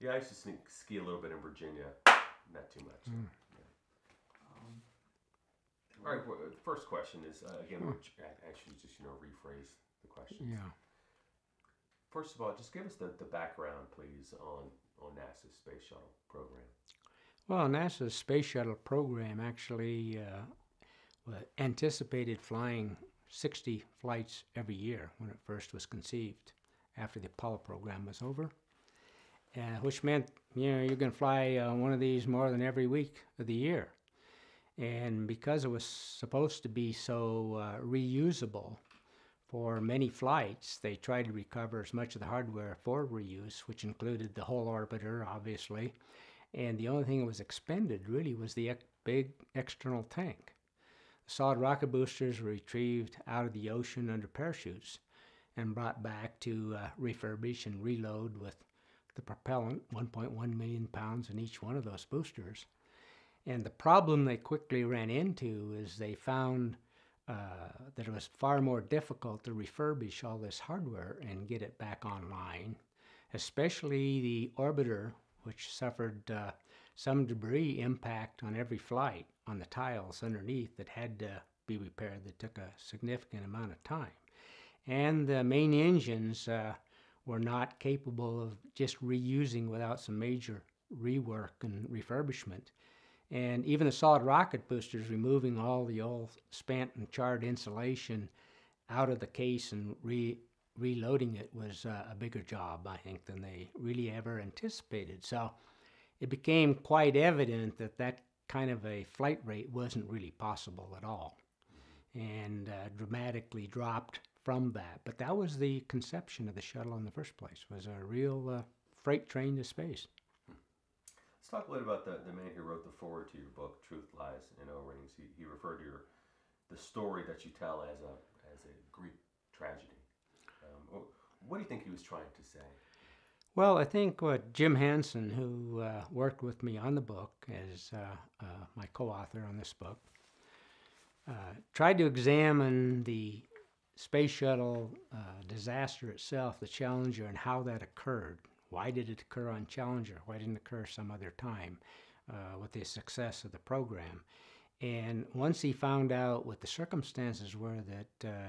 Yeah, I used to ski a little bit in Virginia. Not too much. Mm. All right. Well, first question is again. We'll actually just rephrase the questions. Yeah. First of all, just give us the background, please, on NASA's space shuttle program. Well, NASA's space shuttle program actually anticipated flying 60 flights every year when it first was conceived, after the Apollo program was over, which meant you're going to fly one of these more than every week of the year. And because it was supposed to be so reusable for many flights, they tried to recover as much of the hardware for reuse, which included the whole orbiter, obviously. And the only thing that was expended really was the big external tank. The solid rocket boosters were retrieved out of the ocean under parachutes and brought back to refurbish and reload with the propellant, 1.1 million pounds in each one of those boosters. And the problem they quickly ran into is they found that it was far more difficult to refurbish all this hardware and get it back online, especially the orbiter, which suffered some debris impact on every flight on the tiles underneath that had to be repaired that took a significant amount of time. And the main engines were not capable of just reusing without some major rework and refurbishment. And even the solid rocket boosters, removing all the old spent and charred insulation out of the case and reloading it was a bigger job, I think, than they really ever anticipated. So it became quite evident that that kind of a flight rate wasn't really possible at all, and dramatically dropped from that. But that was the conception of the shuttle in the first place, was a real freight train to space. Let's talk a little about the man who wrote the foreword to your book, Truth Lies in O-Rings. He referred to the story that you tell as a Greek tragedy. What do you think he was trying to say? Well, I think what Jim Hansen, who worked with me on the book as my co-author on this book, tried to examine the space shuttle disaster itself, the Challenger, and how that occurred. Why did it occur on Challenger? Why didn't it occur some other time with the success of the program? And once he found out what the circumstances were that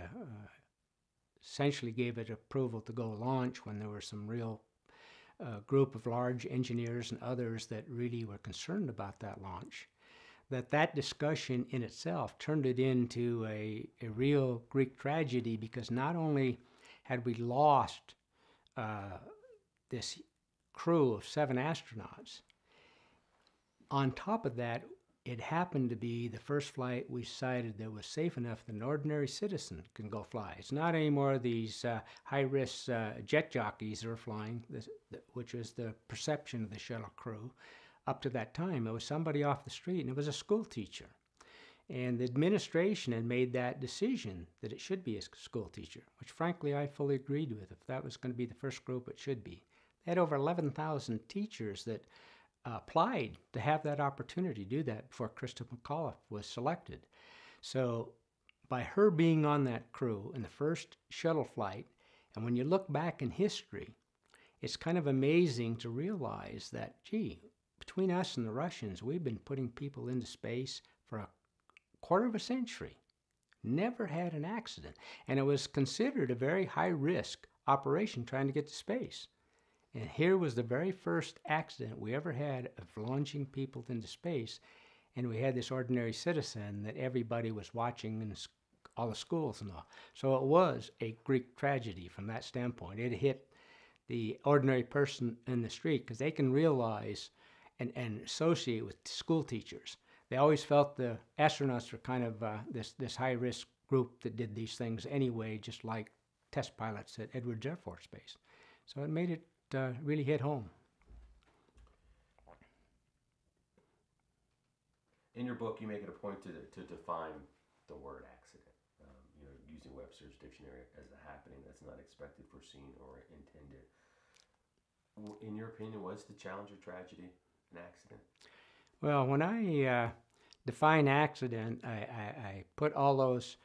essentially gave it approval to go launch, when there were some real group of large engineers and others that really were concerned about that launch, that discussion in itself turned it into a real Greek tragedy, because not only had we lost this crew of 7 astronauts, on top of that, it happened to be the first flight we decided that was safe enough that an ordinary citizen can go fly. It's not anymore these high-risk jet jockeys that are flying, which was the perception of the shuttle crew. Up to that time, it was somebody off the street, and it was a school teacher. And the administration had made that decision that it should be a school teacher, which frankly I fully agreed with. If that was going to be the first group, it should be. They had over 11,000 teachers that applied to have that opportunity to do that before Krista McAuliffe was selected. So by her being on that crew in the first shuttle flight, and when you look back in history, it's kind of amazing to realize that, gee, between us and the Russians, we've been putting people into space for a quarter of a century. Never had an accident. And it was considered a very high-risk operation trying to get to space. And here was the very first accident we ever had of launching people into space, and we had this ordinary citizen that everybody was watching in all the schools and all. So it was a Greek tragedy from that standpoint. It hit the ordinary person in the street, because they can realize and associate with school teachers. They always felt the astronauts were kind of this high-risk group that did these things anyway, just like test pilots at Edwards Air Force Base. So it made it really hit home. In your book, you make it a point to define the word accident, using Webster's dictionary as a happening that's not expected, foreseen, or intended. In your opinion, was the Challenger tragedy an accident? Well, when I define accident, I put all those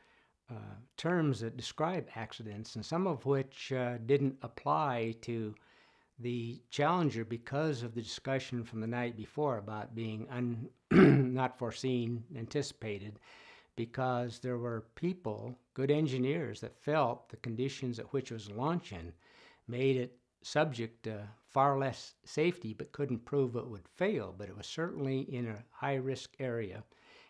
terms that describe accidents, and some of which didn't apply to the Challenger, because of the discussion from the night before about being not foreseen, anticipated, because there were people, good engineers, that felt the conditions at which it was launching made it subject to far less safety, but couldn't prove it would fail. But it was certainly in a high-risk area,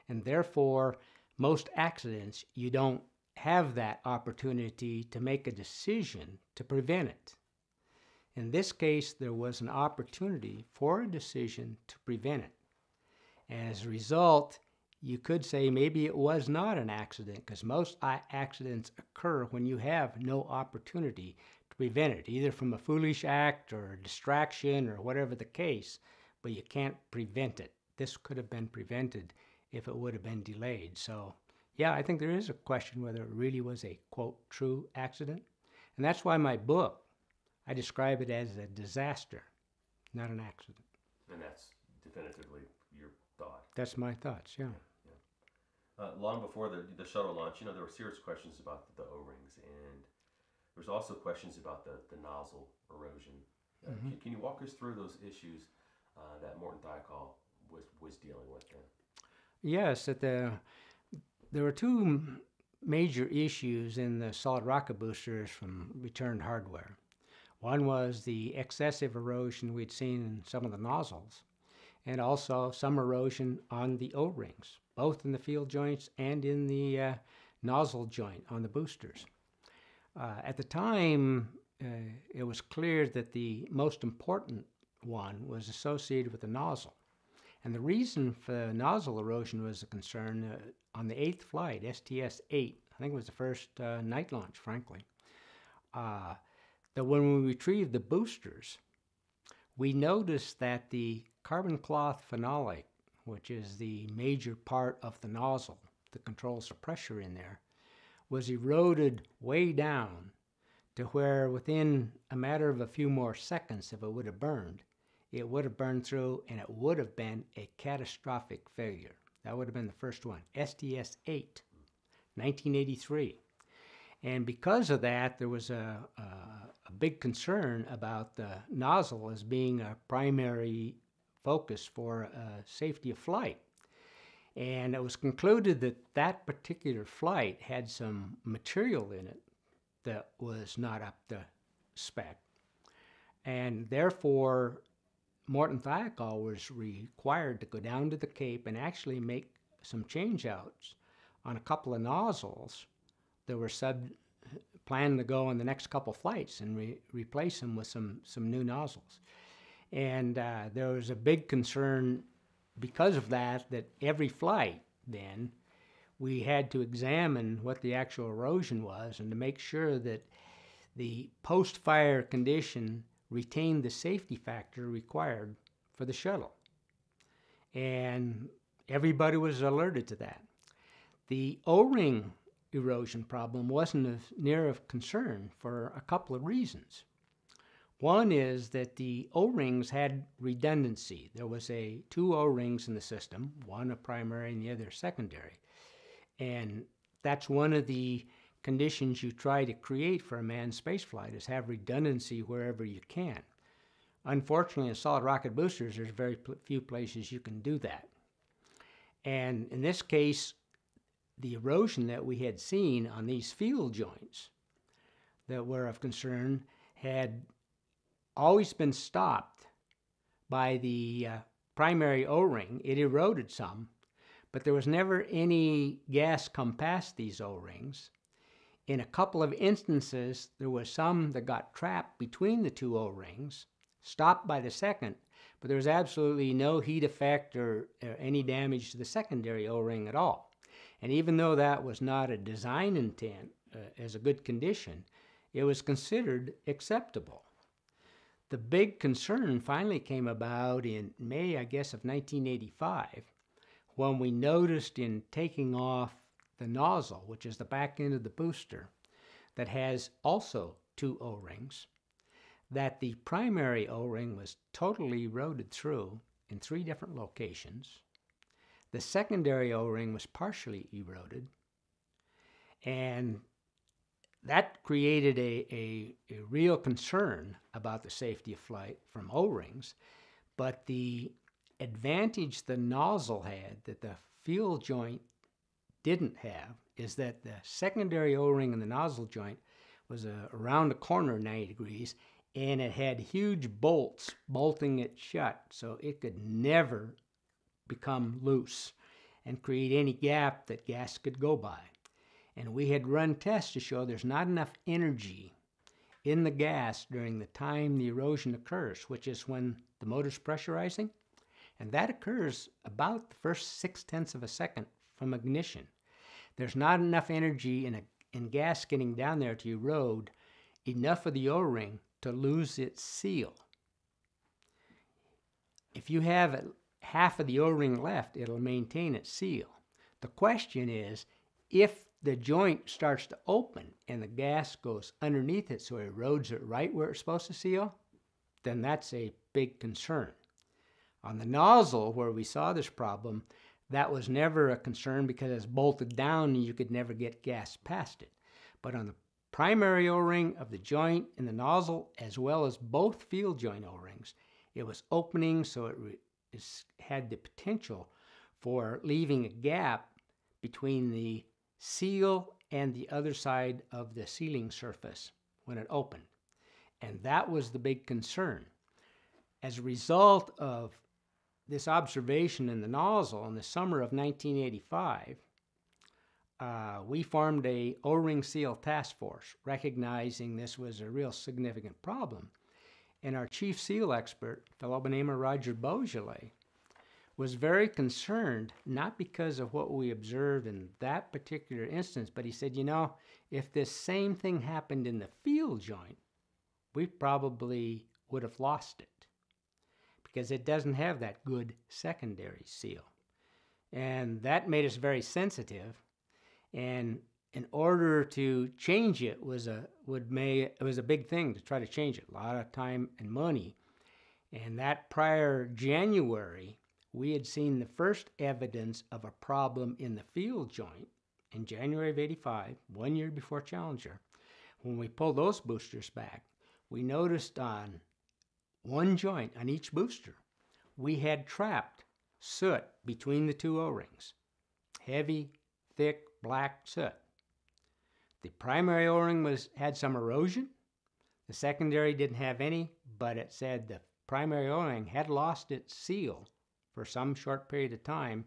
and therefore most accidents, you don't have that opportunity to make a decision to prevent it. In this case, there was an opportunity for a decision to prevent it. As a result, you could say maybe it was not an accident, because most accidents occur when you have no opportunity to prevent it, either from a foolish act or a distraction or whatever the case, but you can't prevent it. This could have been prevented if it would have been delayed. So, yeah, I think there is a question whether it really was a, quote, true accident. And that's why my book, I describe it as a disaster, not an accident. And that's definitively your thought. That's my thoughts, yeah. Long before the shuttle launch, there were serious questions about the O-rings, and there's also questions about the nozzle erosion. Can you walk us through those issues that Morton Thiokol was dealing with then? Yes, there were two major issues in the solid rocket boosters from returned hardware. One was the excessive erosion we'd seen in some of the nozzles, and also some erosion on the O-rings, both in the field joints and in the nozzle joint on the boosters. At the time, it was clear that the most important one was associated with the nozzle. And the reason for nozzle erosion was a concern on the 8th flight, STS-8, I think it was the first night launch, frankly, that when we retrieved the boosters, we noticed that the carbon cloth phenolic, which is the major part of the nozzle that controls the pressure in there, was eroded way down to where within a matter of a few more seconds, if it would have burned, it would have burned through and it would have been a catastrophic failure. That would have been the first one, STS-8, 1983. And because of that, there was a big concern about the nozzle as being a primary focus for safety of flight. And it was concluded that that particular flight had some material in it that was not up to spec. And therefore, Morton Thiokol was required to go down to the Cape and actually make some change-outs on a couple of nozzles that were planned to go on the next couple flights and replace them with some new nozzles. And there was a big concern because of that every flight then we had to examine what the actual erosion was and to make sure that the post-fire condition retained the safety factor required for the shuttle. And everybody was alerted to that. The O-ring erosion problem wasn't near of concern for a couple of reasons. One is that the O-rings had redundancy. There was two O-rings in the system, one a primary and the other secondary. And that's one of the conditions you try to create for a manned spaceflight, is have redundancy wherever you can. Unfortunately, in solid rocket boosters, there's very few places you can do that. And in this case, the erosion that we had seen on these field joints that were of concern had always been stopped by the primary O-ring. It eroded some, but there was never any gas come past these O-rings. In a couple of instances, there was some that got trapped between the two O-rings, stopped by the second, but there was absolutely no heat effect or any damage to the secondary O-ring at all. And even though that was not a design intent as a good condition, it was considered acceptable. The big concern finally came about in May, I guess, of 1985, when we noticed in taking off the nozzle, which is the back end of the booster, that has also two O-rings, that the primary O-ring was totally eroded through in 3 different locations. The secondary O-ring was partially eroded, and that created a real concern about the safety of flight from O-rings. But the advantage the nozzle had that the field joint didn't have is that the secondary O-ring in the nozzle joint was around the corner 90 degrees, and it had huge bolts bolting it shut, so it could never become loose and create any gap that gas could go by. And we had run tests to show there's not enough energy in the gas during the time the erosion occurs, which is when the motor's pressurizing. And that occurs about the first 0.6 of a second from ignition. There's not enough energy in gas getting down there to erode enough of the O-ring to lose its seal. If you have half of the O-ring left, it'll maintain its seal. The question is, if the joint starts to open and the gas goes underneath it so it erodes it right where it's supposed to seal, then that's a big concern. On the nozzle, where we saw this problem, that was never a concern because it's bolted down and you could never get gas past it. But on the primary O-ring of the joint and the nozzle, as well as both field joint O-rings, it was opening, so it had the potential for leaving a gap between the seal and the other side of the sealing surface when it opened. And that was the big concern. As a result of this observation in the nozzle in the summer of 1985, we formed a O-ring seal task force, recognizing this was a real significant problem. And our chief seal expert, a fellow by the name of Roger Beaujolais, was very concerned, not because of what we observed in that particular instance, but he said, if this same thing happened in the field joint, we probably would have lost it because it doesn't have that good secondary seal. And that made us very sensitive. And in order to change it was a big thing to try to change it, a lot of time and money. And that prior January, we had seen the first evidence of a problem in the field joint in January of '85, 1 year before Challenger. When we pulled those boosters back, we noticed on one joint on each booster, we had trapped soot between the two O-rings. Heavy, thick, black soot. The primary O-ring had some erosion. The secondary didn't have any, but it said the primary O-ring had lost its seal for some short period of time,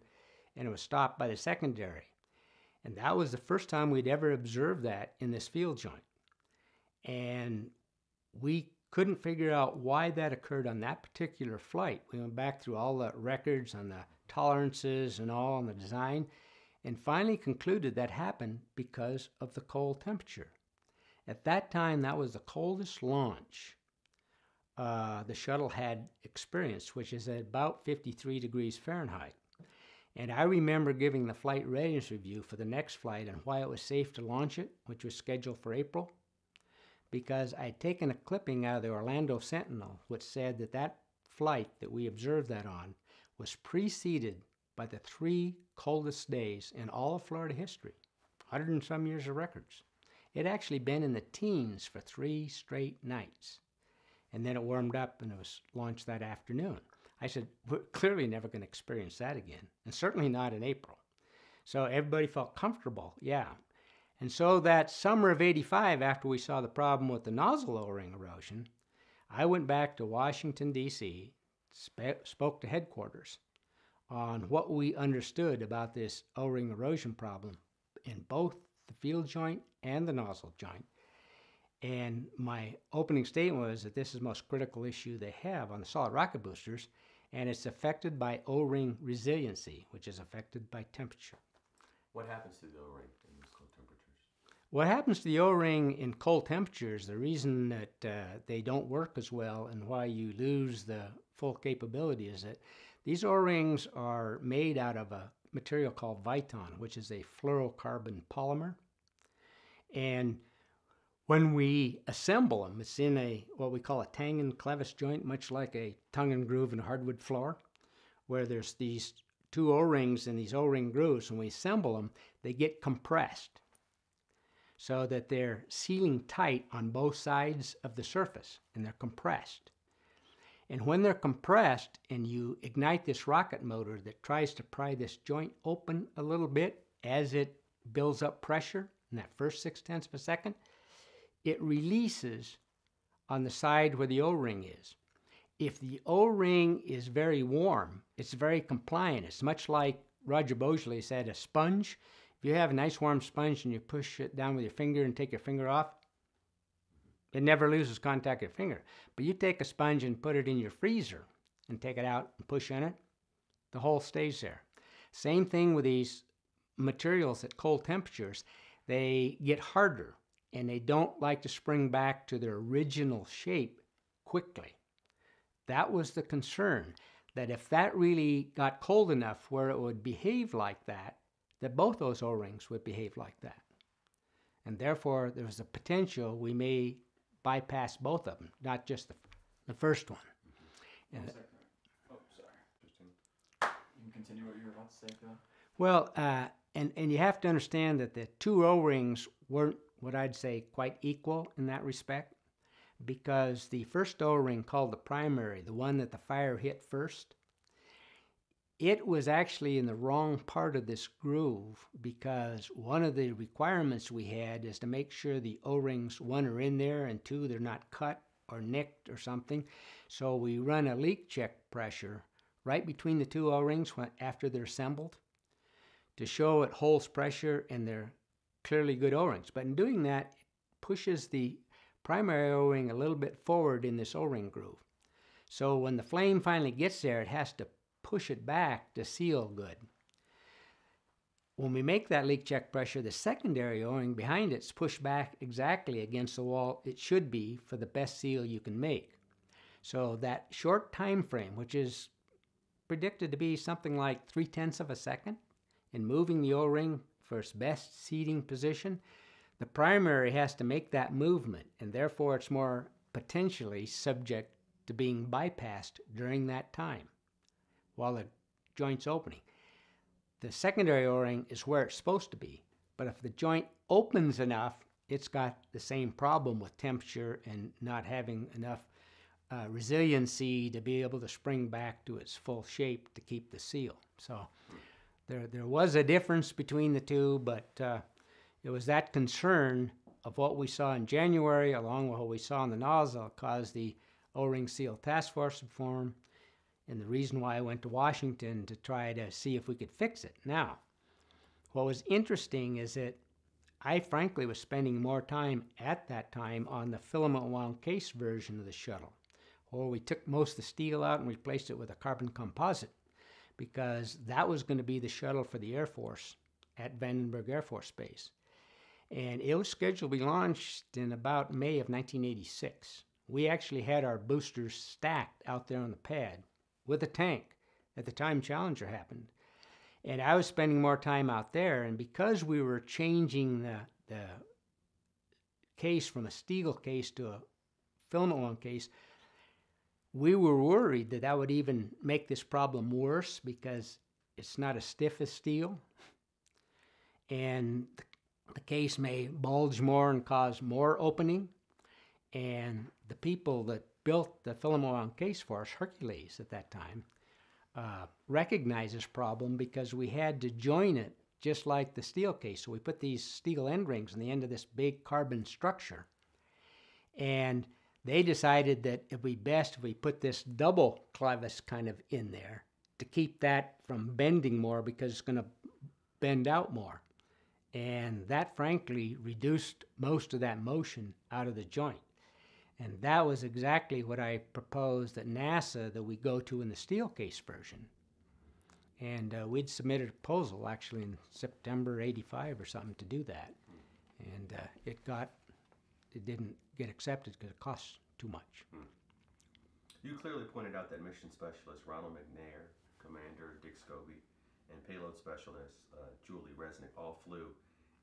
and it was stopped by the secondary. And that was the first time we'd ever observed that in this field joint. And we couldn't figure out why that occurred on that particular flight. We went back through all the records on the tolerances and all on the design, and finally concluded that happened because of the cold temperature. At that time, that was the coldest launch the shuttle had experienced, which is at about 53 degrees Fahrenheit. And I remember giving the flight readiness review for the next flight and why it was safe to launch it, which was scheduled for April, because I'd taken a clipping out of the Orlando Sentinel, which said that flight that we observed that on was preceded by the 3 coldest days in all of Florida history, 100 and some years of records. It actually been in the teens for 3 straight nights. And then it warmed up and it was launched that afternoon. I said, we're clearly never going to experience that again, and certainly not in April. So everybody felt comfortable, yeah. And so that summer of '85, after we saw the problem with the nozzle O-ring erosion, I went back to Washington, D.C., spoke to headquarters on what we understood about this O-ring erosion problem in both the field joint and the nozzle joint. And my opening statement was that this is the most critical issue they have on the solid rocket boosters, and it's affected by O-ring resiliency, which is affected by temperature. What happens to the O-ring in these cold temperatures? What happens to the O-ring in cold temperatures, the reason that they don't work as well and why you lose the full capability is that these O-rings are made out of a material called Viton, which is a fluorocarbon polymer. And when we assemble them, it's in what we call a tang and clevis joint, much like a tongue and groove in a hardwood floor, where there's these 2 O-rings and these O-ring grooves. When we assemble them, they get compressed. so that they're sealing tight on both sides of the surface and they're compressed. And when they're compressed and you ignite this rocket motor that tries to pry this joint open a little bit as it builds up pressure in that first 0.6 of a second, it releases on the side where the O-ring is. If the O-ring is very warm, it's very compliant. It's much like Roger Bosley said, a sponge. If you have a nice warm sponge and you push it down with your finger and take your finger off, it never loses contact with your finger. But you take a sponge and put it in your freezer and take it out and push on it, the hole stays there. Same thing with these materials at cold temperatures. They get harder and they don't like to spring back to their original shape quickly. That was the concern, that if that really got cold enough where it would behave like that both those O-rings would behave like that. And therefore, there was a potential we may bypass both of them, not just the first one. And oh, sorry. You can continue what you were about to say, Phil. Well, and you have to understand that the two O-rings weren't what I'd say quite equal in that respect, because the first O-ring, called the primary, the one that the fire hit first, it was actually in the wrong part of this groove, because one of the requirements we had is to make sure the O-rings, one, are in there, and two, they're not cut or nicked or something. So we run a leak check pressure right between the two O-rings after they're assembled to show it holds pressure and they're clearly good O-rings. But in doing that, it pushes the primary O-ring a little bit forward in this O-ring groove. So when the flame finally gets there, it has to push it back to seal good. When we make that leak check pressure, the secondary O-ring behind it's pushed back exactly against the wall it should be for the best seal you can make. So that short time frame, which is predicted to be something like 0.3 of a second, in moving the O-ring for its best seating position, the primary has to make that movement, and therefore it's more potentially subject to being bypassed during that time while the joint's opening. The secondary O-ring is where it's supposed to be, but if the joint opens enough, it's got the same problem with temperature and not having enough resiliency to be able to spring back to its full shape to keep the seal. So there was a difference between the two, but it was that concern of what we saw in January, along with what we saw in the nozzle, caused the O-ring seal task force to form, and the reason why I went to Washington to try to see if we could fix it. Now, what was interesting is that I frankly was spending more time at that time on the filament wound case version of the shuttle, where we took most of the steel out and replaced it with a carbon composite, because that was going to be the shuttle for the Air Force at Vandenberg Air Force Base. And it was scheduled to be launched in about May of 1986. We actually had our boosters stacked out there on the pad with a tank at the time Challenger happened. And I was spending more time out there, and because we were changing the case from a steel case to a filament wound case, we were worried that that would even make this problem worse, because it's not as stiff as steel, and the case may bulge more and cause more opening. And the people that built the filament wound case for us, Hercules at that time, recognized this problem, because we had to join it just like the steel case. So we put these steel end rings on the end of this big carbon structure, and they decided that it'd be best if we put this double clevis kind of in there to keep that from bending more, because it's going to bend out more. And that frankly reduced most of that motion out of the joint. And that was exactly what I proposed at NASA that we go to in the steel case version. And we'd submitted a proposal actually in September '85 or something to do that. And it didn't get accepted because it costs too much. You clearly pointed out that mission specialist Ronald McNair, Commander Dick Scobie, and payload specialist Julie Resnick all flew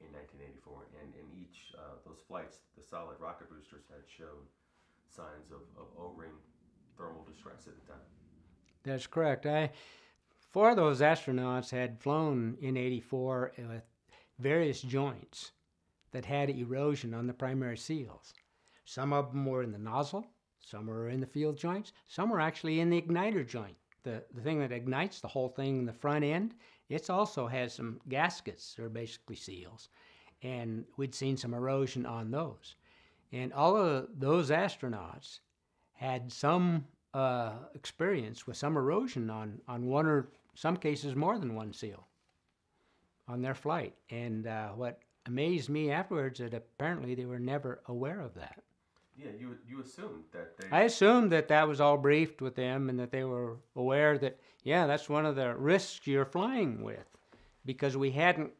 in 1984, and in each those flights, the solid rocket boosters had shown signs of O-ring thermal distress at the time. That's correct. Four of those astronauts had flown in '84 with various joints that had erosion on the primary seals. Some of them were in the nozzle, some were in the field joints, some were actually in the igniter joint. The thing that ignites the whole thing in the front end, it also has some gaskets that are basically seals. And we'd seen some erosion on those. And all of those astronauts had some experience with some erosion on one, or some cases more than one seal on their flight. And what amazed me afterwards, that apparently they were never aware of that. Yeah, you assumed that they... I assumed that that was all briefed with them, and that they were aware that, yeah, that's one of the risks you're flying with, because we hadn't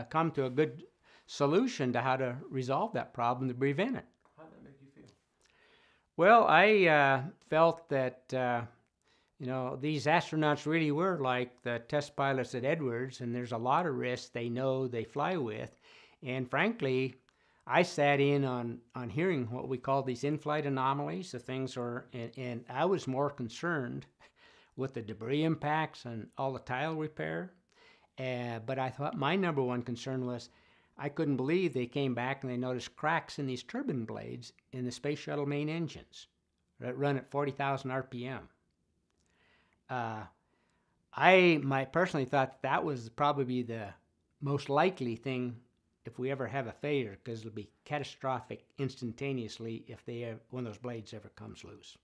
come to a good solution to how to resolve that problem to prevent it. How did that make you feel? Well, I felt that, these astronauts really were like the test pilots at Edwards, and there's a lot of risks they know they fly with. And frankly, I sat in on hearing what we call these in-flight anomalies. The things are, and I was more concerned with the debris impacts and all the tile repair. But I thought my number one concern was, I couldn't believe they came back and they noticed cracks in these turbine blades in the space shuttle main engines that run at 40,000 RPM. I personally thought that was probably the most likely thing if we ever have a failure, because it'll be catastrophic instantaneously if one of those blades ever comes loose.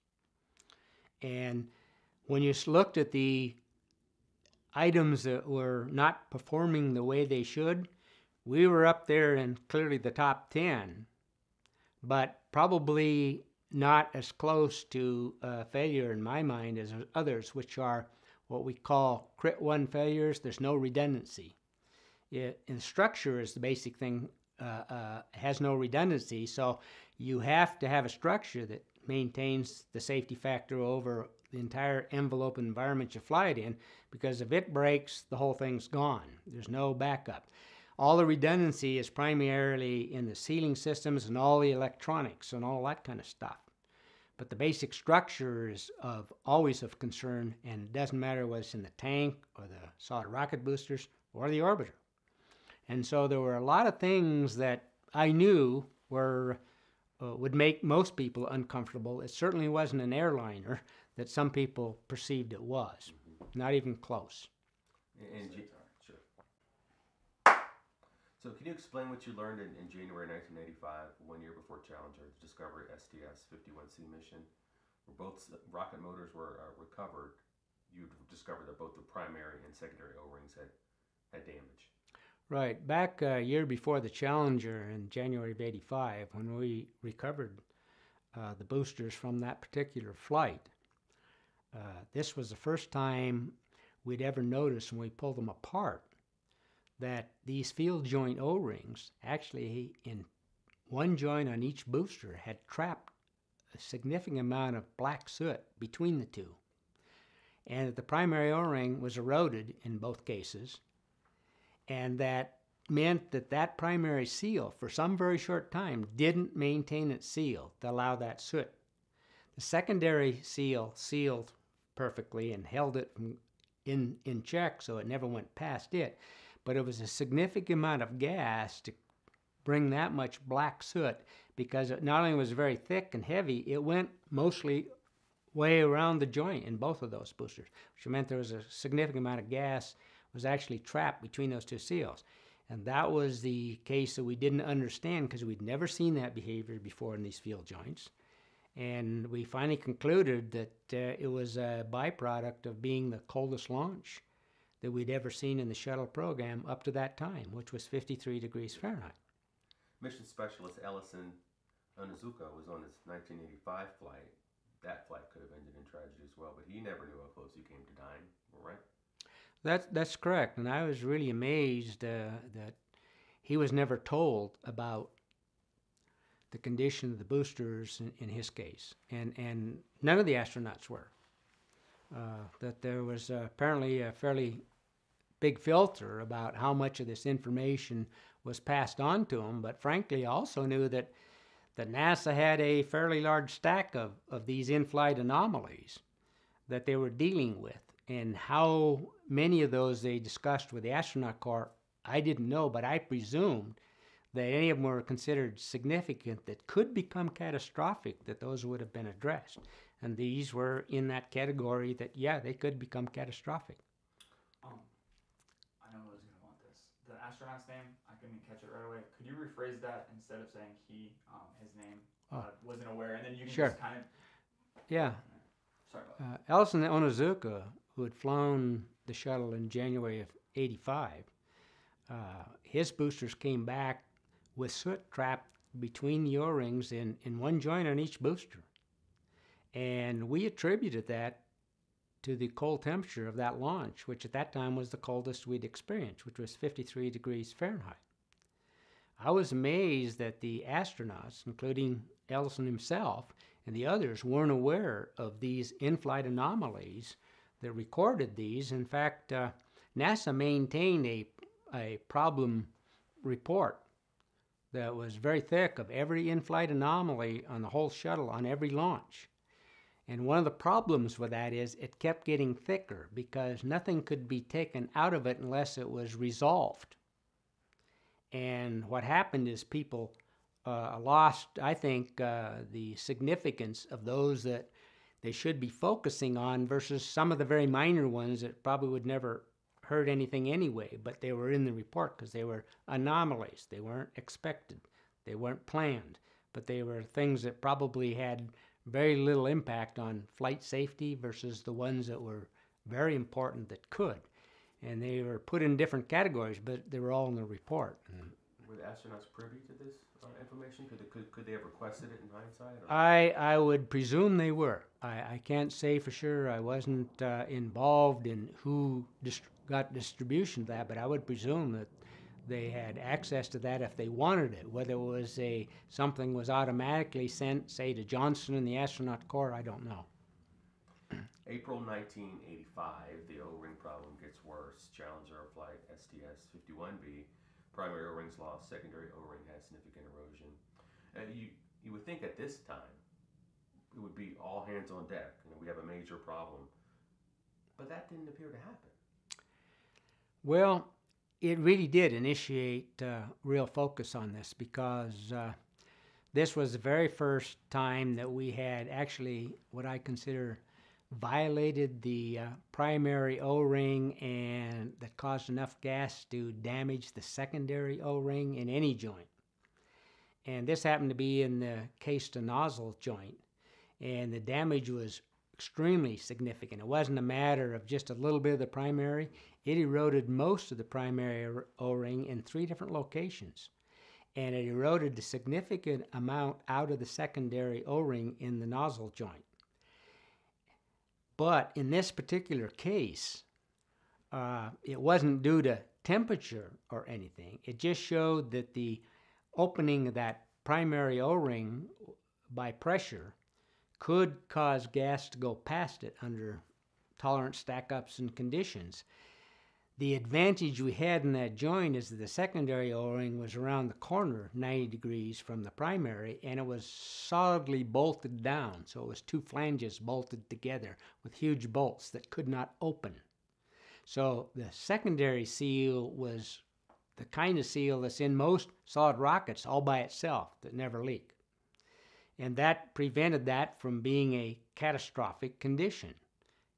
And when you looked at the items that were not performing the way they should, we were up there in clearly the top 10, but probably not as close to failure in my mind as others, which are what we call Crit 1 failures. There's no redundancy. And structure is the basic thing, has no redundancy, so you have to have a structure that maintains the safety factor over the entire envelope environment you fly it in, because if it breaks, the whole thing's gone. There's no backup. All the redundancy is primarily in the sealing systems and all the electronics and all that kind of stuff. But the basic structure is always of concern, and it doesn't matter whether it's in the tank or the solid rocket boosters or the orbiter. And so there were a lot of things that I knew would make most people uncomfortable. It certainly wasn't an airliner that some people perceived it was. Not even close. Sure. So can you explain what you learned in January 1985, 1 year before Challenger, the Discovery STS-51C mission, where both rocket motors were recovered? You discovered that both the primary and secondary O-rings had damage. Right. Back a year before the Challenger in January of 85, when we recovered the boosters from that particular flight, this was the first time we'd ever noticed when we pulled them apart that these field joint O-rings, actually in one joint on each booster, had trapped a significant amount of black soot between the two. And that the primary O-ring was eroded in both cases, and that meant that that primary seal, for some very short time, didn't maintain its seal to allow that soot. The secondary seal sealed perfectly and held it in check, so it never went past it. But it was a significant amount of gas to bring that much black soot, because it not only was very thick and heavy, it went mostly way around the joint in both of those boosters, which meant there was a significant amount of gas was actually trapped between those two seals. And that was the case that we didn't understand, because we'd never seen that behavior before in these field joints. And we finally concluded that it was a byproduct of being the coldest launch that we'd ever seen in the shuttle program up to that time, which was 53 degrees Fahrenheit. Mission specialist Ellison Onizuka was on his 1985 flight. That flight could have ended in tragedy as well, but he never knew how close he came to dying, right? That's correct, and I was really amazed that he was never told about the condition of the boosters in his case, and none of the astronauts were. That there was apparently a fairly big filter about how much of this information was passed on to him, but frankly, I also knew that NASA had a fairly large stack of these in-flight anomalies that they were dealing with. And how many of those they discussed with the astronaut corps, I didn't know, but I presumed that any of them were considered significant that could become catastrophic, that those would have been addressed. And these were in that category that, yeah, they could become catastrophic. I know I was going to want this. The astronaut's name, I couldn't catch it right away. Could you rephrase that instead of saying he, his name, wasn't aware? And then you can Sure. just kind of... Yeah. Sorry about that. Ellison Onizuka, who had flown the shuttle in January of '85, his boosters came back with soot trapped between the O-rings in one joint on each booster. And we attributed that to the cold temperature of that launch, which at that time was the coldest we'd experienced, which was 53 degrees Fahrenheit. I was amazed that the astronauts, including Ellison himself and the others, weren't aware of these in-flight anomalies that recorded these. In fact, NASA maintained a problem report that was very thick of every in-flight anomaly on the whole shuttle on every launch. And one of the problems with that is it kept getting thicker because nothing could be taken out of it unless it was resolved. And what happened is people lost, I think, the significance of those that they should be focusing on versus some of the very minor ones that probably would never hurt anything anyway, but they were in the report because they were anomalies. They weren't expected. They weren't planned, but they were things that probably had very little impact on flight safety versus the ones that were very important that could. And they were put in different categories, but they were all in the report. Were the astronauts privy to this information? Could they have requested it in hindsight? Or? I would presume they were. I can't say for sure. I wasn't involved in who got distribution of that, but I would presume that they had access to that if they wanted it. Whether it was something was automatically sent, say, to Johnson and the Astronaut Corps, I don't know. April 1985, the O-ring problem gets worse. Challenger flight STS-51B, primary O-rings lost, secondary O-ring has significant erosion. You would think at this time it would be all hands on deck. We have a major problem, but that didn't appear to happen. Well, it really did initiate real focus on this because this was the very first time that we had actually what I consider violated the primary O-ring and that caused enough gas to damage the secondary O-ring in any joint. And this happened to be in the case to nozzle joint, and the damage was extremely significant. It wasn't a matter of just a little bit of the primary. It eroded most of the primary O-ring in 3 different locations, and it eroded a significant amount out of the secondary O-ring in the nozzle joint. But in this particular case, it wasn't due to temperature or anything. It just showed that the opening of that primary O-ring by pressure could cause gas to go past it under tolerant stack-ups and conditions. The advantage we had in that joint is that the secondary O-ring was around the corner 90 degrees from the primary, and it was solidly bolted down. So it was 2 flanges bolted together with huge bolts that could not open. So the secondary seal was the kind of seal that's in most solid rockets all by itself that never leak. And that prevented that from being a catastrophic condition.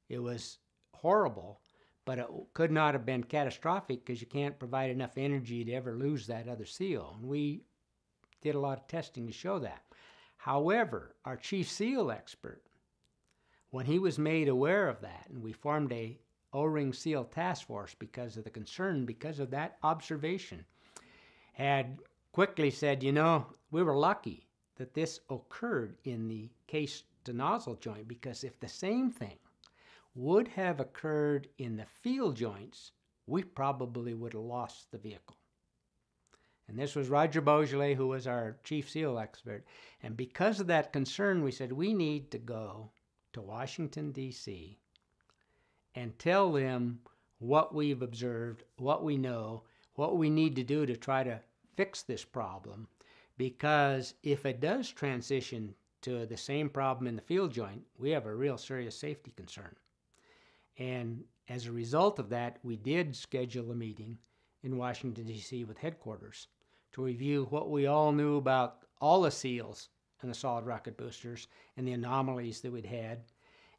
It was horrible, but it could not have been catastrophic because you can't provide enough energy to ever lose that other seal. And we did a lot of testing to show that. However, our chief seal expert, when he was made aware of that, and we formed a O-ring seal task force because of the concern, because of that observation, had quickly said, you know, we were lucky that this occurred in the case to nozzle joint, because if the same thing would have occurred in the field joints, we probably would have lost the vehicle. And this was Roger Beaujolais, who was our chief seal expert. And because of that concern, we said we need to go to Washington, D.C. and tell them what we've observed, what we know, what we need to do to try to fix this problem. Because if it does transition to the same problem in the field joint, we have a real serious safety concern. And as a result of that, we did schedule a meeting in Washington, D.C. with headquarters to review what we all knew about all the seals and the solid rocket boosters and the anomalies that we'd had,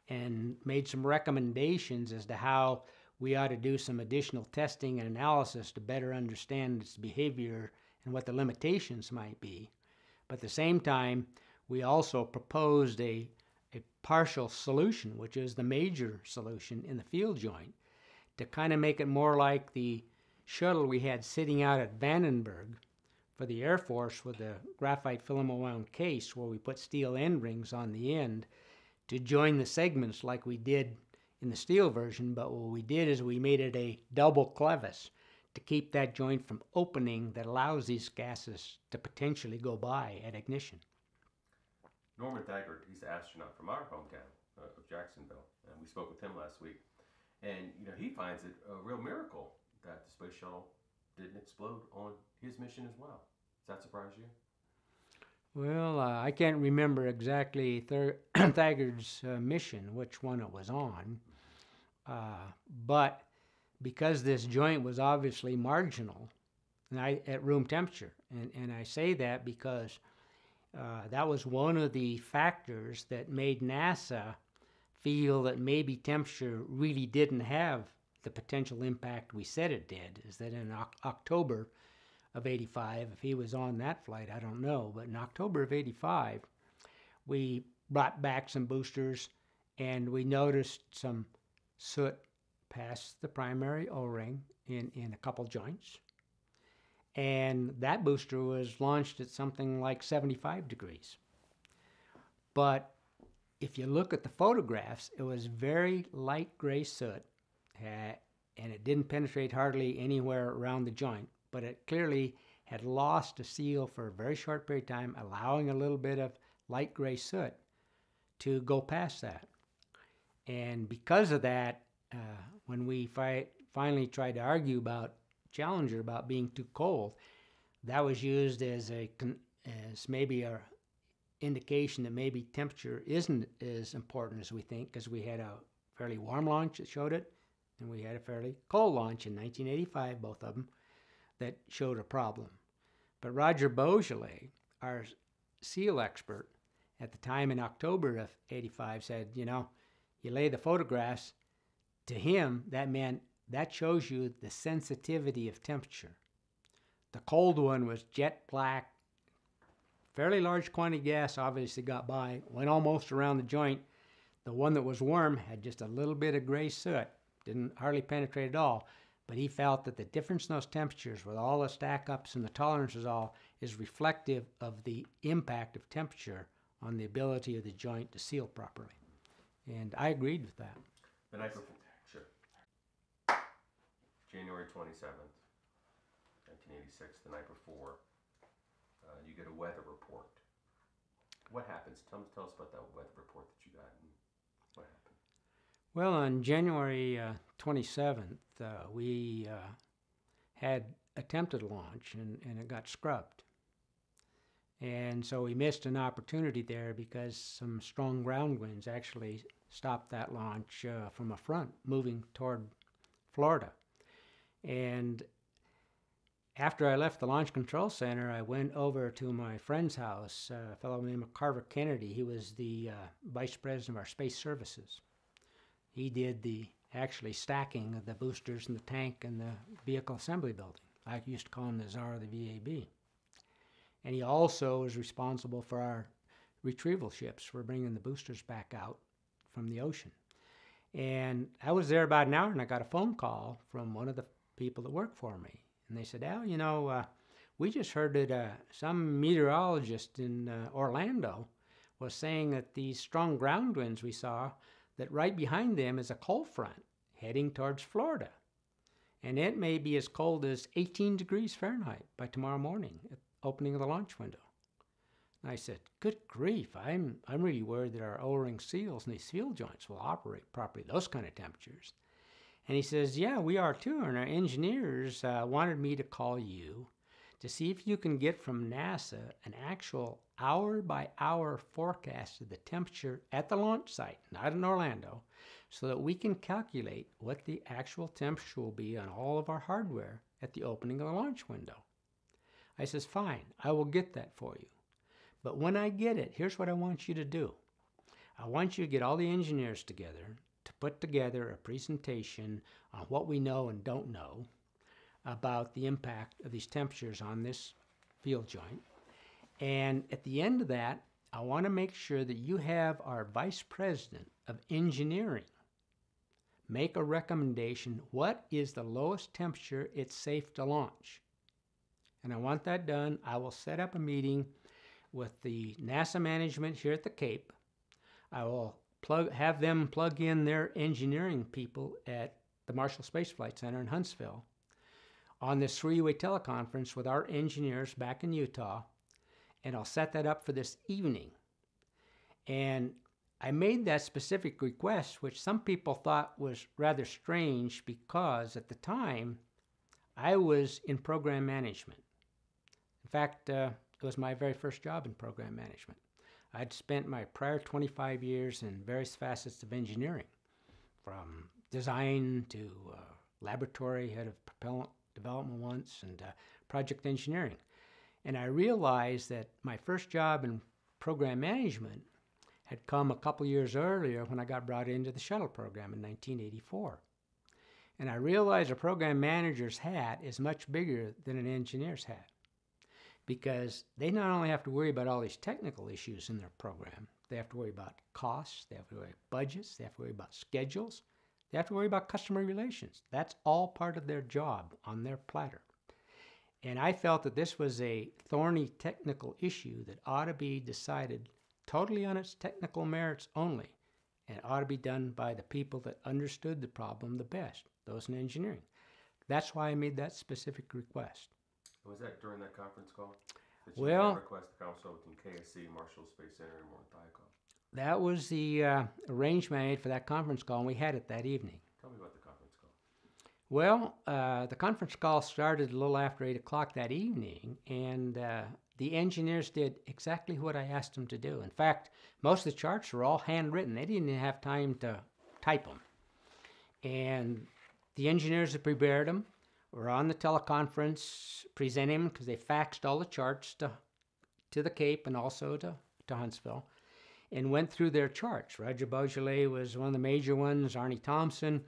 and made some recommendations as to how we ought to do some additional testing and analysis to better understand its behavior and what the limitations might be. But at the same time, we also proposed a partial solution, which is the major solution in the field joint, to kind of make it more like the shuttle we had sitting out at Vandenberg for the Air Force with a graphite filament wound case where we put steel end rings on the end to join the segments like we did in the steel version, but what we did is we made it a double clevis to keep that joint from opening that allows these gases to potentially go by at ignition. Norman Thagard, he's an astronaut from our hometown of Jacksonville, and we spoke with him last week. And he finds it a real miracle that the space shuttle didn't explode on his mission as well. Does that surprise you? Well, I can't remember exactly Thagard's mission, which one it was on, but because this joint was obviously marginal at room temperature, and I say that because that was one of the factors that made NASA feel that maybe temperature really didn't have the potential impact we said it did, is that in October of 85, if he was on that flight, I don't know, but in October of 85, we brought back some boosters and we noticed some soot past the primary O-ring in a couple joints. And that booster was launched at something like 75 degrees. But if you look at the photographs, it was very light gray soot, and it didn't penetrate hardly anywhere around the joint, but it clearly had lost a seal for a very short period of time, allowing a little bit of light gray soot to go past that. And because of that, when we finally tried to argue about Challenger about being too cold, that was used as maybe a indication that maybe temperature isn't as important as we think, because we had a fairly warm launch that showed it, and we had a fairly cold launch in 1985, both of them, that showed a problem. But Roger Beaujolais, our seal expert at the time in October of 85, said, you lay the photographs, to him, that meant that shows you the sensitivity of temperature. The cold one was jet black, fairly large quantity of gas obviously got by, went almost around the joint. The one that was warm had just a little bit of gray soot, didn't hardly penetrate at all, but he felt that the difference in those temperatures with all the stack-ups and the tolerances all is reflective of the impact of temperature on the ability of the joint to seal properly. And I agreed with that. The night before, sure. January 27th, 1986, the night before, you get a weather report. What happens? Tell us about that weather report that you got and what happened. Well, on January 27th, we had attempted a launch and it got scrubbed. And so we missed an opportunity there because some strong ground winds actually stopped that launch from a front moving toward Florida. And after I left the Launch Control Center, I went over to my friend's house, a fellow named Carver Kennedy. He was the vice president of our space services. He did the actually stacking of the boosters in the tank and the vehicle assembly building. I used to call him the czar of the VAB. And he also was responsible for our retrieval ships for bringing the boosters back out from the ocean. And I was there about an hour, and I got a phone call from one of the people that worked for me. And they said, Al, we just heard that some meteorologist in Orlando was saying that these strong ground winds we saw, that right behind them is a cold front heading towards Florida. And it may be as cold as 18 degrees Fahrenheit by tomorrow morning at the opening of the launch window. And I said, good grief, I'm really worried that our O-ring seals and these field joints will operate properly, those kind of temperatures. And he says, yeah, we are too, and our engineers wanted me to call you to see if you can get from NASA an actual hour-by-hour forecast of the temperature at the launch site, not in Orlando, so that we can calculate what the actual temperature will be on all of our hardware at the opening of the launch window. I says, fine, I will get that for you. But when I get it, here's what I want you to do. I want you to get all the engineers together to put together a presentation on what we know and don't know about the impact of these temperatures on this field joint. And at the end of that, I want to make sure that you have our Vice President of Engineering make a recommendation. What is the lowest temperature it's safe to launch? And I want that done. I will set up a meeting with the NASA management here at the Cape. I will have them plug in their engineering people at the Marshall Space Flight Center in Huntsville on this three-way teleconference with our engineers back in Utah, and I'll set that up for this evening. And I made that specific request, which some people thought was rather strange because at the time I was in program management. In fact, it was my very first job in program management. I'd spent my prior 25 years in various facets of engineering, from design to laboratory head of propellant development once, and project engineering. And I realized that my first job in program management had come a couple years earlier when I got brought into the shuttle program in 1984. And I realized a program manager's hat is much bigger than an engineer's hat, because they not only have to worry about all these technical issues in their program, they have to worry about costs, they have to worry about budgets, they have to worry about schedules, they have to worry about customer relations. That's all part of their job on their platter. And I felt that this was a thorny technical issue that ought to be decided totally on its technical merits only, and it ought to be done by the people that understood the problem the best, those in engineering. That's why I made that specific request. Was that during that conference call? That Well, made that request to consult between KSC, Marshall Space Center, and Morthaiko? That was the arrangement I made for that conference call, and we had it that evening. Tell me about the conference call. Well, the conference call started a little after 8 o'clock that evening, and the engineers did exactly what I asked them to do. In fact, most of the charts were all handwritten. They didn't even have time to type them. And the engineers that prepared them were on the teleconference presenting them, because they faxed all the charts to the Cape and also to Huntsville, and went through their charts. Roger Beaujolais was one of the major ones, Arnie Thompson,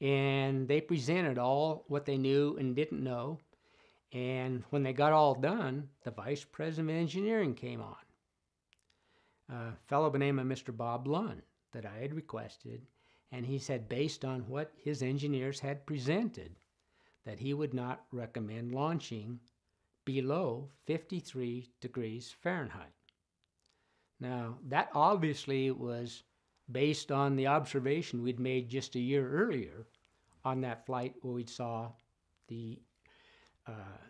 and they presented all what they knew and didn't know. And when they got all done, the Vice President of Engineering came on, a fellow by the name of Mr. Bob Lund that I had requested, and he said, based on what his engineers had presented, that he would not recommend launching below 53 degrees Fahrenheit. Now, that obviously was based on the observation we'd made just a year earlier on that flight where we saw the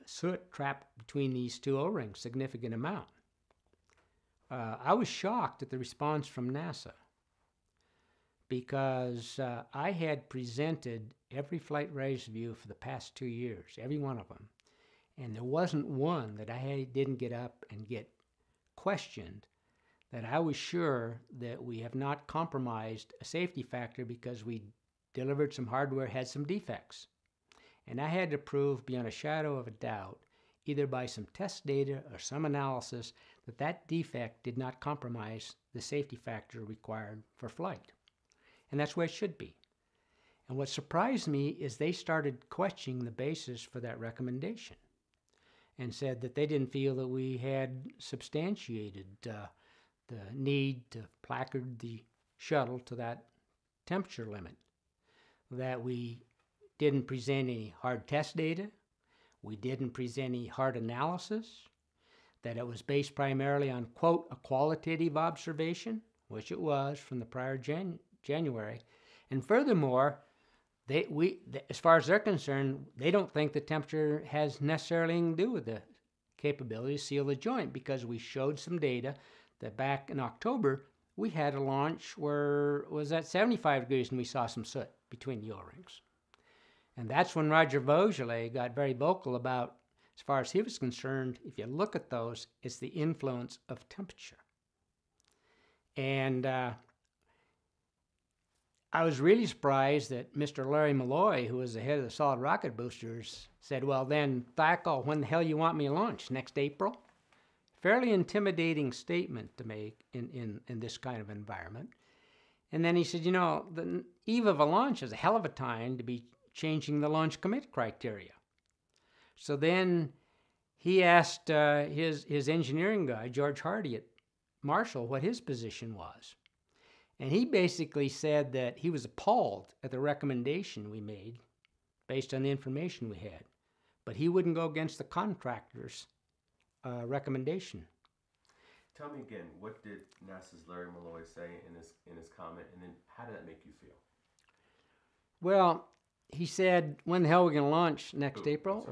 soot trapped between these two O-rings, significant amount. I was shocked at the response from NASA, because I had presented every flight res view for the past 2 years, every one of them, and there wasn't one that I didn't get up and get questioned that I was sure that we have not compromised a safety factor because we delivered some hardware had some defects. And I had to prove beyond a shadow of a doubt, either by some test data or some analysis, that that defect did not compromise the safety factor required for flight. And that's where it should be. And what surprised me is they started questioning the basis for that recommendation and said that they didn't feel that we had substantiated the need to placard the shuttle to that temperature limit, that we didn't present any hard test data, we didn't present any hard analysis, that it was based primarily on, quote, a qualitative observation, which it was from the prior January. And furthermore, as far as they're concerned, they don't think the temperature has necessarily anything to do with the capability to seal the joint, because we showed some data that back in October, we had a launch where it was at 75 degrees and we saw some soot between the O-rings. And that's when Roger Beaujolais got very vocal about, as far as he was concerned, if you look at those, it's the influence of temperature. And I I was really surprised that Mr. Larry Malloy, who was the head of the solid rocket boosters, said, well then, Thackle, when the hell you want me to launch? Next April? Fairly intimidating statement to make in this kind of environment. And then he said, you know, the eve of a launch is a hell of a time to be changing the launch commit criteria. So then he asked his engineering guy, George Hardy at Marshall, what his position was. And he basically said that he was appalled at the recommendation we made based on the information we had. But he wouldn't go against the contractor's recommendation. Tell me again, what did NASA's Larry Malloy say in his comment, and then how did that make you feel? Well, he said, when the hell are we going to launch next April?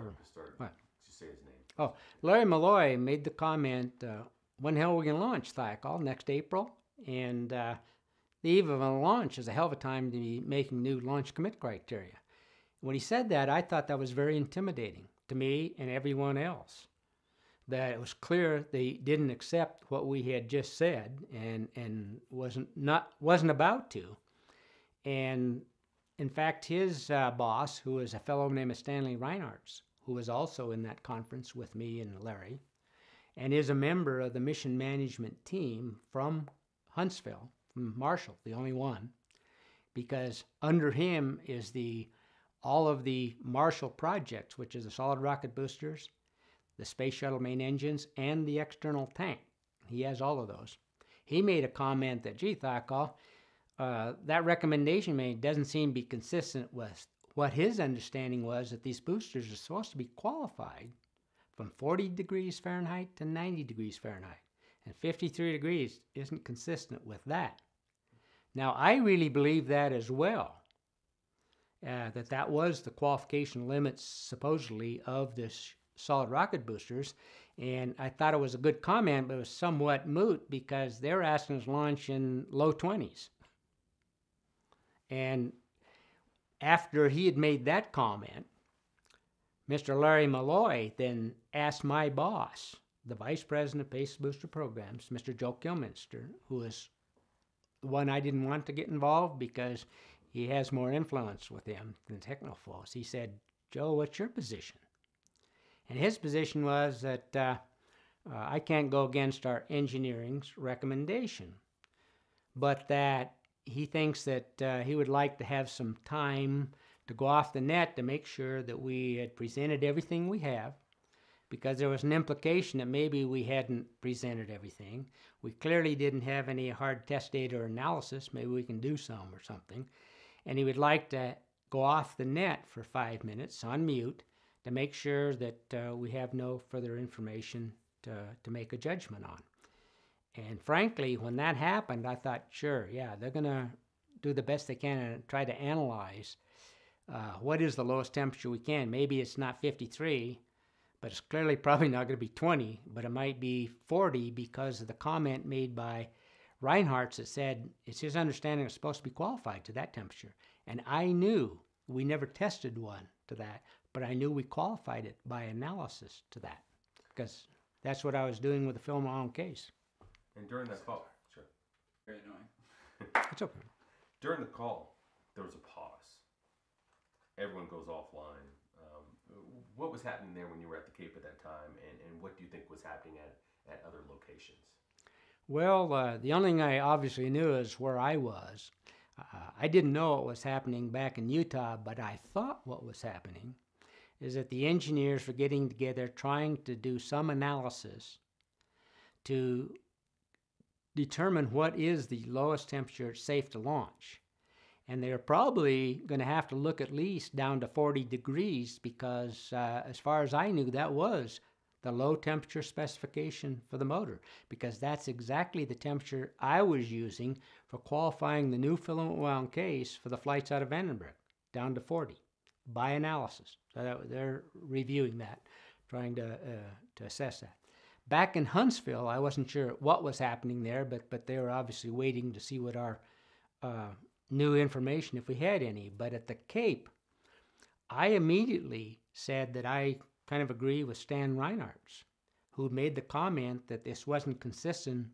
What? Just say his name. Oh, Larry Malloy made the comment, when the hell are we going to launch, Thackle? Next April? And the eve of a launch is a hell of a time to be making new launch commit criteria. When he said that, I thought that was very intimidating to me and everyone else. That it was clear they didn't accept what we had just said and wasn't about to. And in fact, his boss, who is a fellow named Stanley Reinhardt, who was also in that conference with me and Larry, and is a member of the mission management team from Huntsville, from Marshall, the only one, because under him is all of the Marshall projects, which is the solid rocket boosters, the space shuttle main engines, and the external tank. He has all of those. He made a comment that, gee, Thackle, that recommendation made doesn't seem to be consistent with what his understanding was, that these boosters are supposed to be qualified from 40 degrees Fahrenheit to 90 degrees Fahrenheit. And 53 degrees isn't consistent with that. Now, I really believe that as well, that was the qualification limits, supposedly, of this solid rocket boosters. And I thought it was a good comment, but it was somewhat moot because they're asking us to launch in low 20s. And after he had made that comment, Mr. Larry Malloy then asked my boss, the vice president of Space Booster Programs, Mr. Joe Kilminster, who is the one I didn't want to get involved because he has more influence with him than Technophos. He said, Joe, what's your position? And his position was that I can't go against our engineering's recommendation, but that he thinks that he would like to have some time to go off the net to make sure that we had presented everything we have, because there was an implication that maybe we hadn't presented everything. We clearly didn't have any hard test data or analysis. Maybe we can do some or something. And he would like to go off the net for 5 minutes on mute to make sure that we have no further information to make a judgment on. And frankly, when that happened, I thought, sure, yeah, they're going to do the best they can and try to analyze what is the lowest temperature we can. Maybe it's not 53, but it's clearly probably not going to be 20, but it might be 40 because of the comment made by Reinhardt that said it's his understanding it's supposed to be qualified to that temperature. And I knew we never tested one to that, but I knew we qualified it by analysis to that, because that's what I was doing with the film on case. And during that call, sure. Very annoying. It's okay. During the call, there was a pause. Everyone goes offline. What was happening there when you were at the Cape at that time, and what do you think was happening at other locations? Well, the only thing I obviously knew is where I was. I didn't know what was happening back in Utah, but I thought what was happening is that the engineers were getting together trying to do some analysis to determine what is the lowest temperature it's safe to launch. And they're probably going to have to look at least down to 40 degrees because as far as I knew, that was the low temperature specification for the motor, because that's exactly the temperature I was using for qualifying the new filament wound case for the flights out of Vandenberg, down to 40 by analysis. So they're reviewing that, trying to assess that. Back in Huntsville, I wasn't sure what was happening there, but they were obviously waiting to see what our new information, if we had any. But at the Cape, I immediately said that I kind of agree with Stan Reinhardt, who made the comment that this wasn't consistent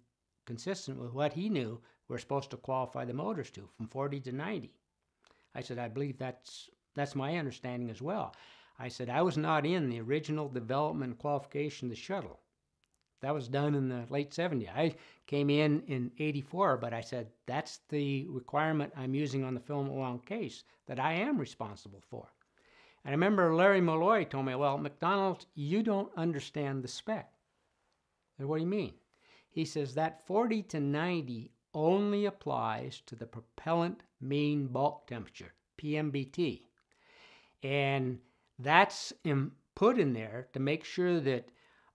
with what he knew we're supposed to qualify the motors to, from 40 to 90. I said, I believe that's my understanding as well. I said, I was not in the original development and qualification of the shuttle. That was done in the late 70s. I came in 84, but I said, that's the requirement I'm using on the film along case that I am responsible for. And I remember Larry Malloy told me, well, McDonald, you don't understand the spec. I said, what do you mean? He says that 40 to 90 only applies to the propellant mean bulk temperature, PMBT. And that's put in there to make sure that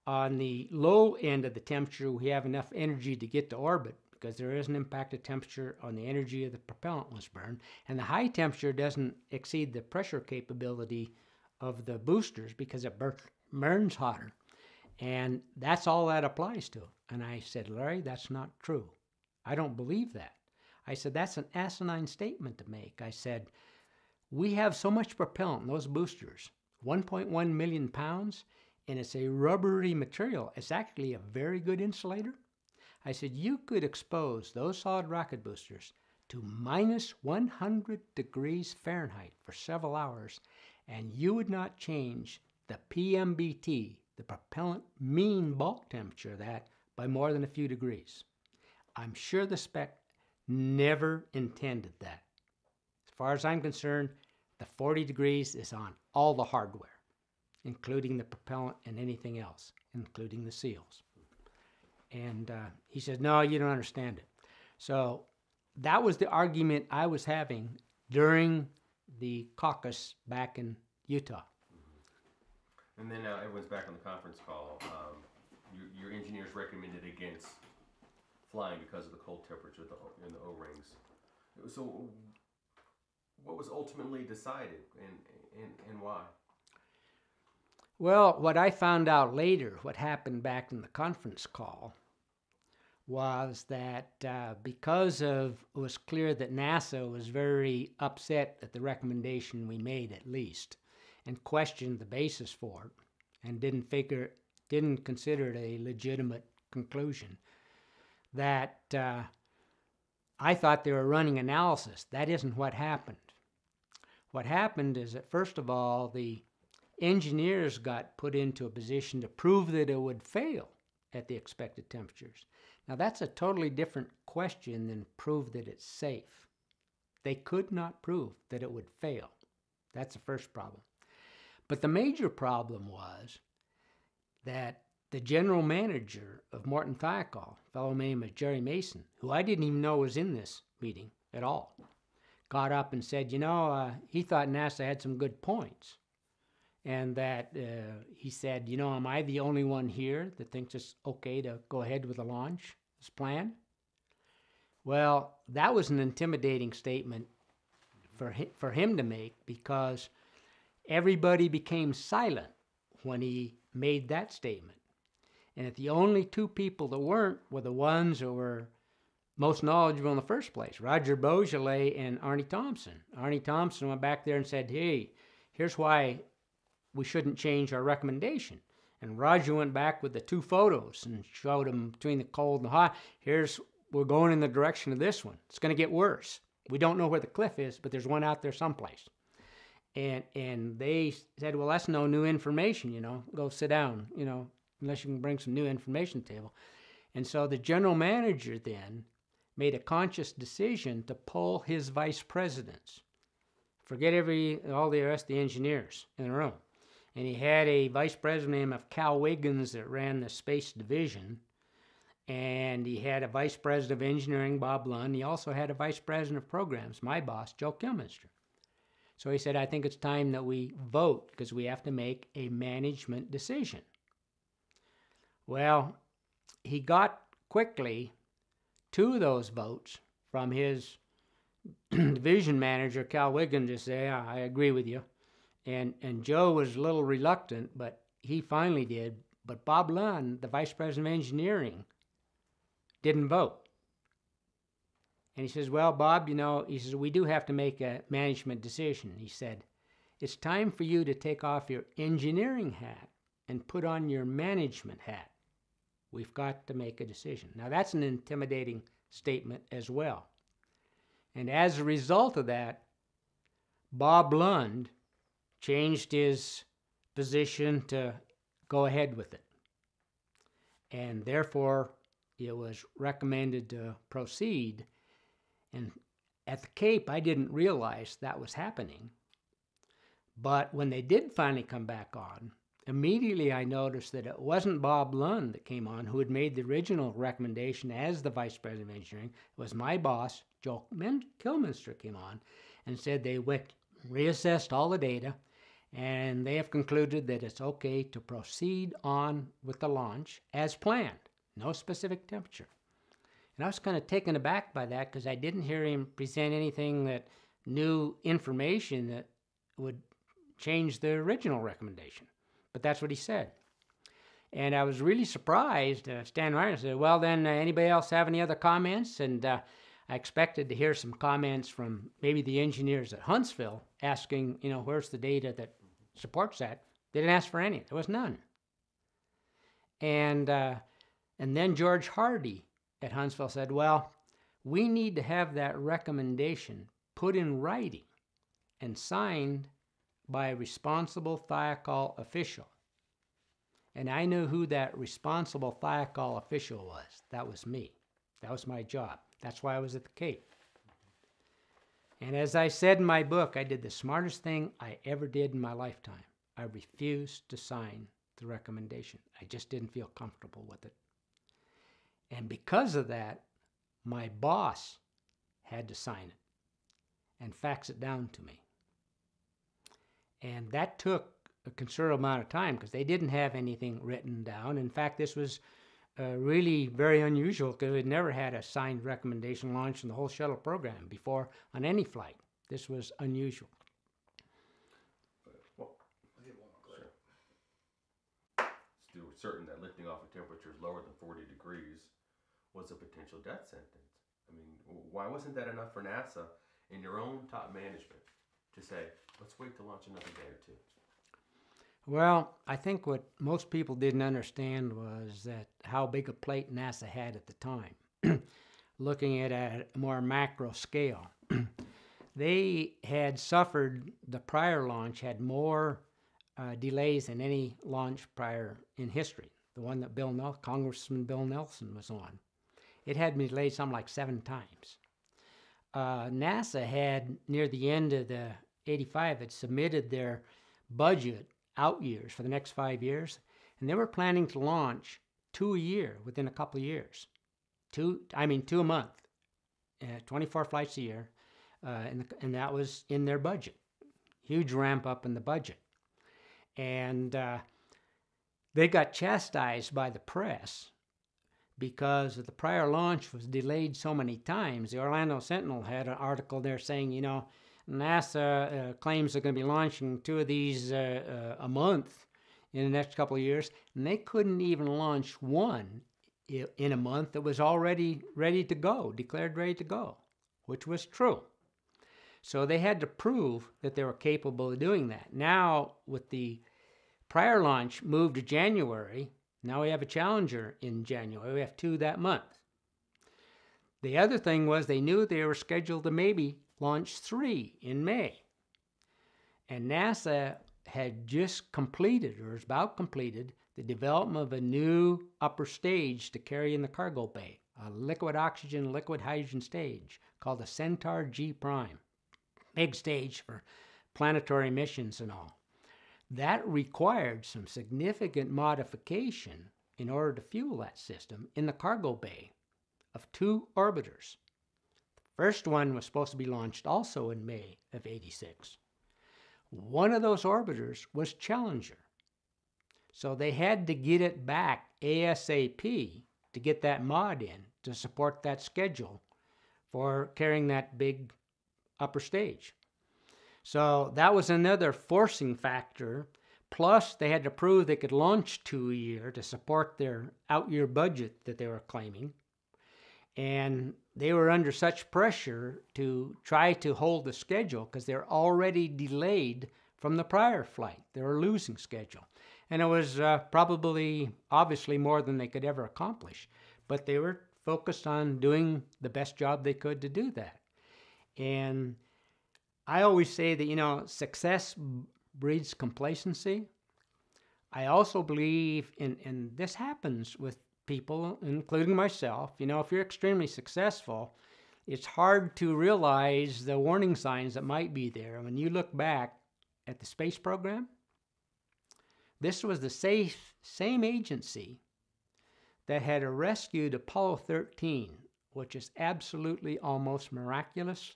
on the low end of the temperature, we have enough energy to get to orbit, because there is an impact of temperature on the energy of the propellant was burned. And the high temperature doesn't exceed the pressure capability of the boosters because it burns hotter. And that's all that applies to. And I said, Larry, that's not true. I don't believe that. I said, that's an asinine statement to make. I said, we have so much propellant in those boosters, 1.1 million pounds, and it's a rubbery material. It's actually a very good insulator. I said, you could expose those solid rocket boosters to minus 100 degrees Fahrenheit for several hours, and you would not change the PMBT, the propellant mean bulk temperature of that, by more than a few degrees. I'm sure the spec never intended that. As far as I'm concerned, the 40 degrees is on all the hardware, including the propellant and anything else, including the seals. And he says, no, you don't understand it. So that was the argument I was having during the caucus back in Utah. Mm-hmm. And then now everyone's back on the conference call. Your engineers recommended against flying because of the cold temperature in the O-rings. So what was ultimately decided and why? Well, what I found out later, what happened back in the conference call, was that because it was clear that NASA was very upset at the recommendation we made, at least, and questioned the basis for it, and didn't consider it a legitimate conclusion, that I thought they were running analysis. That isn't what happened. What happened is that, first of all, the engineers got put into a position to prove that it would fail at the expected temperatures. Now, that's a totally different question than prove that it's safe. They could not prove that it would fail. That's the first problem. But the major problem was that the general manager of Morton Thiokol, a fellow named Jerry Mason, who I didn't even know was in this meeting at all, got up and said, he thought NASA had some good points. And that he said, am I the only one here that thinks it's okay to go ahead with the launch as planned? Well, that was an intimidating statement for him to make, because everybody became silent when he made that statement. And the only two people that weren't were the ones who were most knowledgeable in the first place, Roger Beaujolais and Arnie Thompson. Arnie Thompson went back there and said, hey, here's why we shouldn't change our recommendation. And Roger went back with the two photos and showed them between the cold and the hot. We're going in the direction of this one. It's going to get worse. We don't know where the cliff is, but there's one out there someplace. And they said, well, that's no new information, Go sit down, unless you can bring some new information to the table. And so the general manager then made a conscious decision to pull his vice presidents. Forget all the rest of the engineers in the room. And he had a vice president named Cal Wiggins that ran the space division. And he had a vice president of engineering, Bob Lund. He also had a vice president of programs, my boss, Joe Kilminster. So he said, I think it's time that we vote, because we have to make a management decision. Well, he got quickly two of those votes from his division manager, Cal Wiggins, to say, yeah, I agree with you. And Joe was a little reluctant, but he finally did. But Bob Lund, the vice president of engineering, didn't vote. And he says, well, Bob, he says, we do have to make a management decision. He said, it's time for you to take off your engineering hat and put on your management hat. We've got to make a decision. Now, that's an intimidating statement as well. And as a result of that, Bob Lund changed his position to go ahead with it. And therefore, it was recommended to proceed. And at the Cape, I didn't realize that was happening. But when they did finally come back on, immediately I noticed that it wasn't Bob Lund that came on who had made the original recommendation as the Vice President of Engineering. It was my boss, Joe Kilminster, came on and said they reassessed all the data, and they have concluded that it's okay to proceed on with the launch as planned, no specific temperature. And I was kind of taken aback by that because I didn't hear him present anything that new information that would change the original recommendation. But that's what he said. And I was really surprised. Stan Ryan said, well, then anybody else have any other comments? And I expected to hear some comments from maybe the engineers at Huntsville asking, where's the data that supports that? They didn't ask for any. There was none. And then George Hardy at Huntsville said, well, we need to have that recommendation put in writing and signed by a responsible thiokol official. And I knew who that responsible thiokol official was. That was me. That was my job. That's why I was at the Cape. And as I said in my book, I did the smartest thing I ever did in my lifetime. I refused to sign the recommendation. I just didn't feel comfortable with it. And because of that, my boss had to sign it and fax it down to me. And that took a considerable amount of time because they didn't have anything written down. In fact, this was really very unusual because we'd never had a signed recommendation launched in the whole shuttle program before on any flight. This was unusual. Well, sure. Still certain that lifting off at temperatures lower than 40 degrees was a potential death sentence. I mean, why wasn't that enough for NASA and your own top management to say, let's wait to launch another day or two? Well, I think what most people didn't understand was that how big a plate NASA had at the time. Looking at a more macro scale, they had suffered, the prior launch had more delays than any launch prior in history. The one that Congressman Bill Nelson was on. It had been delayed something like 7 times. NASA had, near the end of the 85, had submitted their budget out years for the next 5 years, and they were planning to launch 2 a year within a couple of years. 2 a month, 24 flights a year, and that was in their budget. Huge ramp up in the budget. And they got chastised by the press because the prior launch was delayed so many times. The Orlando Sentinel had an article there saying, NASA claims they're going to be launching 2 of these a month in the next couple of years, and they couldn't even launch one in a month that was already ready to go, declared ready to go, which was true. So they had to prove that they were capable of doing that. Now, with the prior launch moved to January, now we have a Challenger in January. We have 2 that month. The other thing was they knew they were scheduled to maybe launch 3 in May. And NASA had just completed, or is about completed, the development of a new upper stage to carry in the cargo bay, a liquid oxygen, liquid hydrogen stage called the Centaur G Prime. Big stage for planetary missions and all. That required some significant modification in order to fuel that system in the cargo bay of 2 orbiters. The first one was supposed to be launched also in May of '86. One of those orbiters was Challenger. So they had to get it back ASAP to get that mod in to support that schedule for carrying that big upper stage. So that was another forcing factor. Plus, they had to prove they could launch 2 a year to support their out-year budget that they were claiming. And they were under such pressure to try to hold the schedule because they're already delayed from the prior flight. They were losing schedule. And it was obviously more than they could ever accomplish. But they were focused on doing the best job they could to do that. And I always say that, you know, success breeds complacency. I also believe and this happens with people, including myself. You know, if you're extremely successful, it's hard to realize the warning signs that might be there. When you look back at the space program, this was the same agency that had rescued Apollo 13, which is absolutely almost miraculous,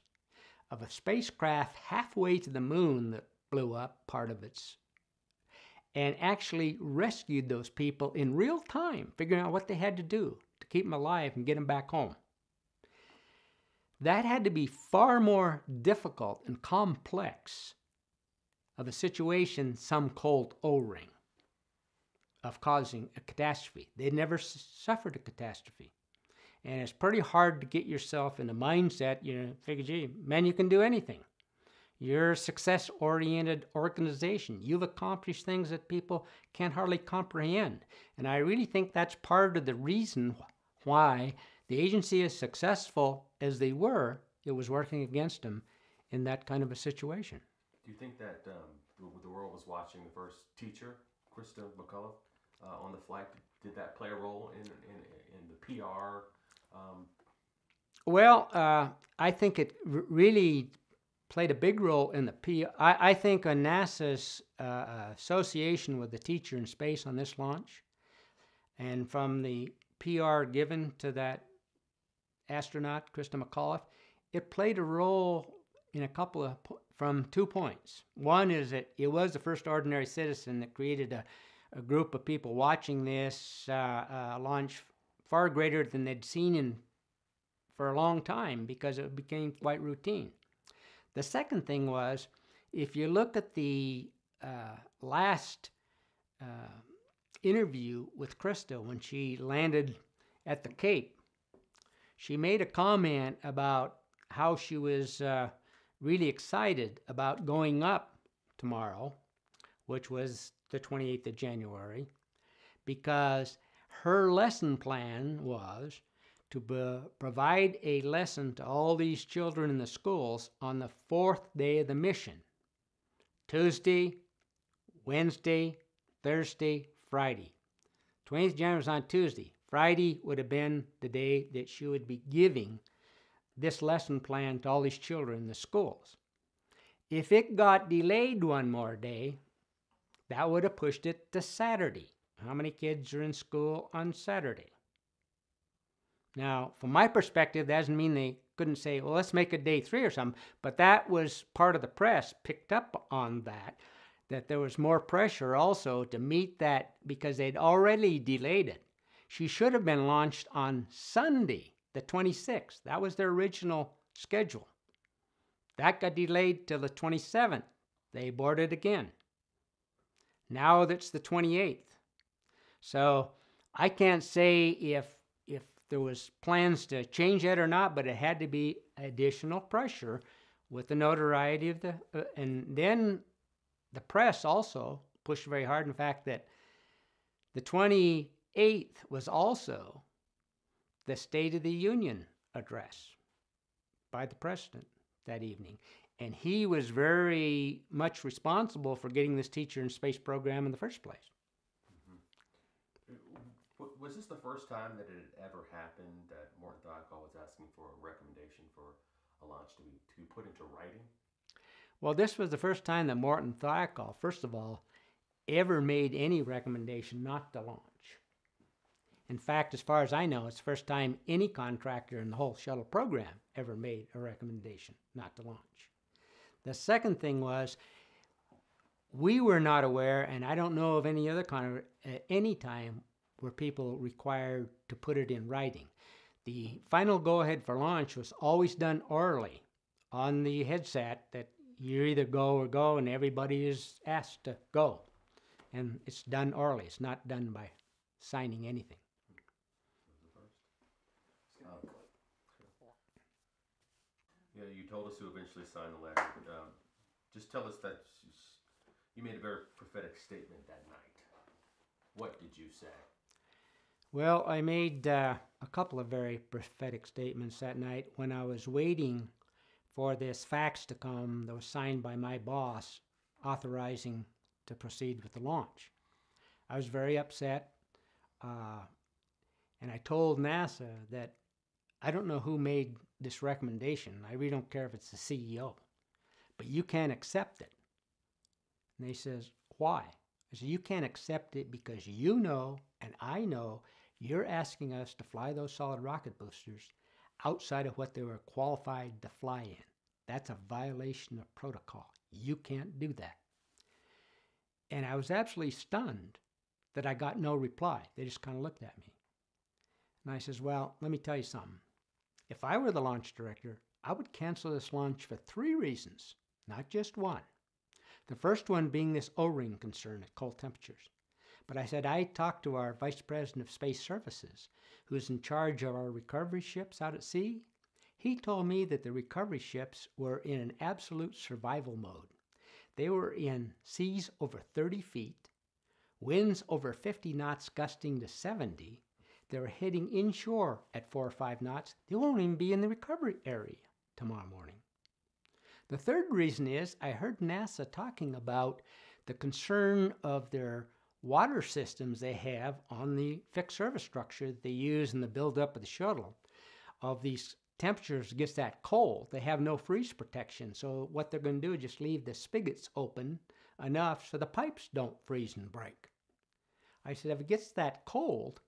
of a spacecraft halfway to the moon that blew up part of its, and actually rescued those people in real time, figuring out what they had to do to keep them alive and get them back home. That had to be far more difficult and complex of a situation, some cold O-ring, of causing a catastrophe. They'd never suffered a catastrophe. And it's pretty hard to get yourself in a mindset, you know, figure, gee, man, you can do anything. You're a success-oriented organization. You've accomplished things that people can't hardly comprehend. And I really think that's part of the reason why the agency, as successful as they were, it was working against them in that kind of a situation. Do you think that the world was watching the first teacher, Krista McCullough, on the flight? Did that play a role in the PR? Well, I think it really played a big role in the PR. I think NASA's association with the teacher in space on this launch, and from the PR given to that astronaut, Krista McCullough, it played a role in a couple of, from 2 points. One is that it was the first ordinary citizen that created a group of people watching this launch far greater than they'd seen for a long time, because it became quite routine. The second thing was, if you look at the last interview with Krista when she landed at the Cape, she made a comment about how she was really excited about going up tomorrow, which was the 28th of January, because her lesson plan was to provide a lesson to all these children in the schools on the 4th day of the mission. Tuesday, Wednesday, Thursday, Friday. 20th January was on Tuesday. Friday would have been the day that she would be giving this lesson plan to all these children in the schools. If it got delayed one more day, that would have pushed it to Saturday. How many kids are in school on Saturday? Now, from my perspective, that doesn't mean they couldn't say, well, let's make it day 3 or something, but that was part of the press picked up on that there was more pressure also to meet that because they'd already delayed it. She should have been launched on Sunday, the 26th. That was their original schedule. That got delayed till the 27th. They aborted again. Now that's the 28th. So I can't say if there was plans to change that or not, but it had to be additional pressure with the notoriety of the, and then the press also pushed very hard. In fact, that the 28th was also the State of the Union address by the president that evening. And he was very much responsible for getting this teacher in space program in the first place. Was this the first time that it had ever happened that Morton Thiokol was asking for a recommendation for a launch to be put into writing? Well, this was the first time that Morton Thiokol, first of all, ever made any recommendation not to launch. In fact, as far as I know, it's the first time any contractor in the whole shuttle program ever made a recommendation not to launch. The second thing was, we were not aware, and I don't know of any other at any time where people required to put it in writing. The final go-ahead for launch was always done orally on the headset, that you either go or go, and everybody is asked to go. And it's done orally. It's not done by signing anything. Yeah, you told us who eventually signed the letter. Just tell us that you made a very prophetic statement that night. What did you say? Well, I made a couple of very prophetic statements that night when I was waiting for this fax to come that was signed by my boss authorizing to proceed with the launch. I was very upset, and I told NASA that I don't know who made this recommendation. I really don't care if it's the CEO, but you can't accept it. And they says, why? I said, you can't accept it because you know, and I know, you're asking us to fly those solid rocket boosters outside of what they were qualified to fly in. That's a violation of protocol. You can't do that. And I was absolutely stunned that I got no reply. They just kind of looked at me. And I says, well, let me tell you something. If I were the launch director, I would cancel this launch for 3 reasons, not just one. The first one being this O-ring concern at cold temperatures. But I said, I talked to our Vice President of Space Services, who's in charge of our recovery ships out at sea. He told me that the recovery ships were in an absolute survival mode. They were in seas over 30 feet, winds over 50 knots gusting to 70. They were hitting inshore at 4 or 5 knots. They won't even be in the recovery area tomorrow morning. The third reason is I heard NASA talking about the concern of their water systems they have on the fixed service structure that they use in the buildup of the shuttle. Of these temperatures, it gets that cold. They have no freeze protection. So what they're going to do is just leave the spigots open enough so the pipes don't freeze and break. I said, if it gets that cold,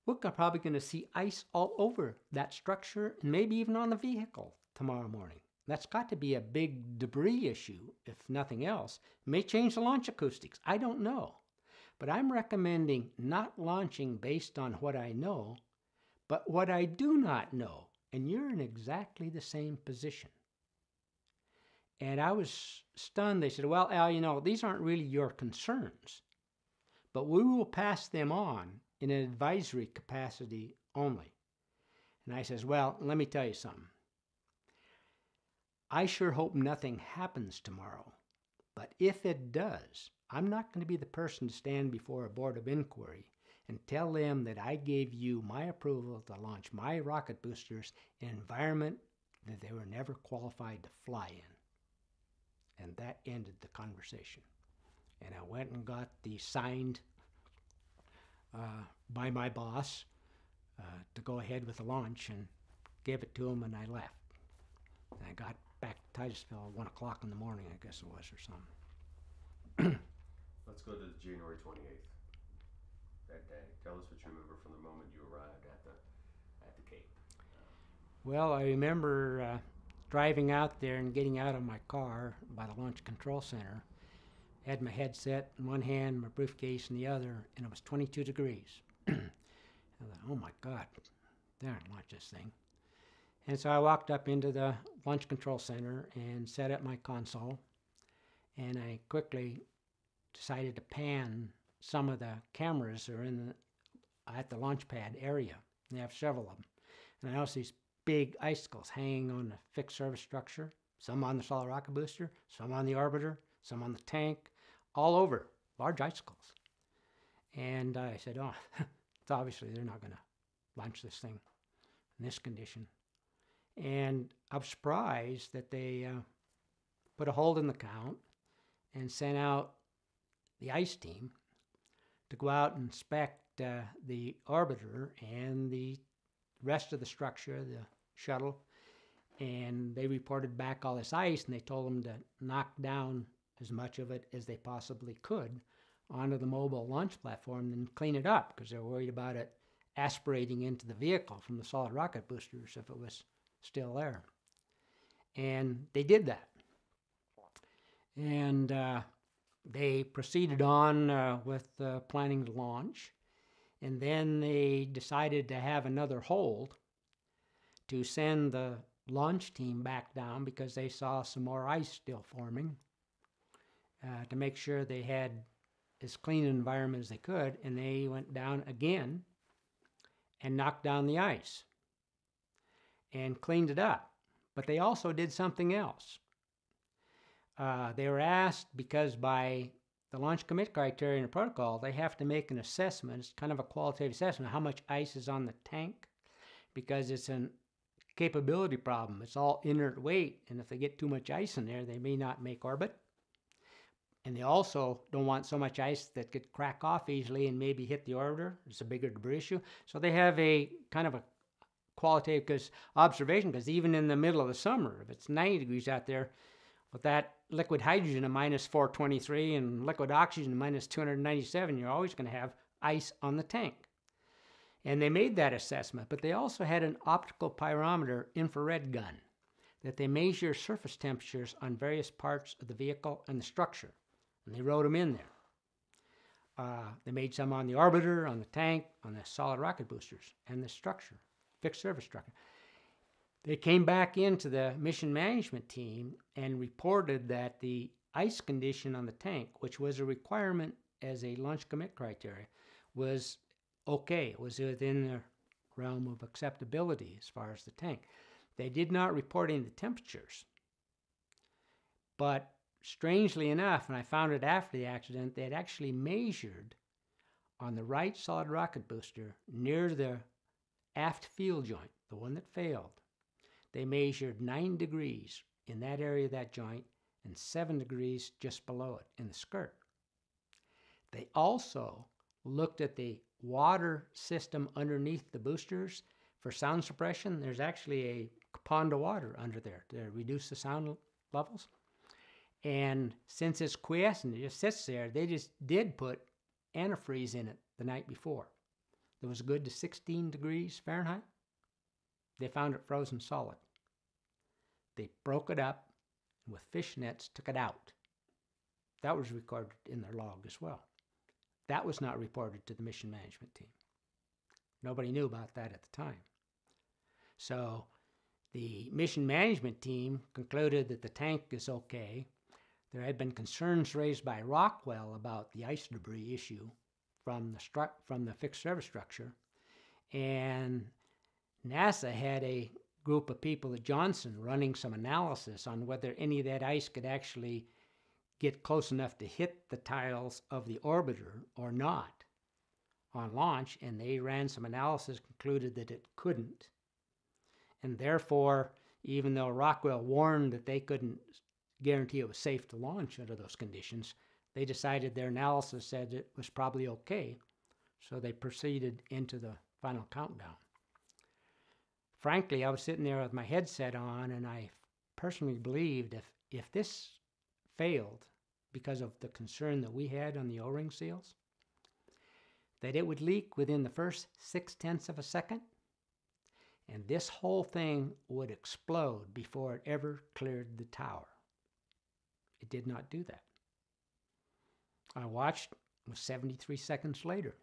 we're probably going to see ice all over that structure and maybe even on the vehicle tomorrow morning. That's got to be a big debris issue, if nothing else. It may change the launch acoustics. I don't know. But I'm recommending not launching based on what I know, but what I do not know. And you're in exactly the same position. And I was stunned. They said, well, Al, you know, these aren't really your concerns, but we will pass them on in an advisory capacity only. And I says, well, let me tell you something. I sure hope nothing happens tomorrow, but if it does, I'm not going to be the person to stand before a board of inquiry and tell them that I gave you my approval to launch my rocket boosters in an environment that they were never qualified to fly in. And that ended the conversation. And I went and got the signed by my boss to go ahead with the launch and gave it to him, and I left. And I got back to Titusville at 1 o'clock in the morning, I guess it was, or something. Let's go to January 28th, that day. Tell us what you remember from the moment you arrived at the Cape. Well, I remember driving out there and getting out of my car by the Launch Control Center. Had my headset in one hand, my briefcase in the other, and it was 22 degrees. I thought, oh my God, there, launch this thing. And so I walked up into the Launch Control Center and set up my console, and I quickly decided to pan some of the cameras that are at the launch pad area. They have several of them. And I noticed these big icicles hanging on the fixed service structure, some on the solid rocket booster, some on the orbiter, some on the tank, all over, large icicles. And I said, oh, it's obviously they're not going to launch this thing in this condition. And I was surprised that they put a hold in the count and sent out the ICE team to go out and inspect the orbiter and the rest of the structure, the shuttle. And they reported back all this ice, and they told them to knock down as much of it as they possibly could onto the mobile launch platform and clean it up, because they were worried about it aspirating into the vehicle from the solid rocket boosters if it was still there. And they did that. And they proceeded on with planning to launch. And then they decided to have another hold to send the launch team back down because they saw some more ice still forming, to make sure they had as clean an environment as they could. And they went down again and knocked down the ice and cleaned it up. But they also did something else. They were asked, because by the launch commit criteria and the protocol, they have to make an assessment. It's kind of a qualitative assessment of how much ice is on the tank, because it's a capability problem. It's all inert weight, and if they get too much ice in there, they may not make orbit. And they also don't want so much ice that could crack off easily and maybe hit the orbiter. It's a bigger debris issue. So they have a kind of a qualitative observation, because even in the middle of the summer, if it's 90 degrees out there, with that liquid hydrogen at minus 423 and liquid oxygen at minus 297, you're always going to have ice on the tank. And they made that assessment, but they also had an optical pyrometer infrared gun that they measure surface temperatures on various parts of the vehicle and the structure. And they wrote them in there. They made some on the orbiter, on the tank, on the solid rocket boosters, and the structure, fixed surface structure. They came back into the mission management team and reported that the ice condition on the tank, which was a requirement as a launch commit criteria, was okay. It was within the realm of acceptability as far as the tank. They did not report any of the temperatures. But strangely enough, and I found it after the accident, they had actually measured on the right solid rocket booster near the aft field joint, the one that failed. They measured 9 degrees in that area of that joint and 7 degrees just below it in the skirt. They also looked at the water system underneath the boosters for sound suppression. There's actually a pond of water under there to reduce the sound levels. And since it's quiescent, it just sits there, they just did put antifreeze in it the night before. It was good to 16 degrees Fahrenheit. They found it frozen solid. They broke it up and with fish nets took it out. That was recorded in their log as well. That was not reported to the mission management team. Nobody knew about that at the time. So the mission management team concluded that the tank is okay. There had been concerns raised by Rockwell about the ice debris issue from the fixed surface structure. And NASA had a group of people at Johnson running some analysis on whether any of that ice could actually get close enough to hit the tiles of the orbiter or not on launch, and they ran some analysis, concluded that it couldn't. And therefore, even though Rockwell warned that they couldn't guarantee it was safe to launch under those conditions, they decided their analysis said it was probably okay, so they proceeded into the final countdown. Frankly, I was sitting there with my headset on, and I personally believed if this failed because of the concern that we had on the O-ring seals, that it would leak within the first 0.6 of a second, and this whole thing would explode before it ever cleared the tower. It did not do that. I watched, it was 73 seconds later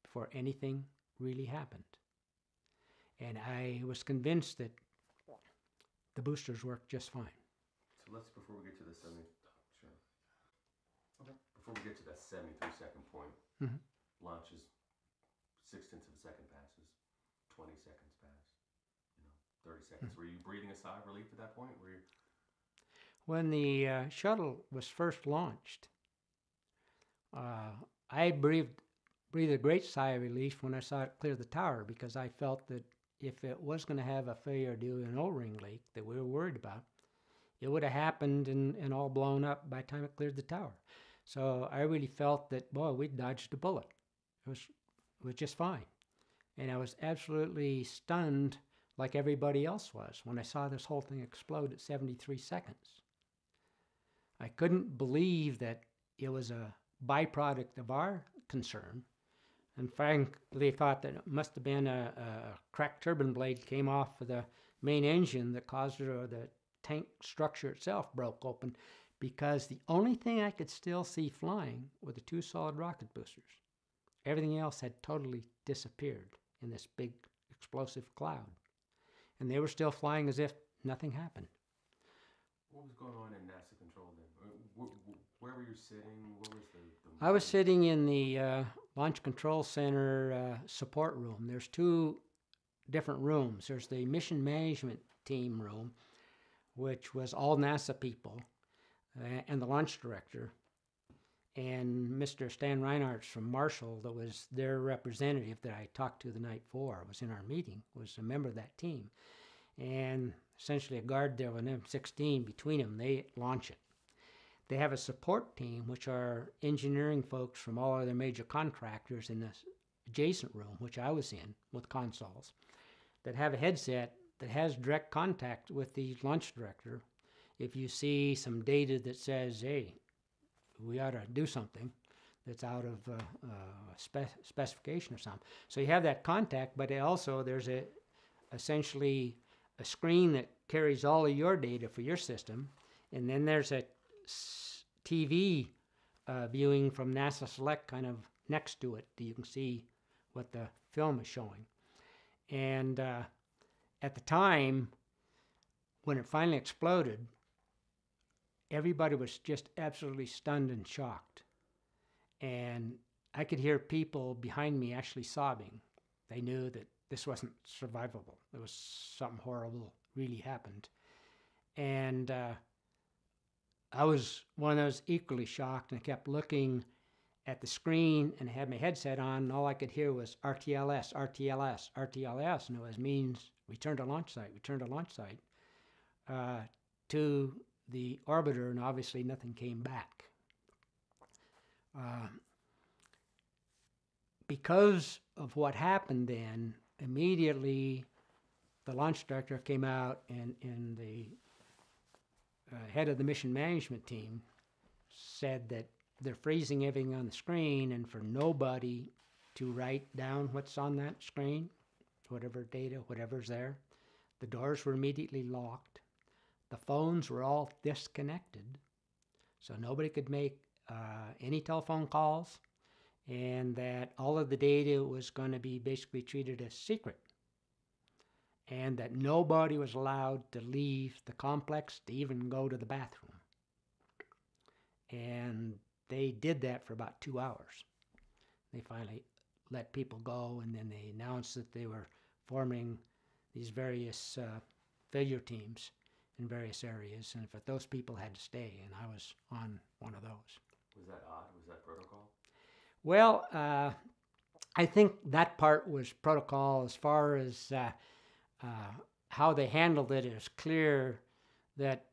before anything really happened. And I was convinced that the boosters worked just fine. So let's, before we get to the 73-second point, launches 0.6 of a second passes, 20 seconds pass, 30 seconds. Were you breathing a sigh of relief at that point? When the shuttle was first launched, I breathed a great sigh of relief when I saw it clear the tower, because I felt that if it was going to have a failure due to an O-ring leak that we were worried about, it would have happened and all blown up by the time it cleared the tower. So I really felt that, boy, we dodged a bullet. It was just fine. And I was absolutely stunned, like everybody else was, when I saw this whole thing explode at 73 seconds. I couldn't believe that it was a byproduct of our concern, and frankly thought that it must have been a cracked turbine blade came off of the main engine that caused it, or the tank structure itself broke open, because the only thing I could still see flying were the 2 solid rocket boosters. Everything else had totally disappeared in this big explosive cloud. And they were still flying as if nothing happened. What was going on in NASA control then? Where were you sitting? What was I was sitting in the Launch Control Center support room. There's 2 different rooms. There's the mission management team room, which was all NASA people, and the launch director. And Mr. Stan Reinhardt from Marshall, that was their representative that I talked to the night before, was in our meeting, was a member of that team. and essentially a guard there with an M16 between them. They launch it. They have a support team, which are engineering folks from all other major contractors in this adjacent room, which I was in, with consoles, that have a headset that has direct contact with the launch director. If you see some data that says, hey, we ought to do something that's out of specification or something. So you have that contact, but there's essentially a screen that carries all of your data for your system, and then there's a TV viewing from NASA Select kind of next to it that you can see what the film is showing. And at the time, when it finally exploded, everybody was just absolutely stunned and shocked. And I could hear people behind me actually sobbing. They knew that this wasn't survivable. There was something horrible really happened. And I was one of those equally shocked, and I kept looking at the screen and had my headset on, and all I could hear was RTLS, RTLS, RTLS, and it means return to launch site, return to launch site, to the orbiter, and obviously nothing came back. Because of what happened then, immediately the launch director came out, and the head of the mission management team said that they're freezing everything on the screen, and for nobody to write down what's on that screen, whatever data, whatever's there. The doors were immediately locked. The phones were all disconnected, so nobody could make any telephone calls, and that all of the data was going to be basically treated as secret, and that nobody was allowed to leave the complex to even go to the bathroom. And they did that for about 2 hours. They finally let people go, and then they announced that they were forming these various failure teams in various areas, and if those people had to stay, and I was on one of those. Was that odd? Was that protocol? Well, I think that part was protocol. As far as how they handled it, it was clear that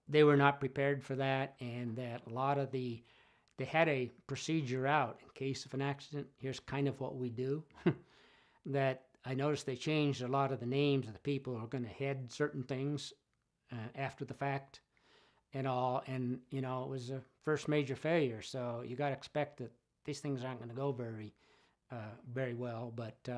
they were not prepared for that, and that a lot of they had a procedure out in case of an accident. Here's kind of what we do. That I noticed they changed a lot of the names of the people who are going to head certain things after the fact and all. And, you know, it was a first major failure. So you got to expect that these things aren't going to go very well. But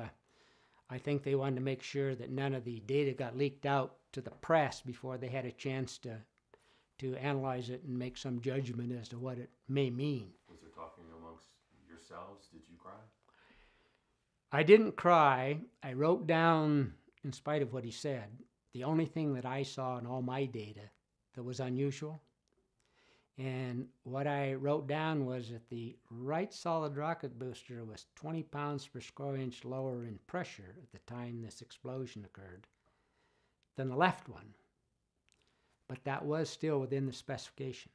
I think they wanted to make sure that none of the data got leaked out to the press before they had a chance to analyze it and make some judgment as to what it may mean. Was there talking amongst yourselves? Did you cry? I didn't cry. I wrote down, in spite of what he said, the only thing that I saw in all my data that was unusual. And what I wrote down was that the right solid rocket booster was 20 pounds per square inch lower in pressure at the time this explosion occurred than the left one. But that was still within the specification.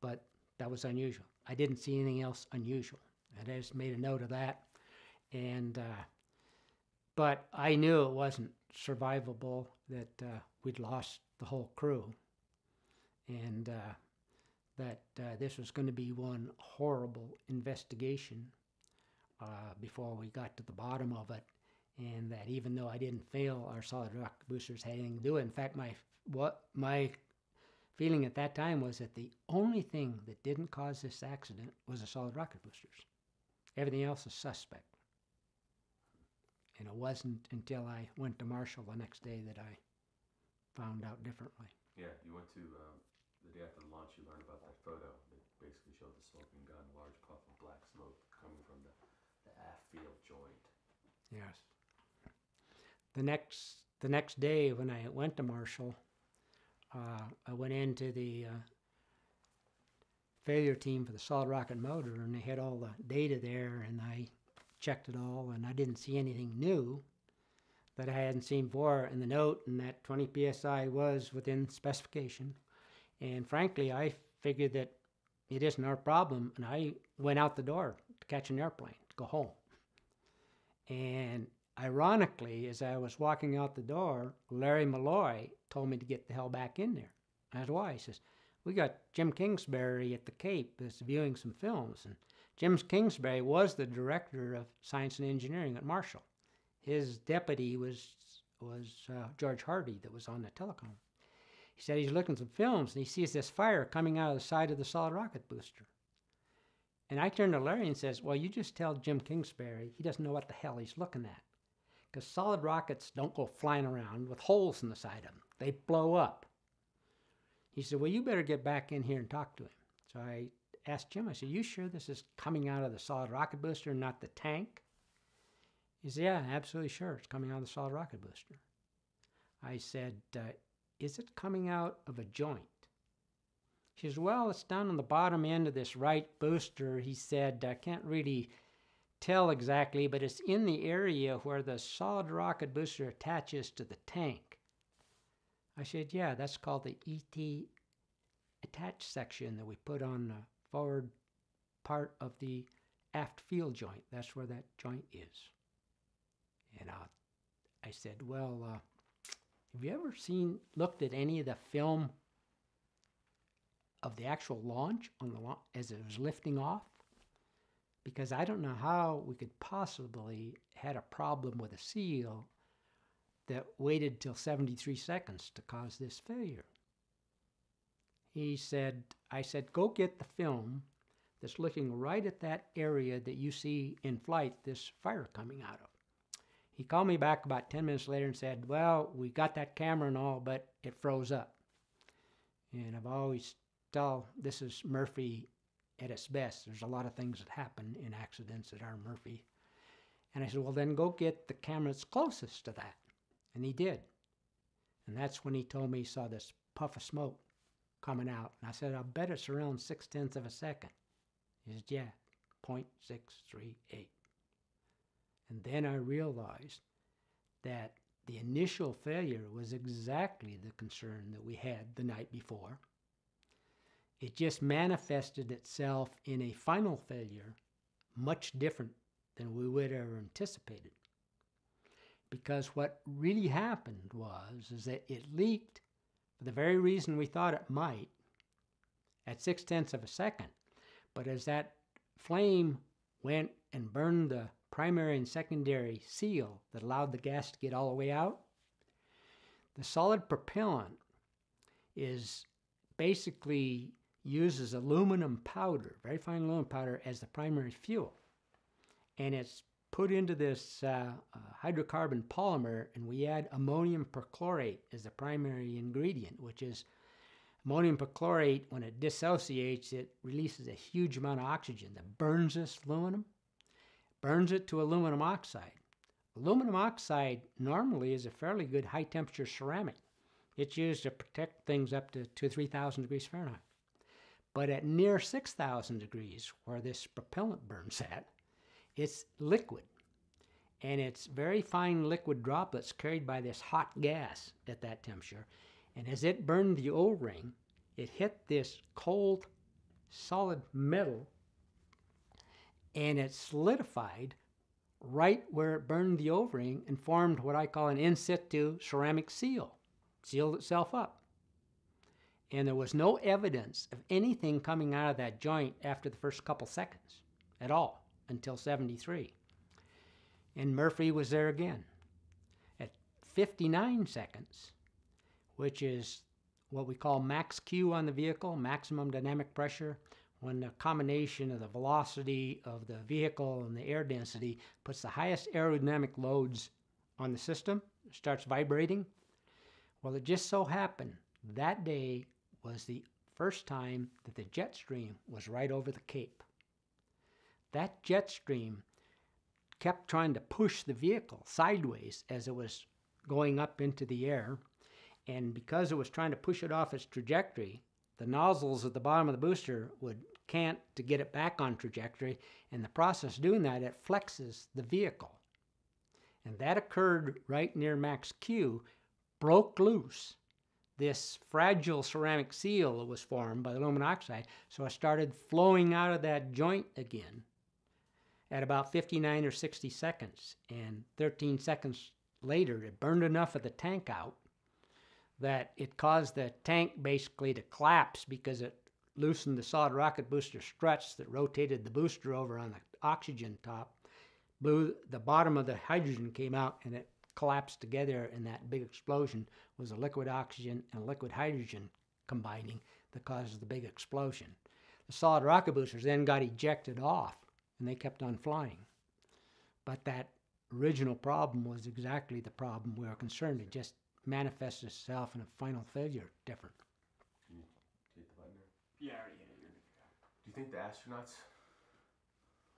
But that was unusual. I didn't see anything else unusual. And I just made a note of that. And but I knew it wasn't survivable, that we'd lost the whole crew, and that this was going to be one horrible investigation before we got to the bottom of it, and that even though I didn't fail, our solid rocket boosters had anything to do with it. In fact, my feeling at that time was that the only thing that didn't cause this accident was the solid rocket boosters. Everything else is suspect. And it wasn't until I went to Marshall the next day that I found out differently. Yeah, you went to, the day after the launch, you learned about that photo that basically showed the smoking gun, a large puff of black smoke coming from the aft field joint. Yes. The next day when I went to Marshall, I went into the failure team for the solid rocket motor, and they had all the data there, and I checked it all, and I didn't see anything new that I hadn't seen before in the note, and that 20 psi was within specification. And frankly, I figured that it isn't our problem, and I went out the door to catch an airplane to go home. And ironically, as I was walking out the door, Larry Malloy told me to get the hell back in there. I said, why? He says, we got Jim Kingsbury at the Cape that's viewing some films. And Jim Kingsbury was the director of science and engineering at Marshall. His deputy was George Hardy that was on the telecom. He said he's looking at some films and he sees this fire coming out of the side of the solid rocket booster. And I turned to Larry and says, well, you just tell Jim Kingsbury he doesn't know what the hell he's looking at. Because solid rockets don't go flying around with holes in the side of them. They blow up. He said, well, you better get back in here and talk to him. So I asked Jim, I said, you sure this is coming out of the solid rocket booster and not the tank? He said, yeah, absolutely sure. It's coming out of the solid rocket booster. I said, is it coming out of a joint? She says, well, it's down on the bottom end of this right booster. He said, I can't really tell exactly, but it's in the area where the solid rocket booster attaches to the tank. I said, yeah, that's called the ET attach section that we put on the forward part of the aft field joint. That's where that joint is. And I said, well, have you ever looked at any of the film of the actual launch on the as it was lifting off? Because I don't know how we could possibly had a problem with a seal that waited till 73 seconds to cause this failure. He said, I said, go get the film that's looking right at that area that you see in flight this fire coming out of. He called me back about 10 minutes later and said, well, we got that camera and all, but it froze up. And I've always told, this is Murphy at its best. There's a lot of things that happen in accidents that are Murphy. And I said, well, then go get the camera that's closest to that. And he did. And that's when he told me he saw this puff of smoke coming out. And I said, I'll bet it's around 0.6 of a second. He said, yeah, 0.638. And then I realized that the initial failure was exactly the concern that we had the night before. It just manifested itself in a final failure much different than we would have anticipated. Because what really happened is that it leaked for the very reason we thought it might at 0.6 of a second. But as that flame went and burned the primary and secondary seal that allowed the gas to get all the way out, the solid propellant is basically uses aluminum powder, very fine aluminum powder, as the primary fuel. And it's put into this hydrocarbon polymer, and we add ammonium perchlorate as the primary ingredient, which is ammonium perchlorate. When it dissociates, it releases a huge amount of oxygen that burns this aluminum, burns it to aluminum oxide. Aluminum oxide normally is a fairly good high-temperature ceramic. It's used to protect things up to 2,000 or 3,000 degrees Fahrenheit. But at near 6,000 degrees, where this propellant burns at, it's liquid. And it's very fine liquid droplets carried by this hot gas at that temperature. And as it burned the O-ring, it hit this cold, solid metal, and it solidified right where it burned the O-ring and formed what I call an in situ ceramic seal. Sealed itself up. And there was no evidence of anything coming out of that joint after the first couple seconds at all until 73. And Murphy was there again. At 59 seconds, which is what we call max Q on the vehicle, maximum dynamic pressure, when the combination of the velocity of the vehicle and the air density puts the highest aerodynamic loads on the system, starts vibrating. Well, it just so happened that day was the first time that the jet stream was right over the Cape. That jet stream kept trying to push the vehicle sideways as it was going up into the air, and because it was trying to push it off its trajectory, the nozzles at the bottom of the booster would cant to get it back on trajectory. In the process of doing that, it flexes the vehicle. And that occurred right near max Q, broke loose this fragile ceramic seal that was formed by the aluminum oxide, so it started flowing out of that joint again at about 59 or 60 seconds. And 13 seconds later, it burned enough of the tank out that it caused the tank basically to collapse because it loosened the solid rocket booster struts that rotated the booster over on the oxygen top. Blew the bottom of the hydrogen came out, and it collapsed together, and that big explosion was a liquid oxygen and liquid hydrogen combining that causes the big explosion. The solid rocket boosters then got ejected off, and they kept on flying. But that original problem was exactly the problem we were concerned. It just manifests itself in a final failure different. Can you hit the button there? Yeah, I already hit it. You're good to go. Do you think the astronauts,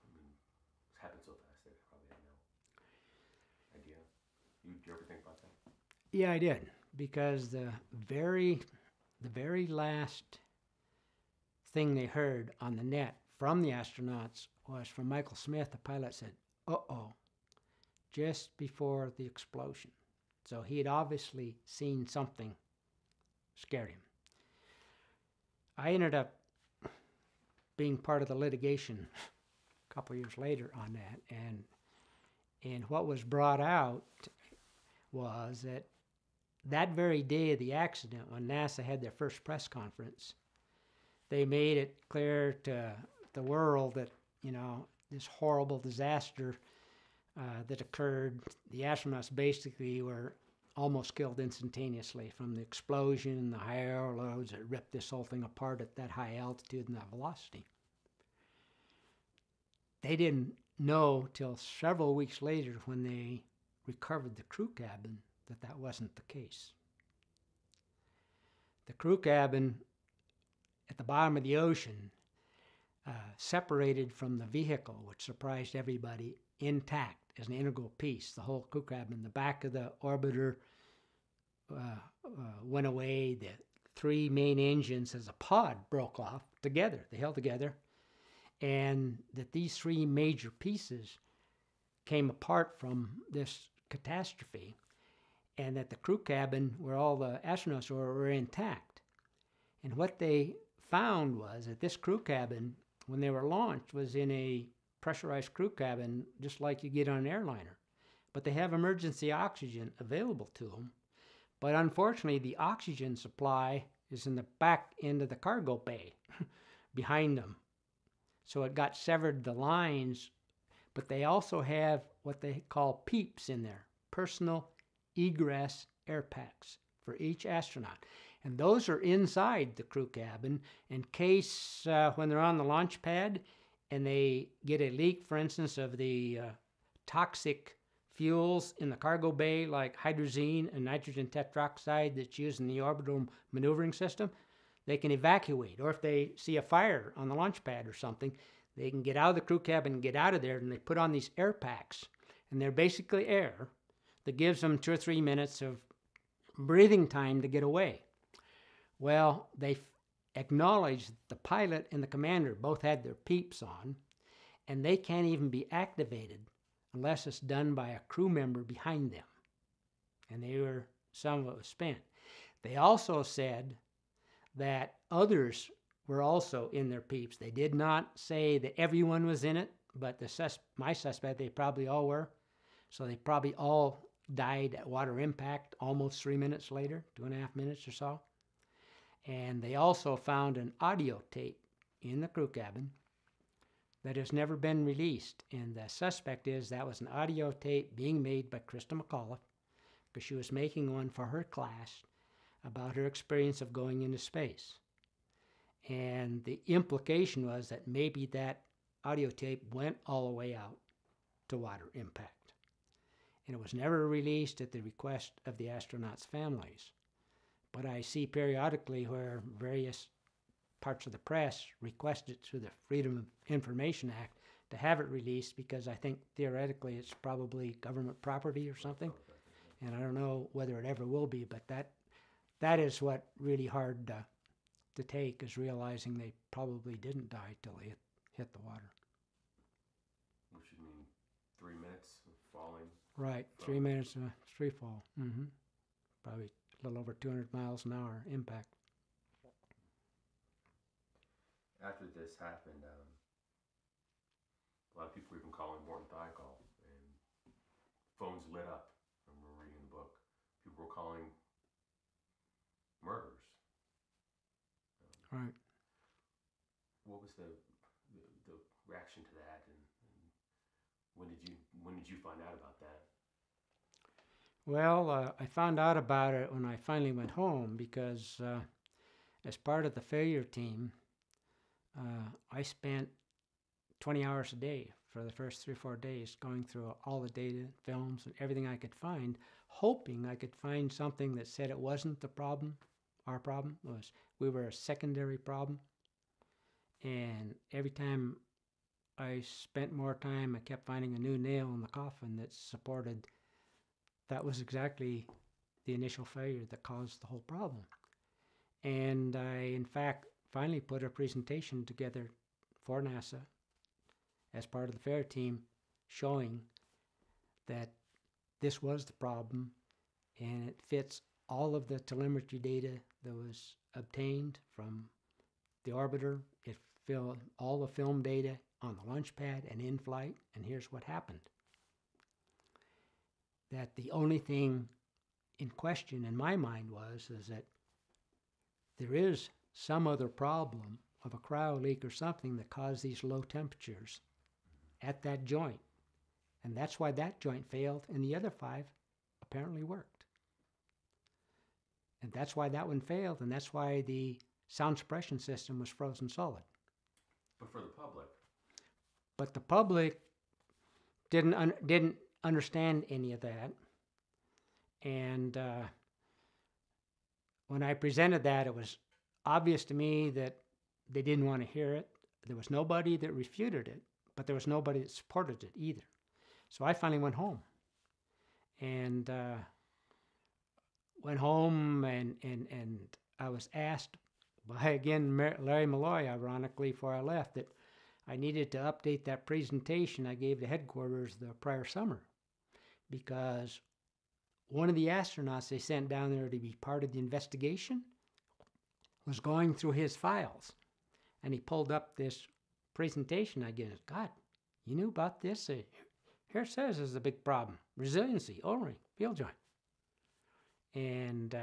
I mean, it's happened so fast they probably have no idea. You ever think about that? Yeah, I did, because the very last thing they heard on the net from the astronauts was from Michael Smith. The pilot said, "Uh-oh," just before the explosion. So he had obviously seen something scared him. I ended up being part of the litigation a couple years later on that, and what was brought out was that very day of the accident, when NASA had their first press conference, they made it clear to the world that, this horrible disaster that occurred, the astronauts basically were almost killed instantaneously from the explosion and the high air loads that ripped this whole thing apart at that high altitude and that velocity. They didn't know till several weeks later, when they recovered the crew cabin, that wasn't the case. The crew cabin at the bottom of the ocean, separated from the vehicle, which surprised everybody, intact as an integral piece. The whole crew cabin, the back of the orbiter went away. The three main engines as a pod broke off together. They held together. And that these three major pieces came apart from this catastrophe, and that the crew cabin, where all the astronauts were intact. And what they found was that this crew cabin, when they were launched, was in a pressurized crew cabin, just like you get on an airliner. But they have emergency oxygen available to them. But unfortunately, the oxygen supply is in the back end of the cargo bay behind them. So it got severed the lines, but they also have what they call PEEPs in there, personal egress air packs for each astronaut. And those are inside the crew cabin in case when they're on the launch pad and they get a leak, for instance, of the toxic fuels in the cargo bay, like hydrazine and nitrogen tetroxide that's used in the orbital maneuvering system, they can evacuate. Or if they see a fire on the launch pad or something, they can get out of the crew cabin and get out of there, and they put on these air packs. And they're basically air that gives them 2 or 3 minutes of breathing time to get away. Well, they acknowledged that the pilot and the commander both had their PEEPs on, and they can't even be activated unless it's done by a crew member behind them. And some of it was spent. They also said that others were also in their PEEPs. They did not say that everyone was in it, but my suspect, they probably all were. So they probably all died at water impact almost 3 minutes later, 2.5 minutes or so. And they also found an audio tape in the crew cabin that has never been released. And the suspect is that was an audio tape being made by Krista McAuliffe, because she was making one for her class about her experience of going into space. And the implication was that maybe that audio tape went all the way out to water impact. And it was never released at the request of the astronauts' families. But I see periodically where various parts of the press request it through the Freedom of Information Act to have it released, because I think theoretically it's probably government property or something. And I don't know whether it ever will be, but that is what really hard to take, is realizing they probably didn't die till they hit the water. Which would mean 3 minutes of falling. Right, 3 minutes of free fall. Probably a little over 200 miles an hour impact. After this happened, A lot of people were even calling Morton Thiokol, and phones lit up. I remember reading the book. People were calling murderers. Right. What was the reaction to that, and when did you find out about that? Well, I found out about it when I finally went home because as part of the failure team, I spent 20 hours a day for the first 3 or 4 days going through all the data, films, and everything I could find, hoping I could find something that said it wasn't the problem. Our problem was we were a secondary problem. And every time I spent more time, I kept finding a new nail in the coffin that supported that was exactly the initial failure that caused the whole problem. And I, in fact, finally put a presentation together for NASA as part of the failure team showing that this was the problem and it fits all of the telemetry data that was obtained from the orbiter. It filled all the film data on the launch pad and in flight, and here's what happened. That the only thing in question in my mind is that there is some other problem of a cryo leak or something that caused these low temperatures at that joint. And that's why that joint failed and the other 5 apparently worked. And that's why that one failed, and that's why the sound suppression system was frozen solid. But for the public. But the public didn't understand any of that. And when I presented that, it was obvious to me that they didn't want to hear it. There was nobody that refuted it, but there was nobody that supported it either. So I finally went home. And and I was asked by, again, Larry Malloy, ironically, before I left, that I needed to update that presentation I gave to headquarters the prior summer, because one of the astronauts they sent down there to be part of the investigation was going through his files, and he pulled up this presentation I gave. God, you knew about this? Here it says there's a big problem. Resiliency, O-ring, field joint. And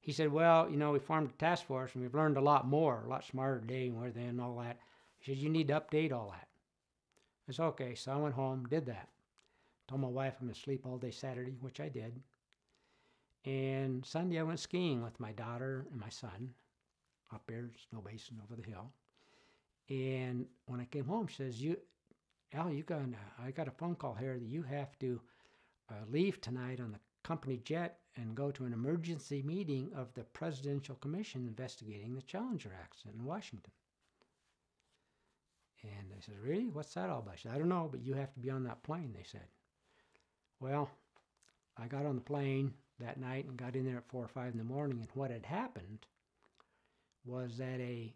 he said, well, you know, we formed a task force and we've learned a lot more, a lot smarter today and everything and all that. He said, you need to update all that. I said, okay. So I went home, did that. Told my wife I'm going to sleep all day Saturday, which I did. And Sunday I went skiing with my daughter and my son up there, Snow Basin over the hill. And when I came home, she says, Al, I got a phone call here that you have to leave tonight on the company jet and go to an emergency meeting of the Presidential Commission investigating the Challenger accident in Washington. And I said, really? What's that all about? She said, I don't know, but you have to be on that plane, they said. Well, I got on the plane that night and got in there at 4 or 5 in the morning, and what had happened was that a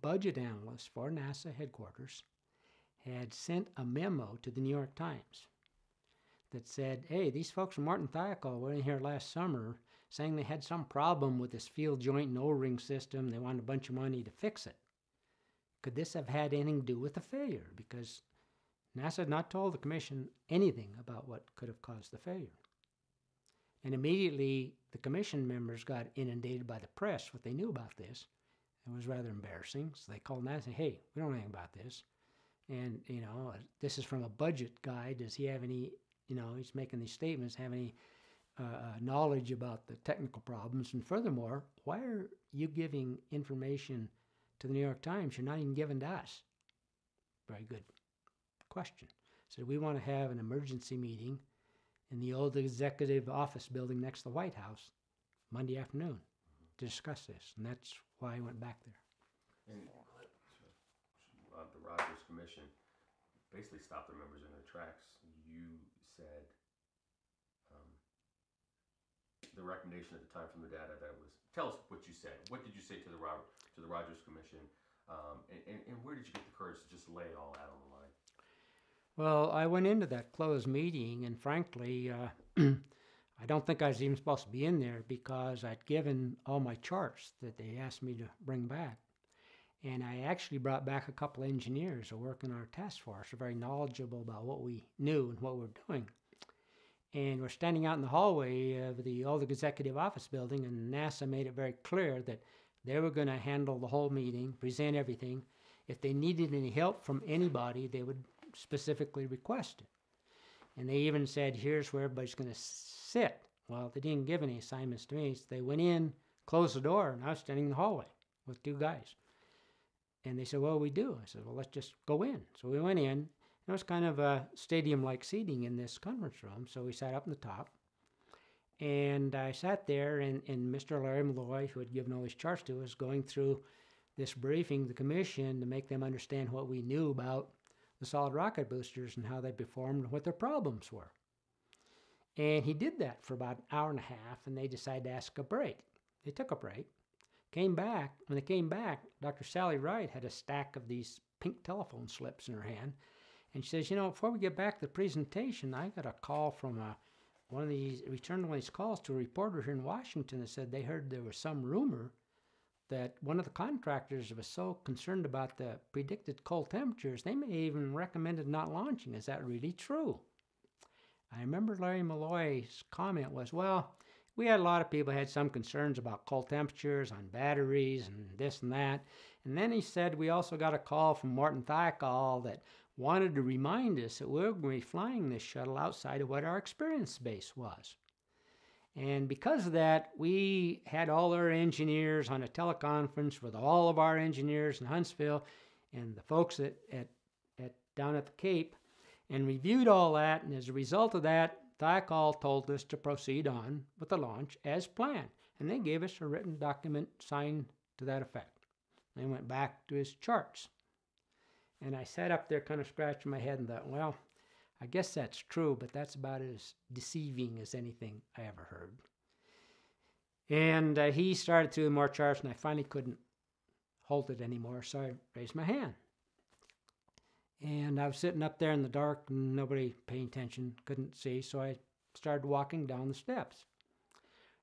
budget analyst for NASA headquarters had sent a memo to the New York Times that said, hey, these folks from Morton Thiokol were in here last summer saying they had some problem with this field joint and O-ring system. They wanted a bunch of money to fix it. Could this have had anything to do with the failure? Because NASA had not told the commission anything about what could have caused the failure. And immediately the commission members got inundated by the press, what they knew about this. It was rather embarrassing. So they called NASA and said, hey, we don't know anything about this. And, you know, this is from a budget guy. Does he have any, you know, he's making these statements, have any knowledge about the technical problems? And furthermore, why are you giving information to the New York Times you're not even giving to us? Very good question. So we want to have an emergency meeting in the old executive office building next to the White House Monday afternoon to discuss this. And that's why I went back there. And the Rogers Commission basically stopped their members in their tracks. You said the recommendation at the time from the data that was, tell us what you said. What did you say to the Rogers Commission? And where did you get the courage to just lay it all out on the line? Well, I went into that closed meeting, and frankly, I don't think I was even supposed to be in there because I'd given all my charts that they asked me to bring back. And I actually brought back a couple of engineers who work in our task force, are very knowledgeable about what we knew and what we were doing. And we're standing out in the hallway of the old executive office building, and NASA made it very clear that they were going to handle the whole meeting, present everything. If they needed any help from anybody, they would specifically request it. And they even said, here's where everybody's going to sit. Well, they didn't give any assignments to me. So they went in, closed the door, and I was standing in the hallway with two guys. And they said, what do we do? I said, well, let's just go in. So we went in. It was kind of a stadium-like seating in this conference room. So we sat up in the top. And I sat there, and Mr. Larry Malloy, who had given all these charts to us, going through this briefing, the commission, to make them understand what we knew about the solid rocket boosters and how they performed and what their problems were. And he did that for about an hour and a half, and they decided to ask a break. They took a break, came back. When they came back, Dr. Sally Wright had a stack of these pink telephone slips in her hand, and she says, you know, before we get back to the presentation, I got a call from returned one of these calls to a reporter here in Washington that said they heard there was some rumor that one of the contractors was so concerned about the predicted cold temperatures, they may even recommended not launching. Is that really true? I remember Larry Malloy's comment was, well, we had a lot of people had some concerns about cold temperatures on batteries and this and that. And then he said we also got a call from Morton Thiokol that wanted to remind us that we were going to be flying this shuttle outside of what our experience base was. And because of that, we had all our engineers on a teleconference with all of our engineers in Huntsville and the folks down at the Cape, and reviewed all that. And as a result of that, Thiokol told us to proceed on with the launch as planned. And they gave us a written document signed to that effect. They went back to his charts. And I sat up there kind of scratching my head and thought, well, I guess that's true, but that's about as deceiving as anything I ever heard. And he started to do more charts, and I finally couldn't hold it anymore, so I raised my hand. And I was sitting up there in the dark, and nobody paying attention, couldn't see, so I started walking down the steps.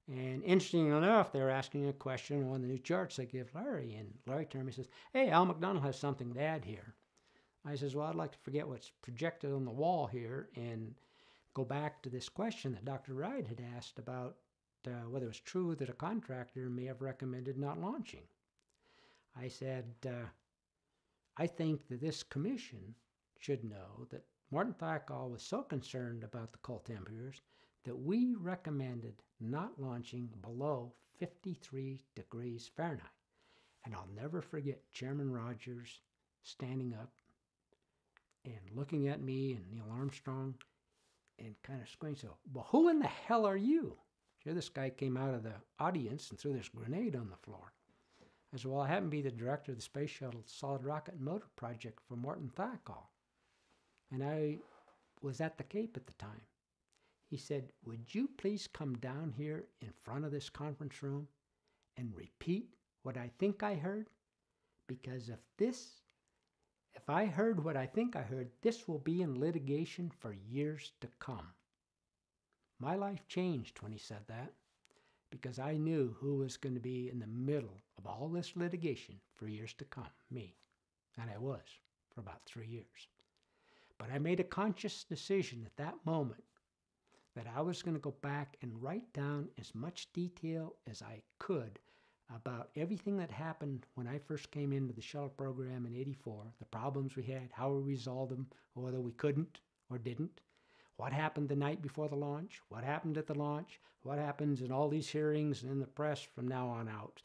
And interestingly enough, they were asking a question on one of the new charts they gave Larry, and Larry turned to me and says, hey, Al McDonald has something to add here. I says, well, I'd like to forget what's projected on the wall here and go back to this question that Dr. Wright had asked about whether it was true that a contractor may have recommended not launching. I said, I think that this commission should know that Morton Thiokol was so concerned about the cold temperatures that we recommended not launching below 53 degrees Fahrenheit. And I'll never forget Chairman Rogers standing up and looking at me and Neil Armstrong and kind of squinting. So, well, who in the hell are you? Here this guy came out of the audience and threw this grenade on the floor. I said, well, I happen to be the director of the Space Shuttle Solid Rocket and Motor Project for Morton Thiokol. And I was at the Cape at the time. He said, would you please come down here in front of this conference room and repeat what I think I heard? Because if I heard what I think I heard, this will be in litigation for years to come. My life changed when he said that, because I knew who was going to be in the middle of all this litigation for years to come, me. And I was for about 3 years. But I made a conscious decision at that moment that I was going to go back and write down as much detail as I could about everything that happened when I first came into the shuttle program in '84, the problems we had, how we resolved them, or whether we couldn't or didn't, what happened the night before the launch, what happened at the launch, what happens in all these hearings and in the press from now on out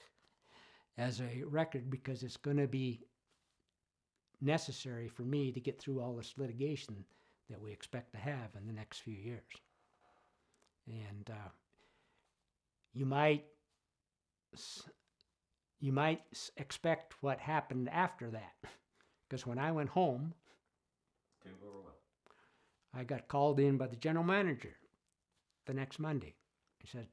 as a record, because it's going to be necessary for me to get through all this litigation that we expect to have in the next few years. And you might expect what happened after that, because when I went home, didn't go over well. I got called in by the general manager the next Monday. He said,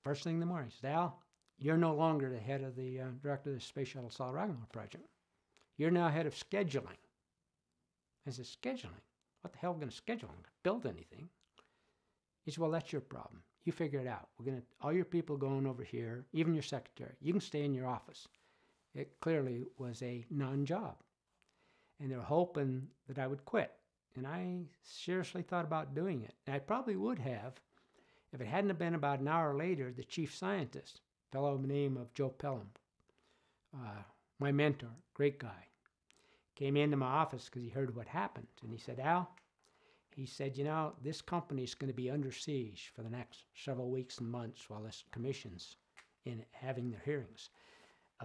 first thing in the morning, he said, Al, you're no longer the head of the director of the Space Shuttle Solid Rocket Motor Project. You're now head of scheduling. I said, scheduling? What the hell are we going to schedule? I'm going to build anything. He said, well, that's your problem. You figure it out. We're going to, all your people going over here, even your secretary, you can stay in your office. It clearly was a non-job. And they were hoping that I would quit. And I seriously thought about doing it. And I probably would have if it hadn't been about an hour later, the chief scientist, a fellow by the name of Joe Pelham, my mentor, great guy, came into my office because he heard what happened. And he said, Al, he said, you know, this company is going to be under siege for the next several weeks and months while this commission's in having their hearings,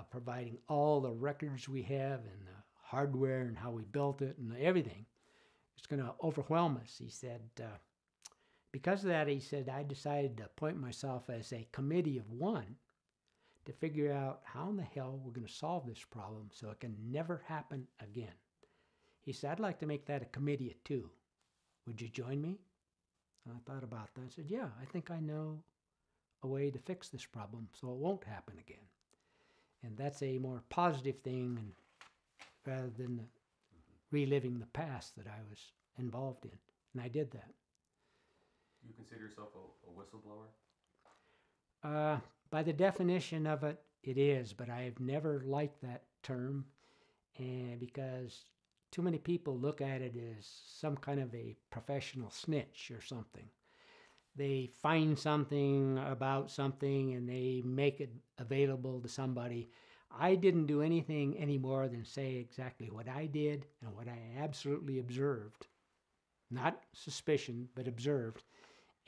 providing all the records we have and the hardware and how we built it and everything. It's going to overwhelm us. He said, because of that, he said, I decided to appoint myself as a committee of one to figure out how in the hell we're going to solve this problem so it can never happen again. He said, I'd like to make that a committee of two. Would you join me? And I thought about that. I said, yeah, I think I know a way to fix this problem so it won't happen again. And that's a more positive thing rather than reliving the past that I was involved in. And I did that. Do you consider yourself a whistleblower? By the definition of it, it is, but I've never liked that term, and because too many people look at it as some kind of a professional snitch or something. They find something about something and they make it available to somebody. I didn't do anything any more than say exactly what I did and what I absolutely observed. Not suspicion, but observed.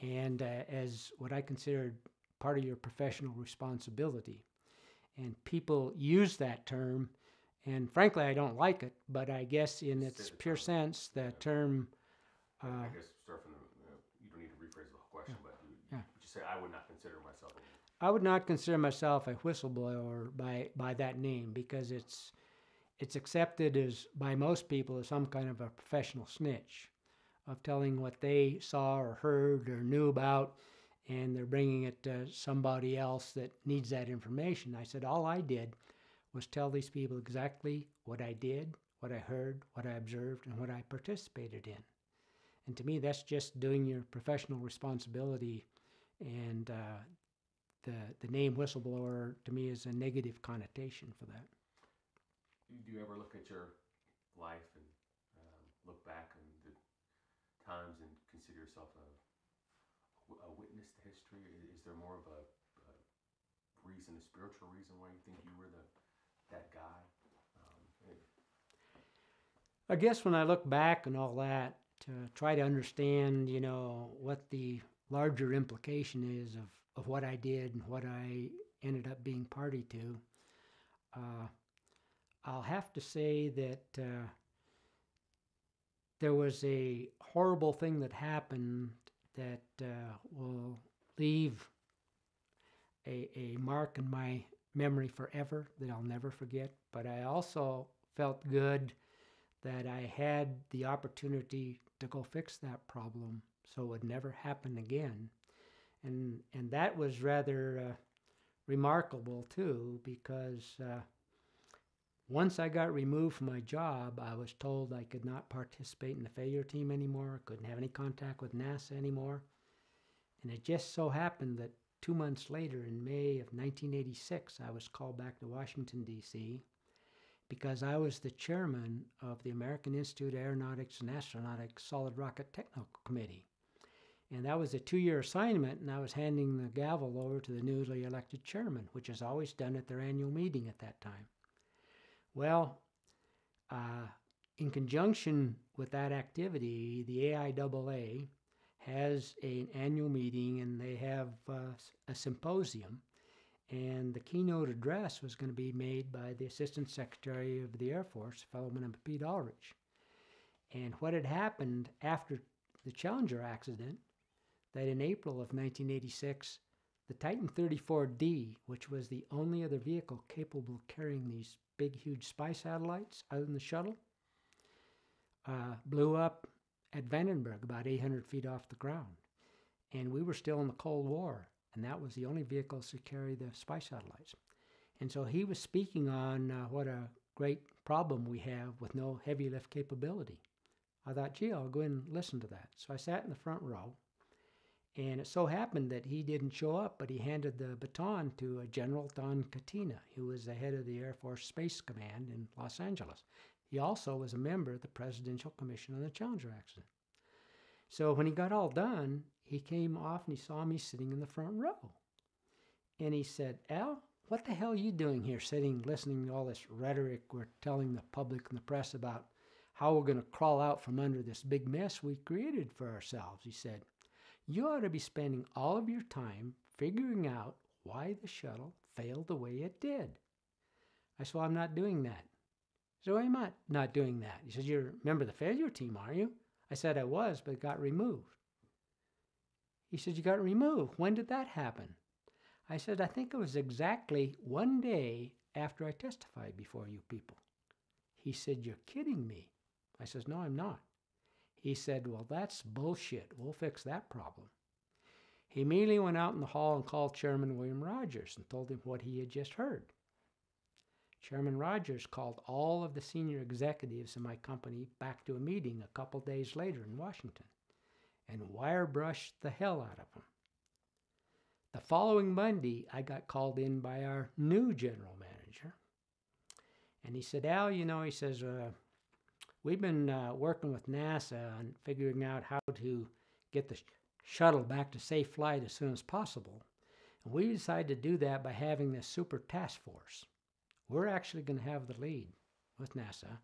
And as what I considered part of your professional responsibility. And people use that term, and frankly, I don't like it, but I guess in its pure sense, the term... I guess start from you don't need to rephrase the whole question, but you just say, I would not consider myself I would not consider myself a whistleblower by that name, because it's accepted as by most people as some kind of a professional snitch of telling what they saw or heard or knew about, and they're bringing it to somebody else that needs that information. I said all I did was tell these people exactly what I did, what I heard, what I observed, and what I participated in. And to me, that's just doing your professional responsibility, and the name whistleblower to me is a negative connotation for that. Do you ever look at your life and look back on the times and consider yourself a witness to history? Is there more of a reason, a spiritual reason why you think you were that guy? I guess when I look back and all that, to try to understand, you know, what the larger implication is of what I did and what I ended up being party to, I'll have to say that there was a horrible thing that happened that will leave a mark in my memory forever that I'll never forget. But I also felt good that I had the opportunity to go fix that problem so it would never happen again. And that was rather remarkable too, because once I got removed from my job, I was told I could not participate in the failure team anymore, couldn't have any contact with NASA anymore. And it just so happened that 2 months later, in May of 1986, I was called back to Washington, D.C., because I was the chairman of the American Institute of Aeronautics and Astronautics Solid Rocket Technical Committee. And that was a 2-year assignment, and I was handing the gavel over to the newly elected chairman, which is always done at their annual meeting at that time. Well, in conjunction with that activity, the AIAA has an annual meeting, and they have a symposium. And the keynote address was going to be made by the Assistant Secretary of the Air Force, a fellow named Pete Ulrich. And what had happened after the Challenger accident, that in April of 1986, the Titan 34D, which was the only other vehicle capable of carrying these big, huge spy satellites other than the shuttle, blew up at Vandenberg, about 800 feet off the ground. And we were still in the Cold War, and that was the only vehicle to carry the spy satellites. And so he was speaking on what a great problem we have with no heavy lift capability. I thought, gee, I'll go in and listen to that. So I sat in the front row, And it so happened that he didn't show up, but he handed the baton to a General Don Katina, who was the head of the Air Force Space Command in Los Angeles. He also was a member of the Presidential Commission on the Challenger accident. So when he got all done, he came off and he saw me sitting in the front row. And he said, "Al, what the hell are you doing here, sitting, listening to all this rhetoric we're telling the public and the press about how we're going to crawl out from under this big mess we created for ourselves?" He said, "You ought to be spending all of your time figuring out why the shuttle failed the way it did." I said, "Well, I'm not doing that." He said, "Why am I not doing that?" He said, "You're a member of the failure team, are you?" I said, "I was, but it got removed." He said, "You got removed? When did that happen?" I said, "I think it was exactly one day after I testified before you people." He said, "You're kidding me." I says, "No, I'm not." He said, "Well, that's bullshit. We'll fix that problem." He immediately went out in the hall and called Chairman William Rogers and told him what he had just heard. Chairman Rogers called all of the senior executives in my company back to a meeting a couple days later in Washington and wire brushed the hell out of them. The following Monday, I got called in by our new general manager. And he said, "Al, he says, we've been working with NASA on figuring out how to get the shuttle back to safe flight as soon as possible. And we decided to do that by having this super task force. We're actually going to have the lead with NASA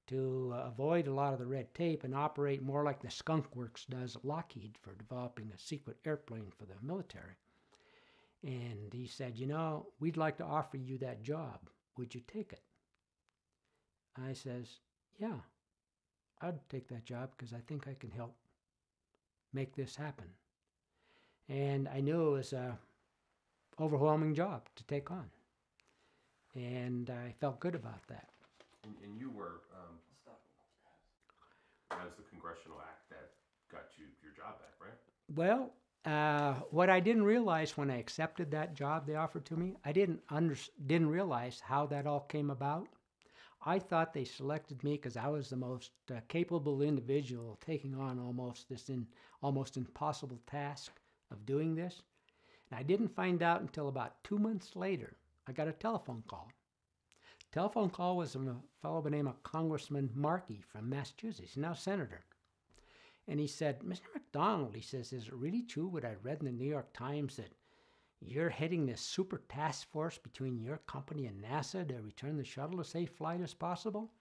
to avoid a lot of the red tape and operate more like the Skunk Works does at Lockheed for developing a secret airplane for the military." And he said, "We'd like to offer you that job. Would you take it?" I says, "Yeah, I'd take that job because I think I can help make this happen." And I knew it was a overwhelming job to take on. And I felt good about that. And you were, that was the congressional act that got you your job back, right? Well, what I didn't realize when I accepted that job they offered to me, I didn't realize how that all came about. I thought they selected me because I was the most capable individual taking on almost impossible task of doing this. And I didn't find out until about 2 months later. I got a telephone call. The telephone call was from a fellow by the name of Congressman Markey from Massachusetts. He's now a senator. And he said, "Mr. McDonald," he says, "is it really true what I read in the New York Times that you're heading this super task force between your company and NASA to return the shuttle to safe flight as possible?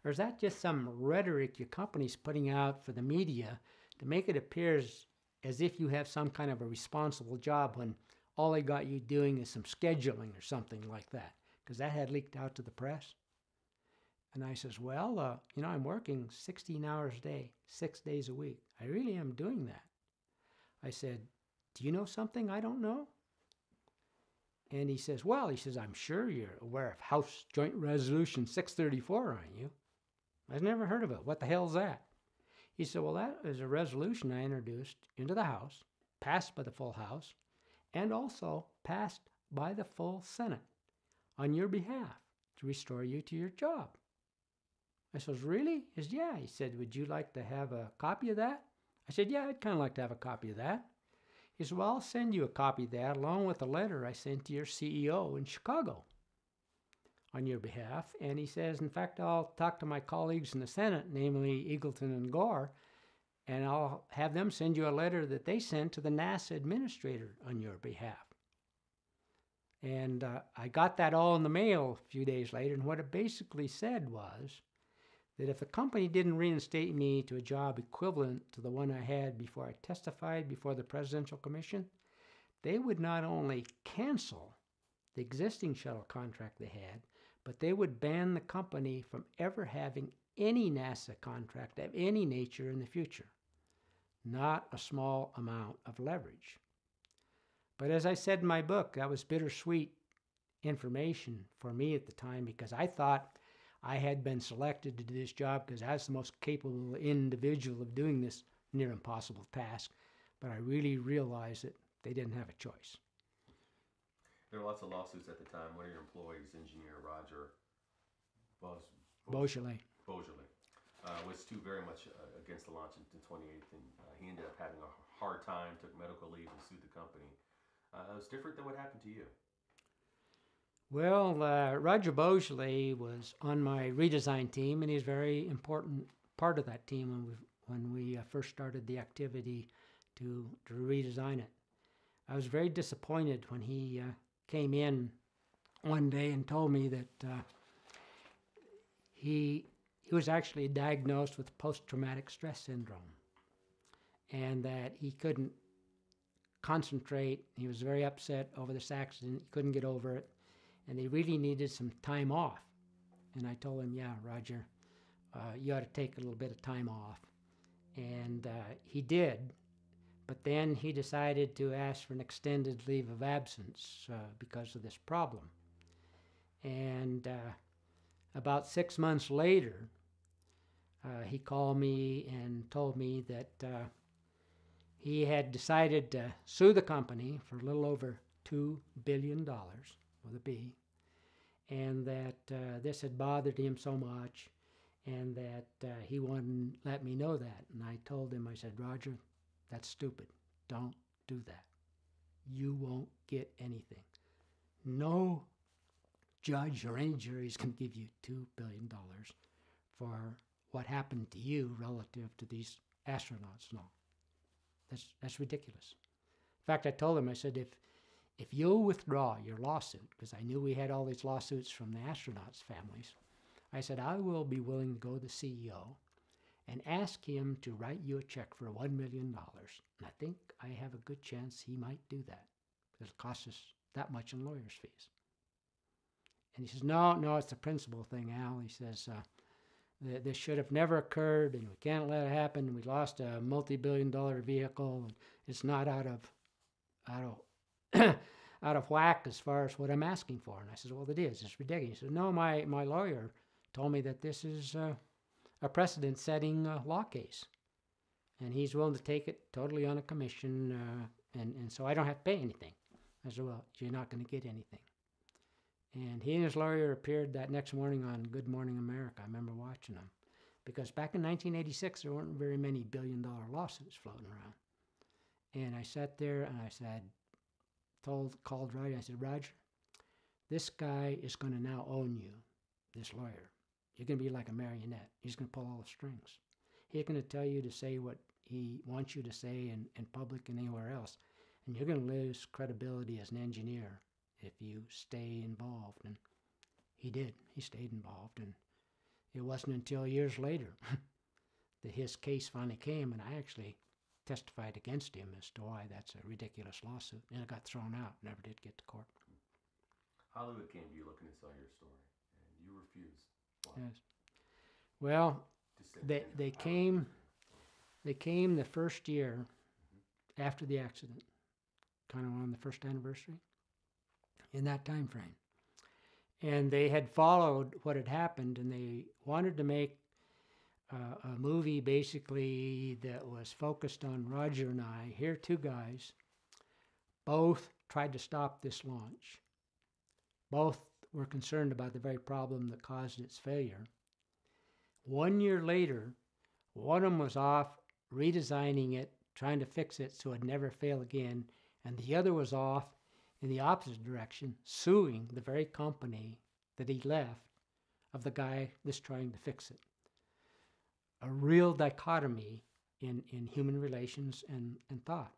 Or is that just some rhetoric your company's putting out for the media to make it appear as if you have some kind of a responsible job when all they got you doing is some scheduling or something like that?" Because that had leaked out to the press. And I says, "Well, I'm working 16 hours a day, 6 days a week. I really am doing that." I said, "Do you know something I don't know?" And he says, "I'm sure you're aware of House Joint Resolution 634, aren't you?" "I've never heard of it. What the hell's that?" He said, "Well, that is a resolution I introduced into the House, passed by the full House, and also passed by the full Senate on your behalf to restore you to your job." I says, "Really?" He says, "Yeah." He said, "Would you like to have a copy of that?" I said, "Yeah, I'd kind of like to have a copy of that." He said, "Well, I'll send you a copy of that along with a letter I sent to your CEO in Chicago on your behalf." And he says, "In fact, I'll talk to my colleagues in the Senate, namely Eagleton and Gore, and I'll have them send you a letter that they sent to the NASA administrator on your behalf." And I got that all in the mail a few days later, and what it basically said was that if the company didn't reinstate me to a job equivalent to the one I had before I testified before the Presidential Commission, they would not only cancel the existing shuttle contract they had, but they would ban the company from ever having any NASA contract of any nature in the future. Not a small amount of leverage. But as I said in my book, that was bittersweet information for me at the time because I thought I had been selected to do this job because I was the most capable individual of doing this near impossible task. But I really realized that they didn't have a choice. There were lots of lawsuits at the time. One of your employees, engineer Roger Beaujolais. was too very much against the launch in 28th, and he ended up having a hard time, took medical leave, and sued the company. It was different than what happened to you. Well, Roger Bosley was on my redesign team, and he's a very important part of that team when we first started the activity to redesign it. I was very disappointed when he came in one day and told me that he was actually diagnosed with post-traumatic stress syndrome, and that he couldn't concentrate. He was very upset over this accident. He couldn't get over it, and he really needed some time off. And I told him, yeah, Roger, you ought to take a little bit of time off. And he did, but then he decided to ask for an extended leave of absence because of this problem. And about 6 months later, he called me and told me that he had decided to sue the company for a little over $2 billion, with a B, and that this had bothered him so much, and that he wouldn't let me know that. And I told him, I said, Roger, that's stupid. Don't do that. You won't get anything. No judge or any jury is going to give you $2 billion for what happened to you relative to these astronauts. No, that's ridiculous. In fact, I told him, I said, if you'll withdraw your lawsuit, because I knew we had all these lawsuits from the astronauts' families, I said, I will be willing to go to the CEO and ask him to write you a check for $1 million. And I think I have a good chance he might do that, because it costs us that much in lawyers' fees. And he says, no, it's a principle thing, Al. He says, this should have never occurred, and we can't let it happen. We lost a multi-billion-dollar vehicle, and it's not out of whack as far as what I'm asking for. And I said, well, it is. It's ridiculous. He said, no, my lawyer told me that this is a precedent-setting law case, and he's willing to take it totally on a commission, and so I don't have to pay anything. I said, well, you're not going to get anything. And he and his lawyer appeared that next morning on Good Morning America. I remember watching them, because back in 1986, there weren't very many billion-dollar lawsuits floating around. And I sat there and I said, called Roger. I said, Roger, this guy is going to now own you, this lawyer. You're going to be like a marionette. He's going to pull all the strings. He's going to tell you to say what he wants you to say in public and anywhere else. And you're going to lose credibility as an engineer if you stay involved. And he did. He stayed involved. And it wasn't until years later that his case finally came, and I actually testified against him as to why that's a ridiculous lawsuit. And it got thrown out. Never did get to court. Hollywood came to you looking to sell your story, and you refused. Why? Yes. Well, they came the first year after the accident, kind of on the first anniversary, in that time frame. And they had followed what had happened, and they wanted to make a movie basically that was focused on Roger and I. Here, two guys, both tried to stop this launch. Both were concerned about the very problem that caused its failure. 1 year later, one of them was off redesigning it, trying to fix it so it'd never fail again, and the other was off in the opposite direction, suing the very company that he left of the guy that's trying to fix it. A real dichotomy in human relations and thought.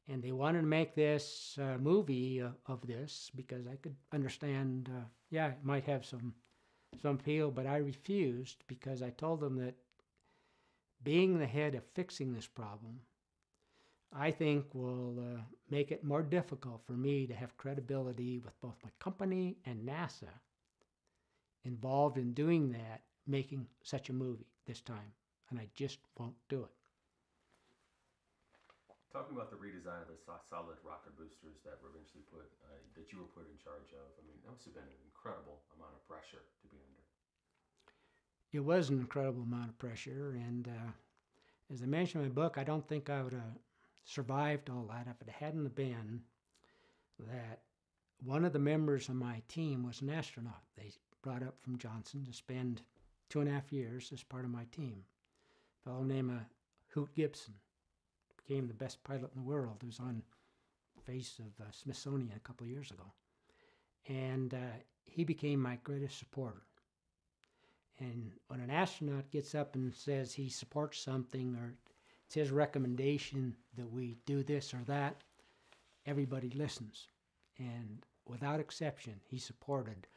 And they wanted to make this movie of this, because I could understand, it might have some appeal, but I refused, because I told them that being the head of fixing this problem, I think will make it more difficult for me to have credibility with both my company and NASA involved in doing that, making such a movie this time. And I just won't do it. Talking about the redesign of the solid rocket boosters that were eventually that you were put in charge of, I mean, that must have been an incredible amount of pressure to be under. It was an incredible amount of pressure, and as I mentioned in my book, I don't think I would have survived all that if it hadn't been that one of the members of my team was an astronaut. They brought up from Johnson to spend 2.5 years as part of my team. A fellow named Hoot Gibson became the best pilot in the world. He was on the face of Smithsonian a couple of years ago. And he became my greatest supporter. And when an astronaut gets up and says he supports something, or it's his recommendation that we do this or that, everybody listens. And without exception, he supported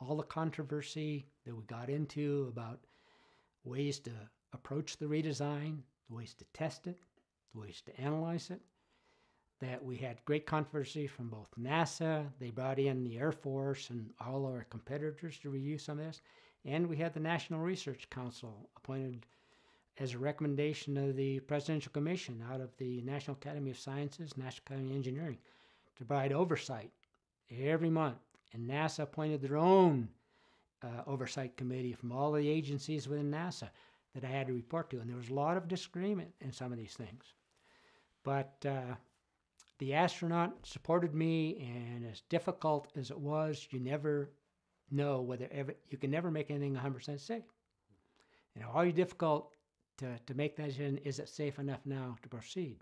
all the controversy that we got into about ways to approach the redesign, the ways to test it, the ways to analyze it. That we had great controversy from both NASA, they brought in the Air Force and all our competitors to review some of this, and we had the National Research Council appointed as a recommendation of the Presidential Commission out of the National Academy of Sciences, National Academy of Engineering, to provide oversight every month. And NASA appointed their own oversight committee from all the agencies within NASA that I had to report to. And there was a lot of disagreement in some of these things. But the astronaut supported me, and as difficult as it was, you never know you can never make anything 100% safe. You know, all you difficult to make that decision, is it safe enough now to proceed?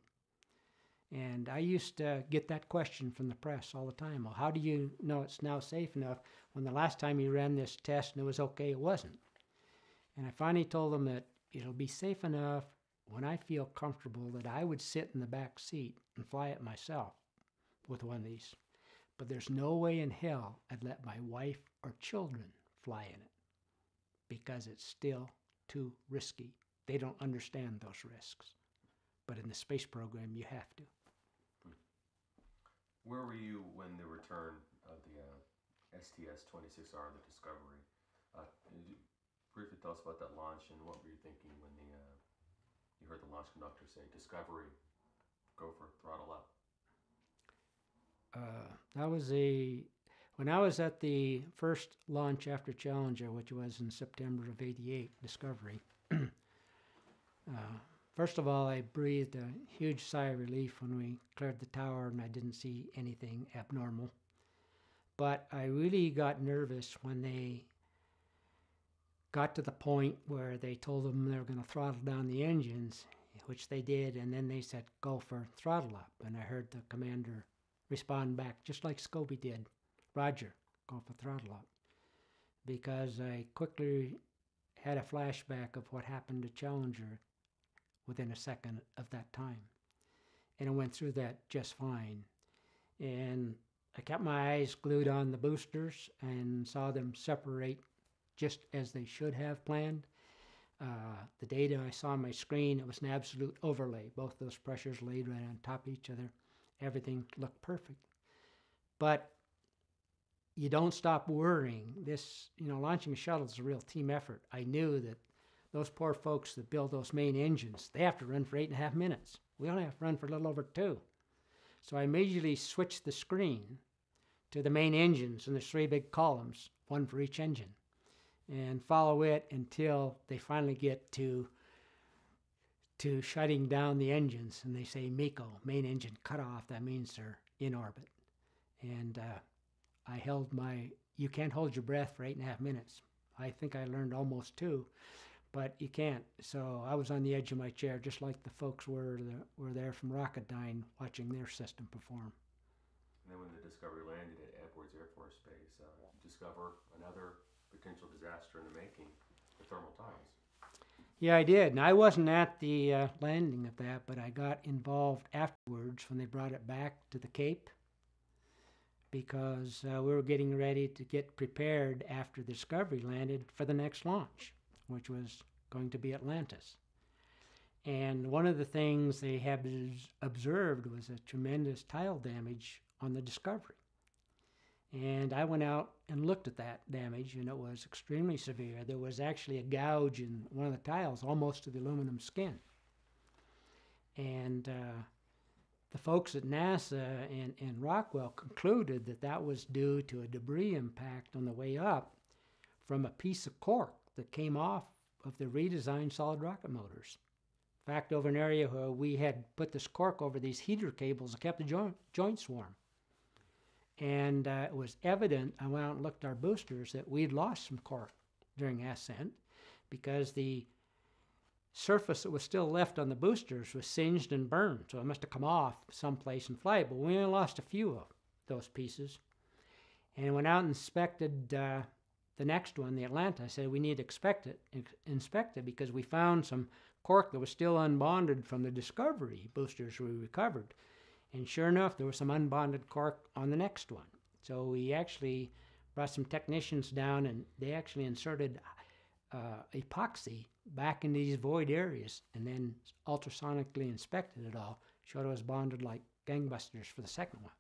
And I used to get that question from the press all the time. Well, how do you know it's now safe enough when the last time you ran this test and it was okay, it wasn't? And I finally told them that it'll be safe enough when I feel comfortable that I would sit in the back seat and fly it myself with one of these. But there's no way in hell I'd let my wife or children fly in it, because it's still too risky. They don't understand those risks. But in the space program, you have to. Where were you when the return of the STS-26R, the Discovery? Can you briefly tell us about that launch, and what were you thinking when you heard the launch conductor say, "Discovery, go for throttle up"? That was when I was at the first launch after Challenger, which was in September of '88, Discovery. First of all, I breathed a huge sigh of relief when we cleared the tower and I didn't see anything abnormal. But I really got nervous when they got to the point where they told them they were going to throttle down the engines, which they did, and then they said, "Go for throttle up." And I heard the commander respond back, just like Scobie did, "Roger, go for throttle up." Because I quickly had a flashback of what happened to Challenger within a second of that time. And I went through that just fine. And I kept my eyes glued on the boosters and saw them separate just as they should have planned. The data I saw on my screen, it was an absolute overlay. Both those pressures laid right on top of each other. Everything looked perfect. But you don't stop worrying. This, launching a shuttle is a real team effort. I knew that those poor folks that build those main engines, they have to run for 8.5 minutes. We only have to run for a little over 2. So I immediately switched the screen to the main engines, and there's 3 big columns, 1 for each engine, and follow it until they finally get to shutting down the engines, and they say MECO, main engine cut off. That means they're in orbit. And I held you can't hold your breath for 8.5 minutes. I think I learned almost 2. But you can't. So I was on the edge of my chair, just like the folks were there from Rocketdyne watching their system perform. And then when the Discovery landed at Edwards Air Force Base, discover another potential disaster in the making, the thermal tiles. Yeah, I did. And I wasn't at the landing of that, but I got involved afterwards when they brought it back to the Cape, because we were getting ready to get prepared after the Discovery landed for the next launch, which was going to be Atlantis. And one of the things they have observed was a tremendous tile damage on the Discovery. And I went out and looked at that damage, and it was extremely severe. There was actually a gouge in one of the tiles, almost to the aluminum skin. And the folks at NASA and Rockwell concluded that that was due to a debris impact on the way up from a piece of cork that came off of the redesigned solid rocket motors. In fact, over an area where we had put this cork over these heater cables that kept the joints warm. And it was evident, I went out and looked at our boosters, that we'd lost some cork during ascent, because the surface that was still left on the boosters was singed and burned, so it must have come off someplace in flight. But we only lost a few of those pieces, and went out and inspected the next one, the Atlanta. I said we need to inspect it because we found some cork that was still unbonded from the Discovery boosters we recovered, and sure enough, there was some unbonded cork on the next one. So we actually brought some technicians down, and they actually inserted epoxy back in these void areas, and then ultrasonically inspected it all. Showed it was bonded like gangbusters for the second one.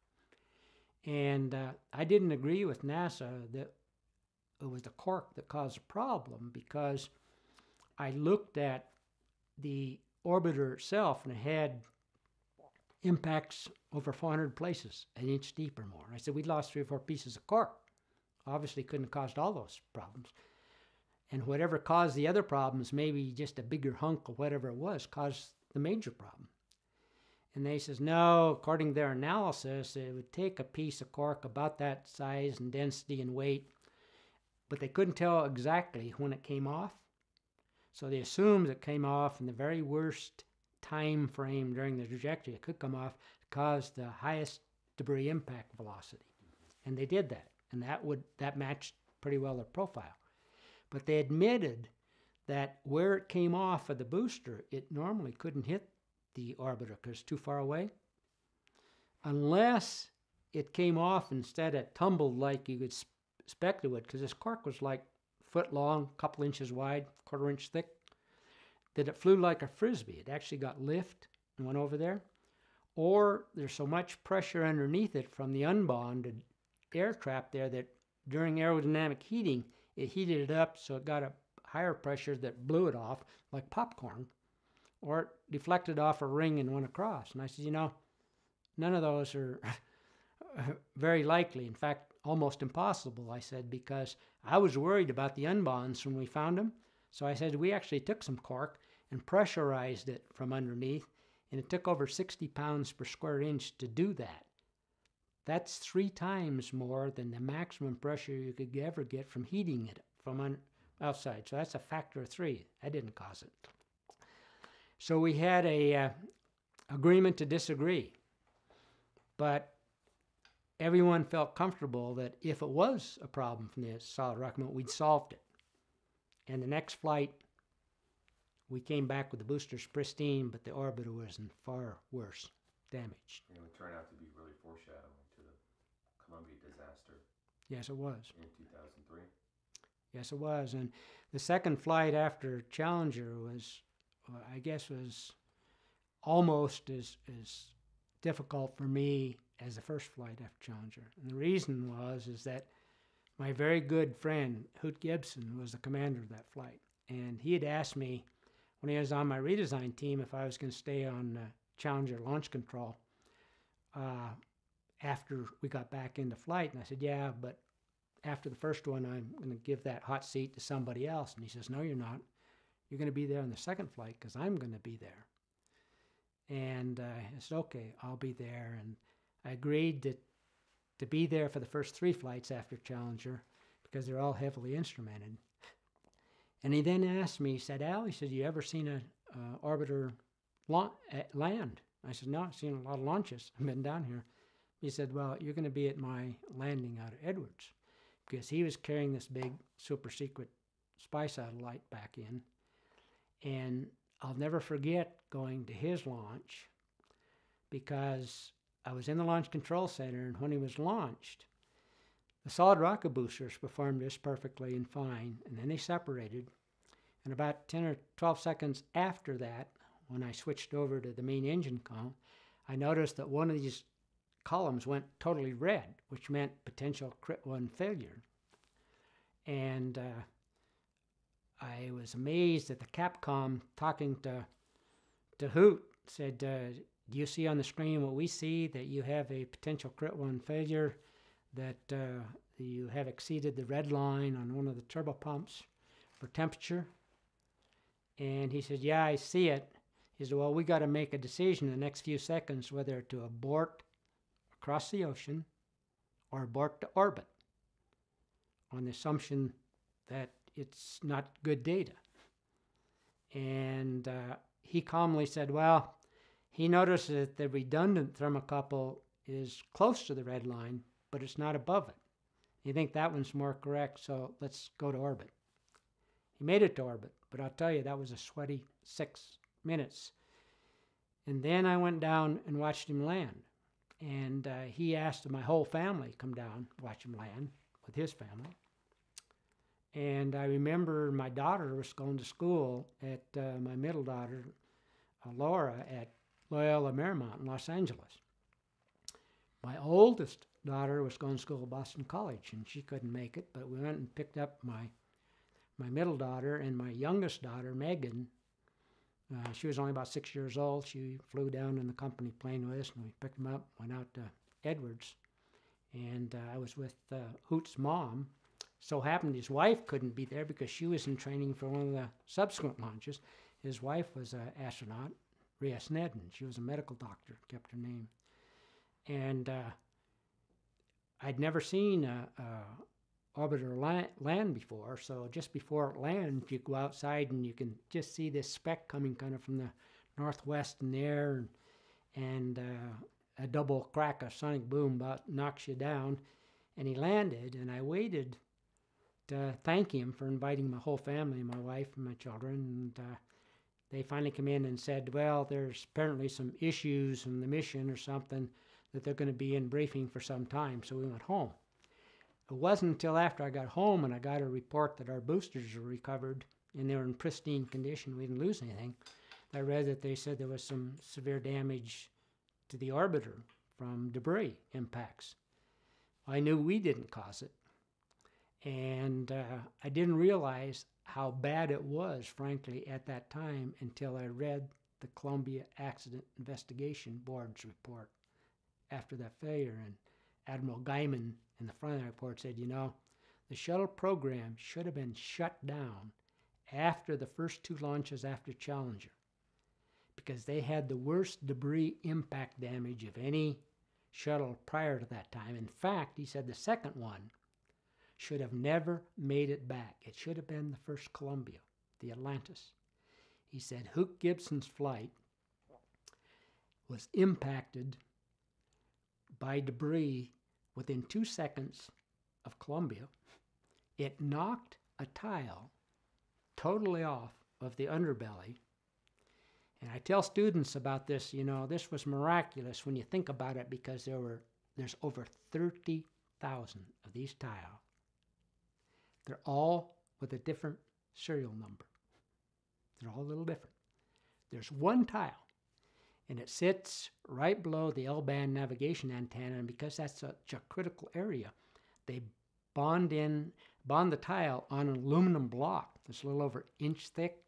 And I didn't agree with NASA that it was the cork that caused the problem, because I looked at the orbiter itself, and it had impacts over 400 places, an inch deep or more. I said, we lost 3 or 4 pieces of cork. Obviously couldn't have caused all those problems. And whatever caused the other problems, maybe just a bigger hunk of whatever it was, caused the major problem. And they says, no, according to their analysis, it would take a piece of cork about that size and density and weight, but they couldn't tell exactly when it came off. So they assumed it came off in the very worst time frame during the trajectory. It could come off to cause the highest debris impact velocity. And they did that, and that matched pretty well their profile. But they admitted that where it came off of the booster, it normally couldn't hit the orbiter because it's too far away, unless it came off instead of tumbled like you would expect it would, because this cork was like foot long, couple inches wide, 1/4 inch thick, that it flew like a frisbee. It actually got lift and went over there. Or there's so much pressure underneath it from the unbonded air trap there that during aerodynamic heating, it heated it up so it got a higher pressure that blew it off like popcorn, or it deflected off a ring and went across. And I said, none of those are very likely. In fact, almost impossible, I said, because I was worried about the unbonds when we found them. So I said, we actually took some cork and pressurized it from underneath, and it took over 60 pounds per square inch to do that. That's 3 times more than the maximum pressure you could ever get from heating it from outside. So that's a factor of 3. That didn't cause it. So we had a agreement to disagree, but everyone felt comfortable that if it was a problem from the solid rocket motor, we'd solved it. And the next flight, we came back with the boosters pristine, but the orbiter was in far worse damage. And it would turn out to be really foreshadowing to the Columbia disaster. Yes, it was. In 2003. Yes, it was. And the second flight after Challenger was, I guess, was almost as difficult for me as the first flight after Challenger. And the reason is that my very good friend, Hoot Gibson, was the commander of that flight. And he had asked me when he was on my redesign team if I was going to stay on Challenger launch control after we got back into flight. And I said, yeah, but after the first one, I'm going to give that hot seat to somebody else. And he says, no, you're not. You're going to be there on the second flight because I'm going to be there. And I said, okay, I'll be there. And I agreed to be there for the first 3 flights after Challenger because they're all heavily instrumented. And he then asked me, he said, Al, he said, you ever seen an orbiter land? I said, no, I've seen a lot of launches. I've been down here. He said, well, you're going to be at my landing out of Edwards, because he was carrying this big super secret spy satellite back in. And I'll never forget going to his launch, because I was in the Launch Control Center, and when he was launched, the solid rocket boosters performed just perfectly and fine, and then they separated. And about 10 or 12 seconds after that, when I switched over to the main engine column, I noticed that one of these columns went totally red, which meant potential Crit 1 failure. And I was amazed that the Capcom, talking to Hoot, said, do you see on the screen what we see, that you have a potential Crit 1 failure, that you have exceeded the red line on one of the turbo pumps for temperature? And he said, yeah, I see it. He said, well, we got to make a decision in the next few seconds whether to abort across the ocean or abort to orbit, on the assumption that it's not good data. And he calmly said, well, he noticed that the redundant thermocouple is close to the red line, but it's not above it. You think that one's more correct, so let's go to orbit. He made it to orbit, but I'll tell you, that was a sweaty 6 minutes. And then I went down and watched him land. And he asked my whole family to come down, watch him land with his family. And I remember my daughter was going to school at, my middle daughter, Laura, at Loyola Marymount in Los Angeles. My oldest daughter was going to school at Boston College, and she couldn't make it, but we went and picked up my middle daughter and my youngest daughter, Megan. She was only about 6 years old. She flew down in the company plane with us, and we picked them up, went out to Edwards. And I was with Hoot's mom. So happened his wife couldn't be there because she was in training for one of the subsequent launches. His wife was an astronaut, Rhea Snedden. She was a medical doctor, kept her name. And I'd never seen a orbiter land before, so just before it lands, you go outside and you can just see this speck coming kind of from the northwest in the air, and a double crack, a sonic boom about knocks you down. And he landed, and I waited to thank him for inviting my whole family, my wife and my children, and they finally come in and said, well, there's apparently some issues in the mission or something that they're going to be in briefing for some time, so we went home. It wasn't until after I got home and I got a report that our boosters were recovered and they were in pristine condition, we didn't lose anything. I read that they said there was some severe damage to the orbiter from debris impacts. I knew we didn't cause it. And I didn't realize how bad it was, frankly, at that time until I read the Columbia Accident Investigation Board's report after that failure. And Admiral Guyman in the front of the report said, you know, the shuttle program should have been shut down after the first 2 launches after Challenger, because they had the worst debris impact damage of any shuttle prior to that time. In fact, he said the second one should have never made it back. It should have been the first Columbia, the Atlantis. He said Hook Gibson's flight was impacted by debris within 2 seconds of Columbia. It knocked a tile totally off of the underbelly. And I tell students about this, you know, this was miraculous when you think about it, because there's over 30,000 of these tiles. They're all with a different serial number. They're all a little different. There's one tile, and it sits right below the L-band navigation antenna, and because that's such a critical area, they bond the tile on an aluminum block that's a little over an inch thick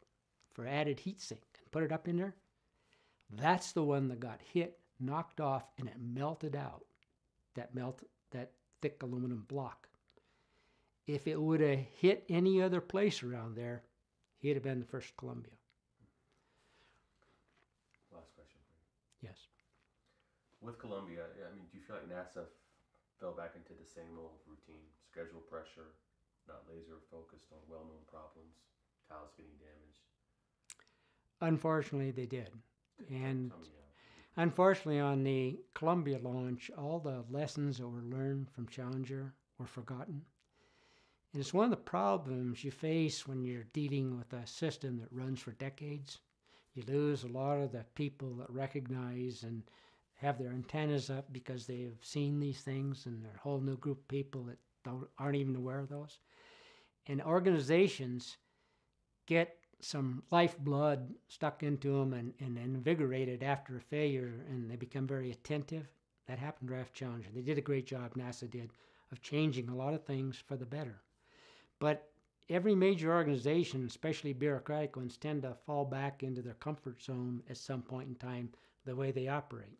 for added heat sink, and put it up in there. That's the one that got hit, knocked off, and it melted out, that thick aluminum block. If it would have hit any other place around there, he'd have been the first Columbia. Last question for you. Yes. With Columbia, I mean, do you feel like NASA fell back into the same old routine? Schedule pressure, not laser focused on well-known problems, tiles getting damaged? Unfortunately, they did. And unfortunately, on the Columbia launch, all the lessons that were learned from Challenger were forgotten. And it's one of the problems you face when you're dealing with a system that runs for decades. You lose a lot of the people that recognize and have their antennas up because they've seen these things, and there are a whole new group of people that aren't even aware of those. And organizations get some lifeblood stuck into them and invigorated after a failure, and they become very attentive. That happened right after Challenger. They did a great job, NASA did, of changing a lot of things for the better. But every major organization, especially bureaucratic ones, tend to fall back into their comfort zone at some point in time, the way they operate.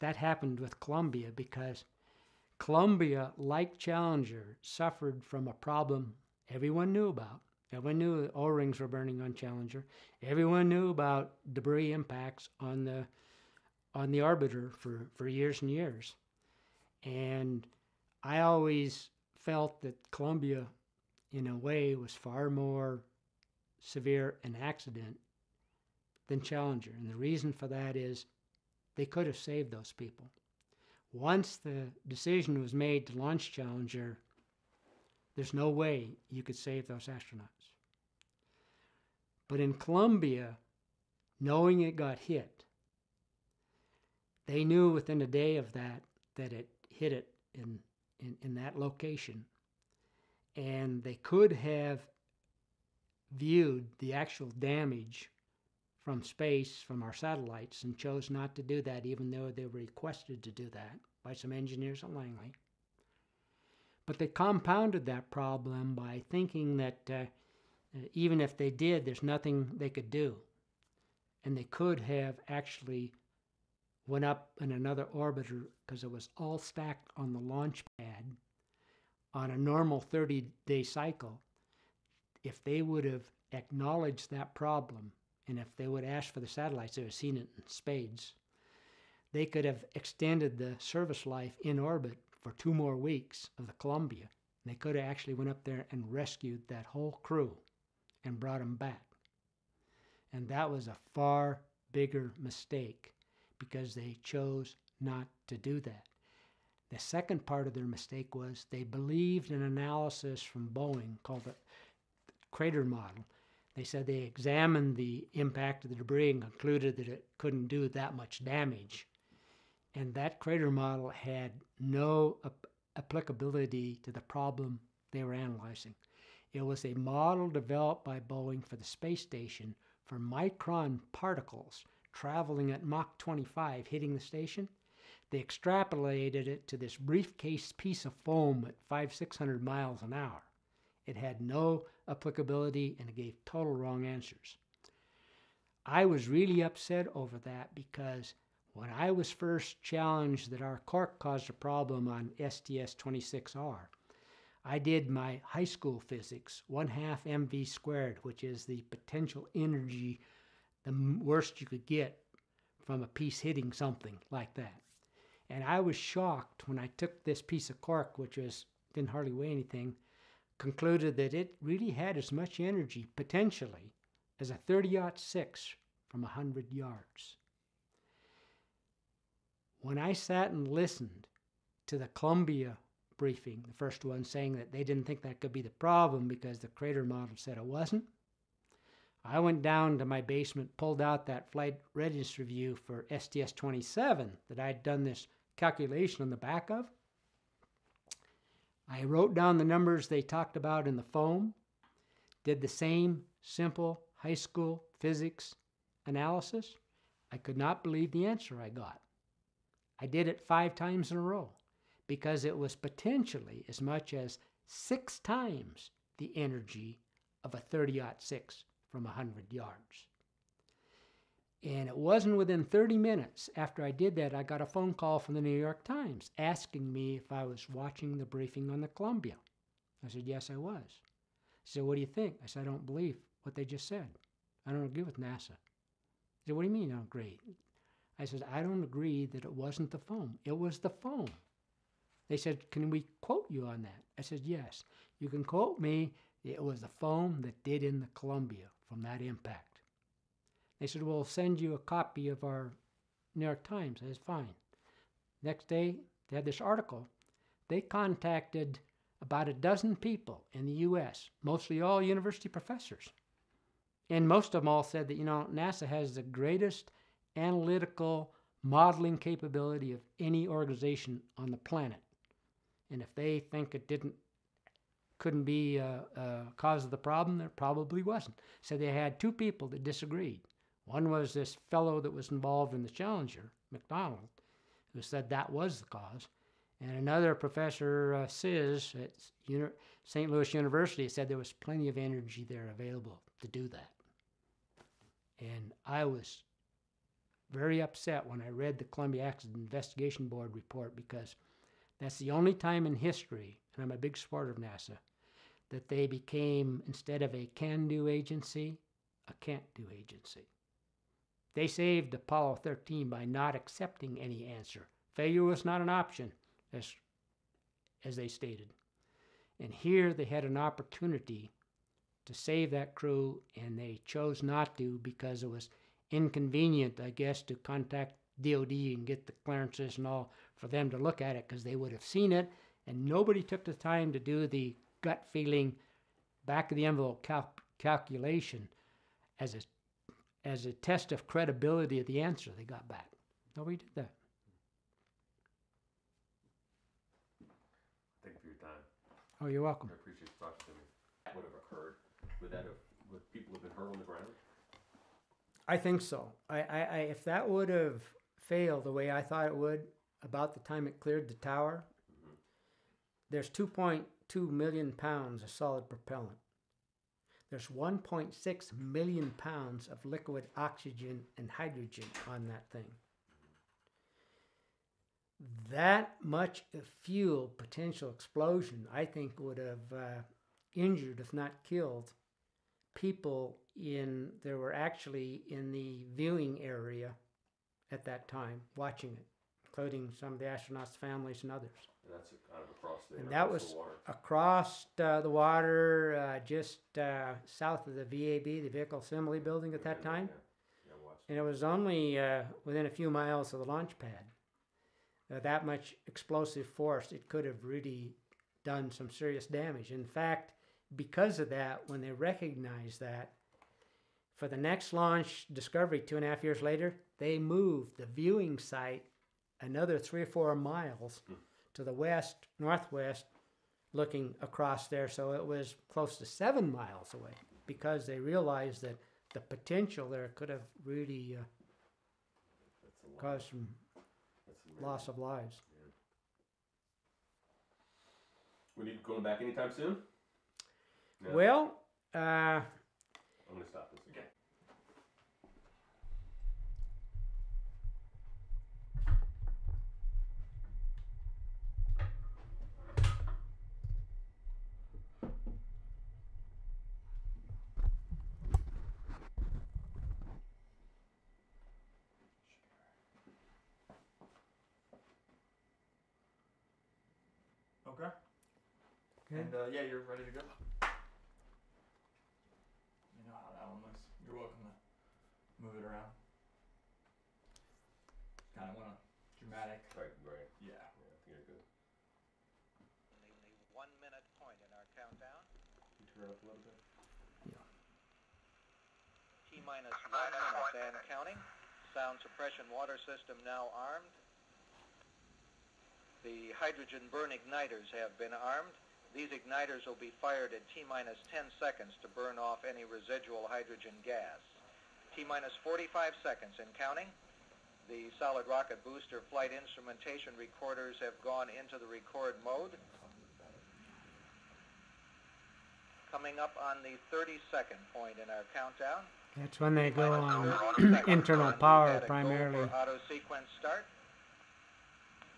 That happened with Columbia because Columbia, like Challenger, suffered from a problem everyone knew about. Everyone knew the O-rings were burning on Challenger. Everyone knew about debris impacts on the orbiter for years and years. And I always felt that Columbia, in a way, was far more severe an accident than Challenger. And the reason for that is they could have saved those people. Once the decision was made to launch Challenger, there's no way you could save those astronauts. But in Columbia, knowing it got hit, they knew within a day of that it hit it in that location. And they could have viewed the actual damage from space, from our satellites, and chose not to do that, even though they were requested to do that by some engineers at Langley. But they compounded that problem by thinking that even if they did, there's nothing they could do. And they could have actually went up in another orbiter, because it was all stacked on the launch pad on a normal 30-day cycle. If they would have acknowledged that problem, and if they would ask for the satellites, they would have seen it in spades, they could have extended the service life in orbit for 2 more weeks of the Columbia. And they could have actually went up there and rescued that whole crew and brought them back. And that was a far bigger mistake, because they chose not to do that. The second part of their mistake was they believed an analysis from Boeing called the crater model. They said they examined the impact of the debris and concluded that it couldn't do that much damage. And that crater model had no applicability to the problem they were analyzing. It was a model developed by Boeing for the space station for micron particles traveling at Mach 25 hitting the station. They extrapolated it to this briefcase piece of foam at 500-600 miles an hour. It had no applicability, and it gave total wrong answers. I was really upset over that, because when I was first challenged that our cork caused a problem on STS-26R, I did my high school physics, 1/2 mv squared, which is the potential energy, the worst you could get from a piece hitting something like that. And I was shocked when I took this piece of cork, which didn't hardly weigh anything, concluded that it really had as much energy, potentially, as a 30-06 from 100 yards. When I sat and listened to the Columbia briefing, the first one saying that they didn't think that could be the problem because the crater model said it wasn't, I went down to my basement, pulled out that flight readiness review for STS-27 that I'd done this calculation on the back of. I wrote down the numbers they talked about in the foam, did the same simple high school physics analysis. I could not believe the answer I got. I did it 5 times in a row, because it was potentially as much as 6 times the energy of a 30-06 from 100 yards. And it wasn't within 30 minutes after I did that, I got a phone call from the New York Times asking me if I was watching the briefing on the Columbia. I said, yes, I was. He said, what do you think? I said, I don't believe what they just said. I don't agree with NASA. He said, what do you mean you don't agree? I said, I don't agree that it wasn't the foam. It was the foam. They said, can we quote you on that? I said, yes. You can quote me. It was the foam that did in the Columbia from that impact. They said, well, we'll send you a copy of our New York Times. I said, fine. Next day, they had this article. They contacted about a dozen people in the U.S., mostly all university professors. And most of them all said that, NASA has the greatest analytical modeling capability of any organization on the planet. And if they think it couldn't be a cause of the problem, there probably wasn't. So they had 2 people that disagreed. One was this fellow that was involved in the Challenger, McDonald, who said that was the cause. And another professor, Sis, at St. Louis University, said there was plenty of energy there available to do that. And I was very upset when I read the Columbia Accident Investigation Board report, because that's the only time in history, and I'm a big supporter of NASA, that they became, instead of a can-do agency, a can't-do agency. They saved Apollo 13 by not accepting any answer. Failure was not an option, as they stated. And here they had an opportunity to save that crew, and they chose not to because it was inconvenient, I guess, to contact DOD and get the clearances and all for them to look at it, because they would have seen it, and nobody took the time to do the gut feeling, back of the envelope calculation as a test of credibility of the answer they got back. Nobody did that. Thank you for your time. Oh, you're welcome. I appreciate you talking to me. That would have occurred. Would people have been hurt on the ground? I think so. If that would have failed the way I thought it would, about the time it cleared the tower, there's 2.2 million pounds of solid propellant. There's 1.6 million pounds of liquid oxygen and hydrogen on that thing. That much fuel potential explosion, I think, would have injured, if not killed, people there were actually in the viewing area at that time watching it, including some of the astronauts' families and others. And that's kind of across the And that was water. across the water, just south of the VAB, the Vehicle Assembly Building at that time. Yeah, watch. And it was only within a few miles of the launch pad. That much explosive force, it could have really done some serious damage. In fact, because of that, when they recognized that, for the next launch, Discovery, 2.5 years later, they moved the viewing site another 3 or 4 miles to the west, northwest, looking across there. So it was close to 7 miles away, because they realized that the potential there could have really caused some loss of lives. Yeah. We need going back anytime soon? No. Well, I'm going to stop this again. Okay. Okay. And yeah, you're ready to go. You know how that one looks. You're welcome to move it around. Kind of want a dramatic. Right. Yeah. Yeah, I think you're good. The 1 minute point in our countdown. Can you turn it up a little bit? T-minus 1 minute and counting. Sound suppression water system now armed. The hydrogen burn igniters have been armed. These igniters will be fired at T-minus 10 seconds to burn off any residual hydrogen gas. T-minus 45 seconds and counting. The solid rocket booster flight instrumentation recorders have gone into the record mode. Coming up on the 32nd point in our countdown. That's when they go on internal power primarily. Auto sequence start.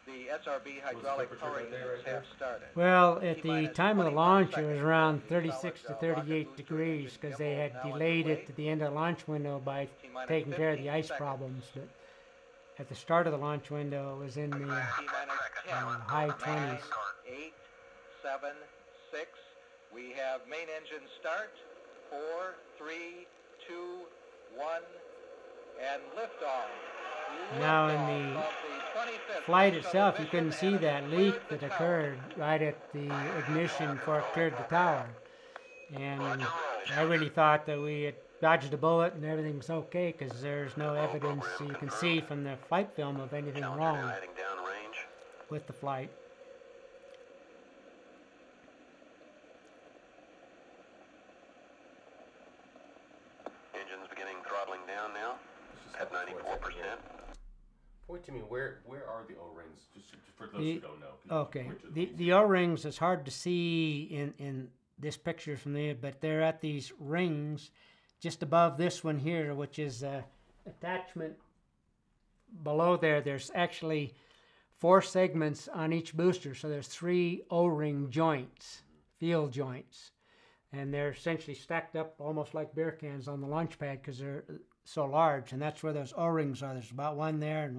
The SRB hydraulic power units have started. Well, at the time of the launch, it was around 36 to 38 degrees, because they had delayed it to the end of the launch window by taking care of the ice problems. But at the start of the launch window, it was in the high 20s. 8, 7, 6. We have main engine start. 4, 3, 2, 1, and liftoff. Now in the flight itself, you couldn't see that leak that occurred right at the ignition before it cleared the tower. And I really thought that we had dodged a bullet and everything was okay, because there's no evidence you can see from the flight film of anything wrong with the flight. Engines beginning throttling down now at 94%. Point to me, where are the O-rings? Just for those who don't know. Okay, the O-rings, is hard to see in this picture from there, but they're at these rings just above this one here, which is attachment below there. There's actually 4 segments on each booster, so there's 3 O-ring joints, field joints, and they're essentially stacked up almost like beer cans on the launch pad, because they're so large, and that's where those O-rings are. There's about one there and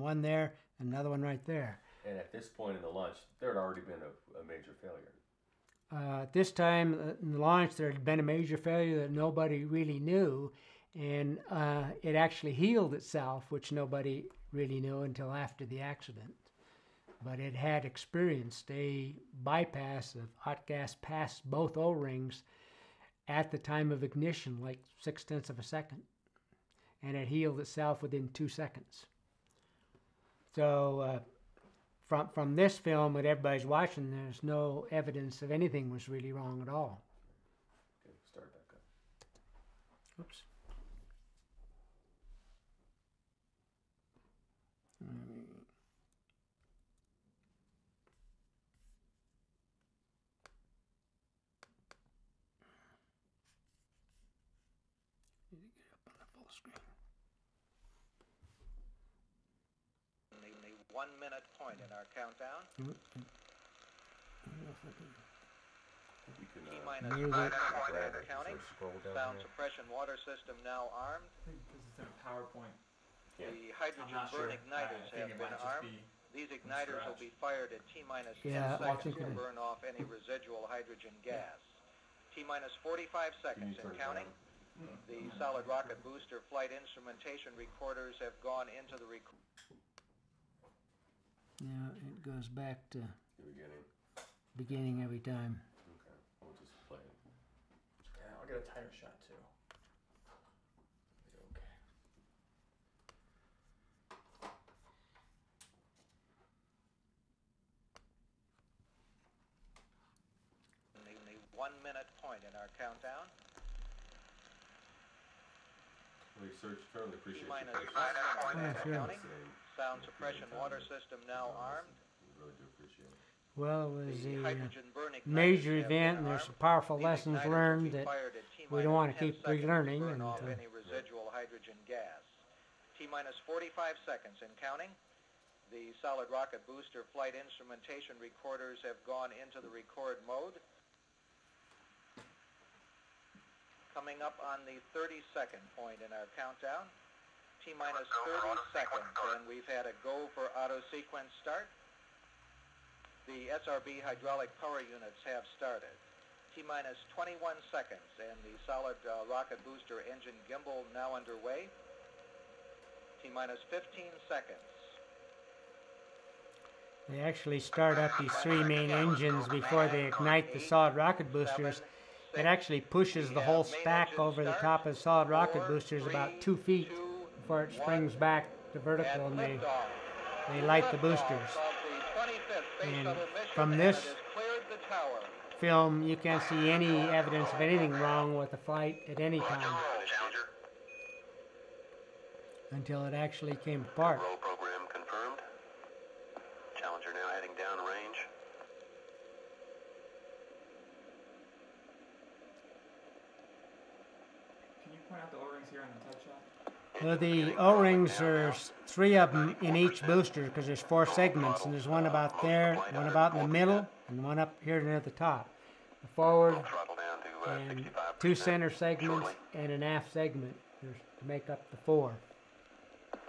another one right there. And at this point in the launch, there had already been a major failure. At this time in the launch, there had been a major failure that nobody really knew, and it actually healed itself, which nobody really knew until after the accident. But it had experienced a bypass of hot gas past both O-rings at the time of ignition, like 0.6 of a second, and it healed itself within 2 seconds. So from this film that everybody's watching, there's no evidence of anything was really wrong at all. Okay, start back up. Oops. Need to get up on the full screen. The 1 minute point in our countdown. I don't know if I can You can T-minus move 5 it. minutes grab and it, counting. so scroll down Sound here. suppression water system now armed. I think because it's in a PowerPoint. Yeah. The I'm hydrogen not sure. burn igniters I think have it been might just armed. be. These igniters will be fired at T-minus 10 Yeah, I seconds think to it is. burn off any residual hydrogen gas. T-minus 45 Can seconds you and turn it counting. down? The solid rocket booster flight instrumentation recorders have gone into the Yeah, it goes back to The beginning. beginning every time. Okay, we'll just play it. Yeah, I'll get a tighter shot too. Okay. the 1 minute point in our countdown. We certainly appreciate your T-minus patience. 5 minutes Yeah, and sure. counting. Saying Sound Yeah, suppression yeah, water yeah. system now armed. We really do appreciate it. Well, it was The a hydrogen burn igniters major have event, been and there's armed. some powerful These lessons igniters will learned be that fired at we don't want to T-minus keep 10 seconds relearning. to burn And off any residual hydrogen gas. T-minus 45 seconds and counting. The solid rocket booster flight instrumentation recorders have gone into the record mode. Coming up on the 30-second point in our countdown. T-minus 30 seconds, and we've had a go for auto sequence start. The SRB hydraulic power units have started. T-minus 21 seconds, and the solid rocket booster engine gimbal now underway. T-minus 15 seconds. they actually start up these three main engines before they ignite the solid rocket boosters. It actually pushes the whole stack over the top of the solid rocket boosters about 2 feet before it springs back to vertical, and they light the boosters. And from this film, you can't see any evidence of anything wrong with the flight at any time Challenger. until it actually came apart. Roll program confirmed. Challenger now heading downrange. Can you point out the O-rings here on the tight shot? Well, the O-rings, there's 3 of them in each booster because there's 4 segments, and there's one about there, one about in the middle, and one up here near the top. The forward Throttle down to and 65%. 2 center segments and an aft segment to make up the 4.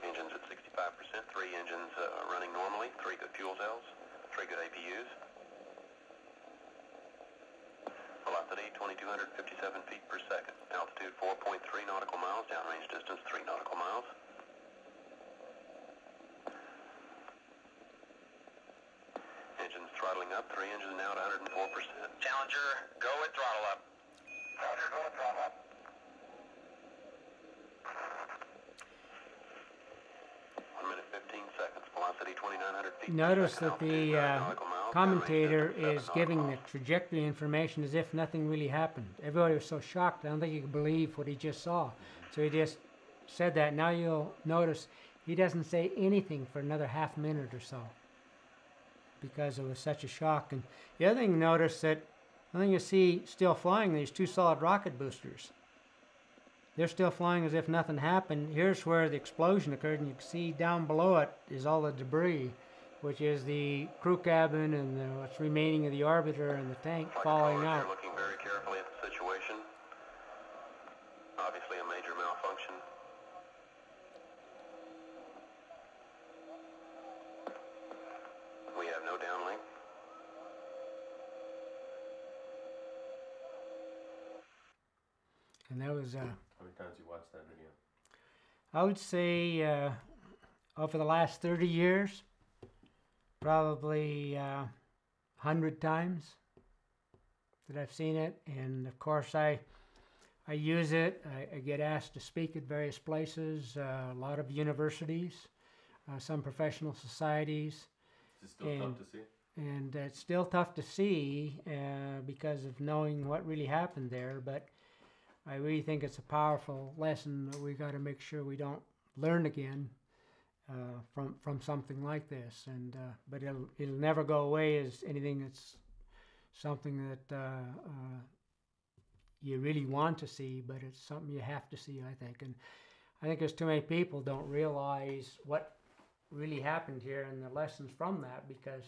Engines at 65%. 3 engines running normally. 3 good fuel cells. 3 good APUs. Velocity 2,257 feet per second. Altitude 4.3 nautical miles. Downrange distance 3 nautical miles. Engines throttling up. 3 engines now at 104%. Challenger, go at throttle up. Challenger, go at throttle up. 1 minute 15 seconds. Velocity 2,900 feet Notice per second. that the Altitude 9 nautical miles. commentator Downrange distance, is 7 giving nautical the miles. trajectory information as if nothing really happened. Everybody was so shocked, I don't think he could believe what he just saw. So he just said that. Now you'll notice he doesn't say anything for another half minute or so because it was such a shock. And the other thing, notice that I think you see still flying these 2 solid rocket boosters. They're still flying as if nothing happened. Here's where the explosion occurred, and you can see down below it is all the debris, which is the crew cabin and what's remaining of the orbiter and the tank falling out. You're looking very carefully at the situation. Obviously a major malfunction. We have no downlink. And that was, How many times you watched that video? I would say, over the last 30 years, probably 100 times that I've seen it. And of course, I use it. I get asked to speak at various places, a lot of universities, some professional societies. Is it still tough to see? And it's still tough to see because of knowing what really happened there. But I really think it's a powerful lesson that we got to make sure we don't learn again from something like this. And but it'll never go away as anything that's something that you really want to see, but it's something you have to see, I think. And I think there's too many people don't realize what really happened here and the lessons from that, because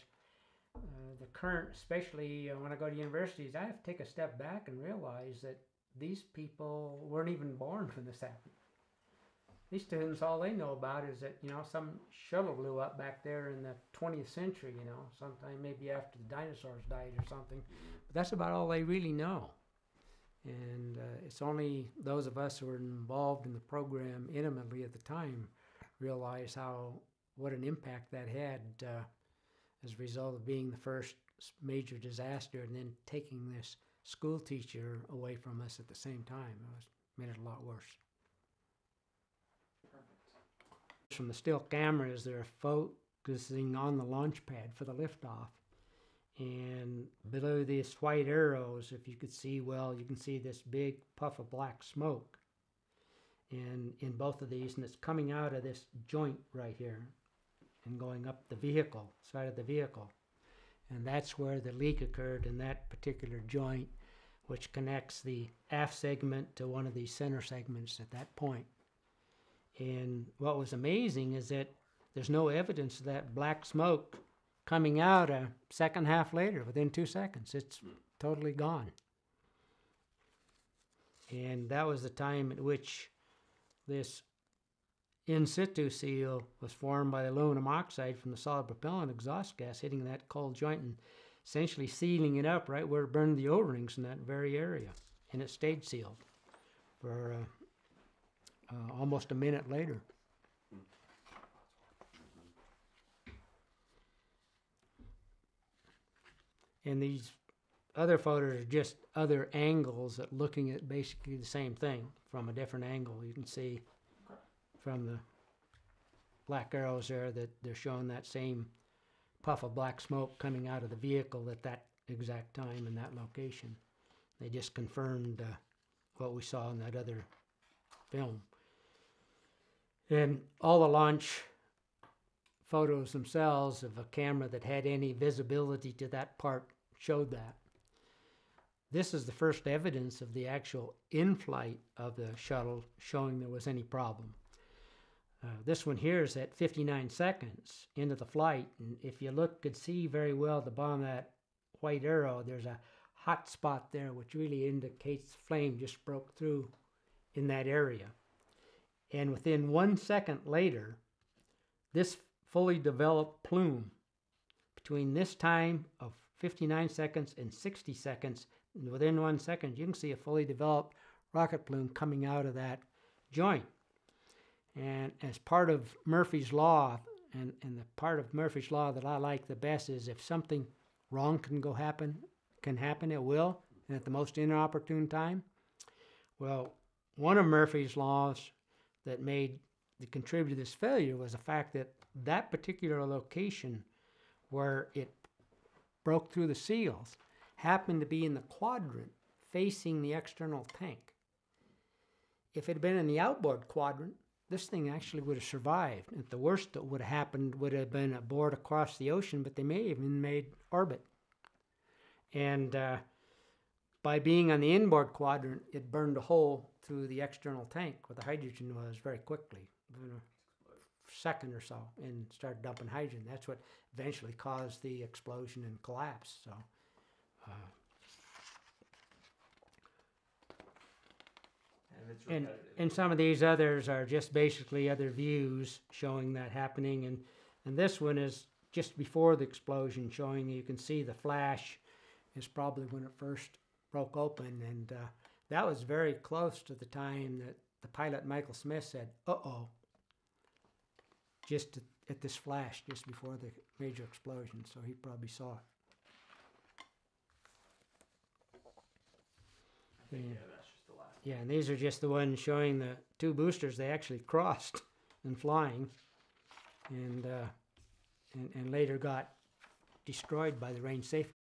the current, especially when I go to universities, I have to take a step back and realize that these people weren't even born when this happened. These students, all they know about is that, some shuttle blew up back there in the 20th century, sometime maybe after the dinosaurs died or something. But that's about all they really know. And it's only those of us who were involved in the program intimately at the time realize what an impact that had as a result of being the first major disaster and then taking this school teacher away from us at the same time. It made it a lot worse. From the still cameras, they're focusing on the launch pad for the liftoff. And below these white arrows, if you could see well, you can see this big puff of black smoke. And in both of these, and it's coming out of this joint right here and going up the vehicle, side of the vehicle. And that's where the leak occurred, in that particular joint, which connects the aft segment to one of these center segments at that point. And what was amazing is that there's no evidence of that black smoke coming out a second half later, within 2 seconds. It's totally gone. And that was the time at which this in situ seal was formed by the aluminum oxide from the solid propellant exhaust gas hitting that cold joint and essentially sealing it up right where it burned the O-rings in that very area. And it stayed sealed for almost a minute later. And these other photos are just other angles at looking at basically the same thing from a different angle. You can see from the black arrows there that they're showing that same puff of black smoke coming out of the vehicle at that exact time in that location. They just confirmed what we saw in that other film. And all the launch photos themselves of a camera that had any visibility to that part showed that. This is the first evidence of the actual in-flight of the shuttle showing there was any problem. This one here is at 59 seconds into the flight, and if you could see very well at the bottom of that white arrow, there's a hot spot there which really indicates the flame just broke through in that area. And within 1 second later, this fully developed plume, between this time of 59 seconds and 60 seconds, and within 1 second, you can see a fully developed rocket plume coming out of that joint. And as part of Murphy's Law, and the part of Murphy's Law that I like the best is if something wrong can happen, it will, and at the most inopportune time. Well, one of Murphy's Laws that contributed to this failure was the fact that that particular location where it broke through the seals happened to be in the quadrant facing the external tank. If it had been in the outboard quadrant, this thing actually would have survived. At the worst that would have happened would have been a board across the ocean, but they may have even made orbit. And by being on the inboard quadrant, it burned a hole through the external tank where the hydrogen was very quickly, in a second or so, and started dumping hydrogen. That's what eventually caused the explosion and collapse. So. And some of these others are just basically other views showing that happening. And this one is just before the explosion, showing you can see the flash is probably when it first broke open. And that was very close to the time that the pilot Michael Smith said, "Uh-oh," just at this flash, just before the major explosion. So he probably saw it. I think, yeah, that's just the last Yeah, and these are just the ones showing the two boosters they actually crossed and flying, and later got destroyed by the range safety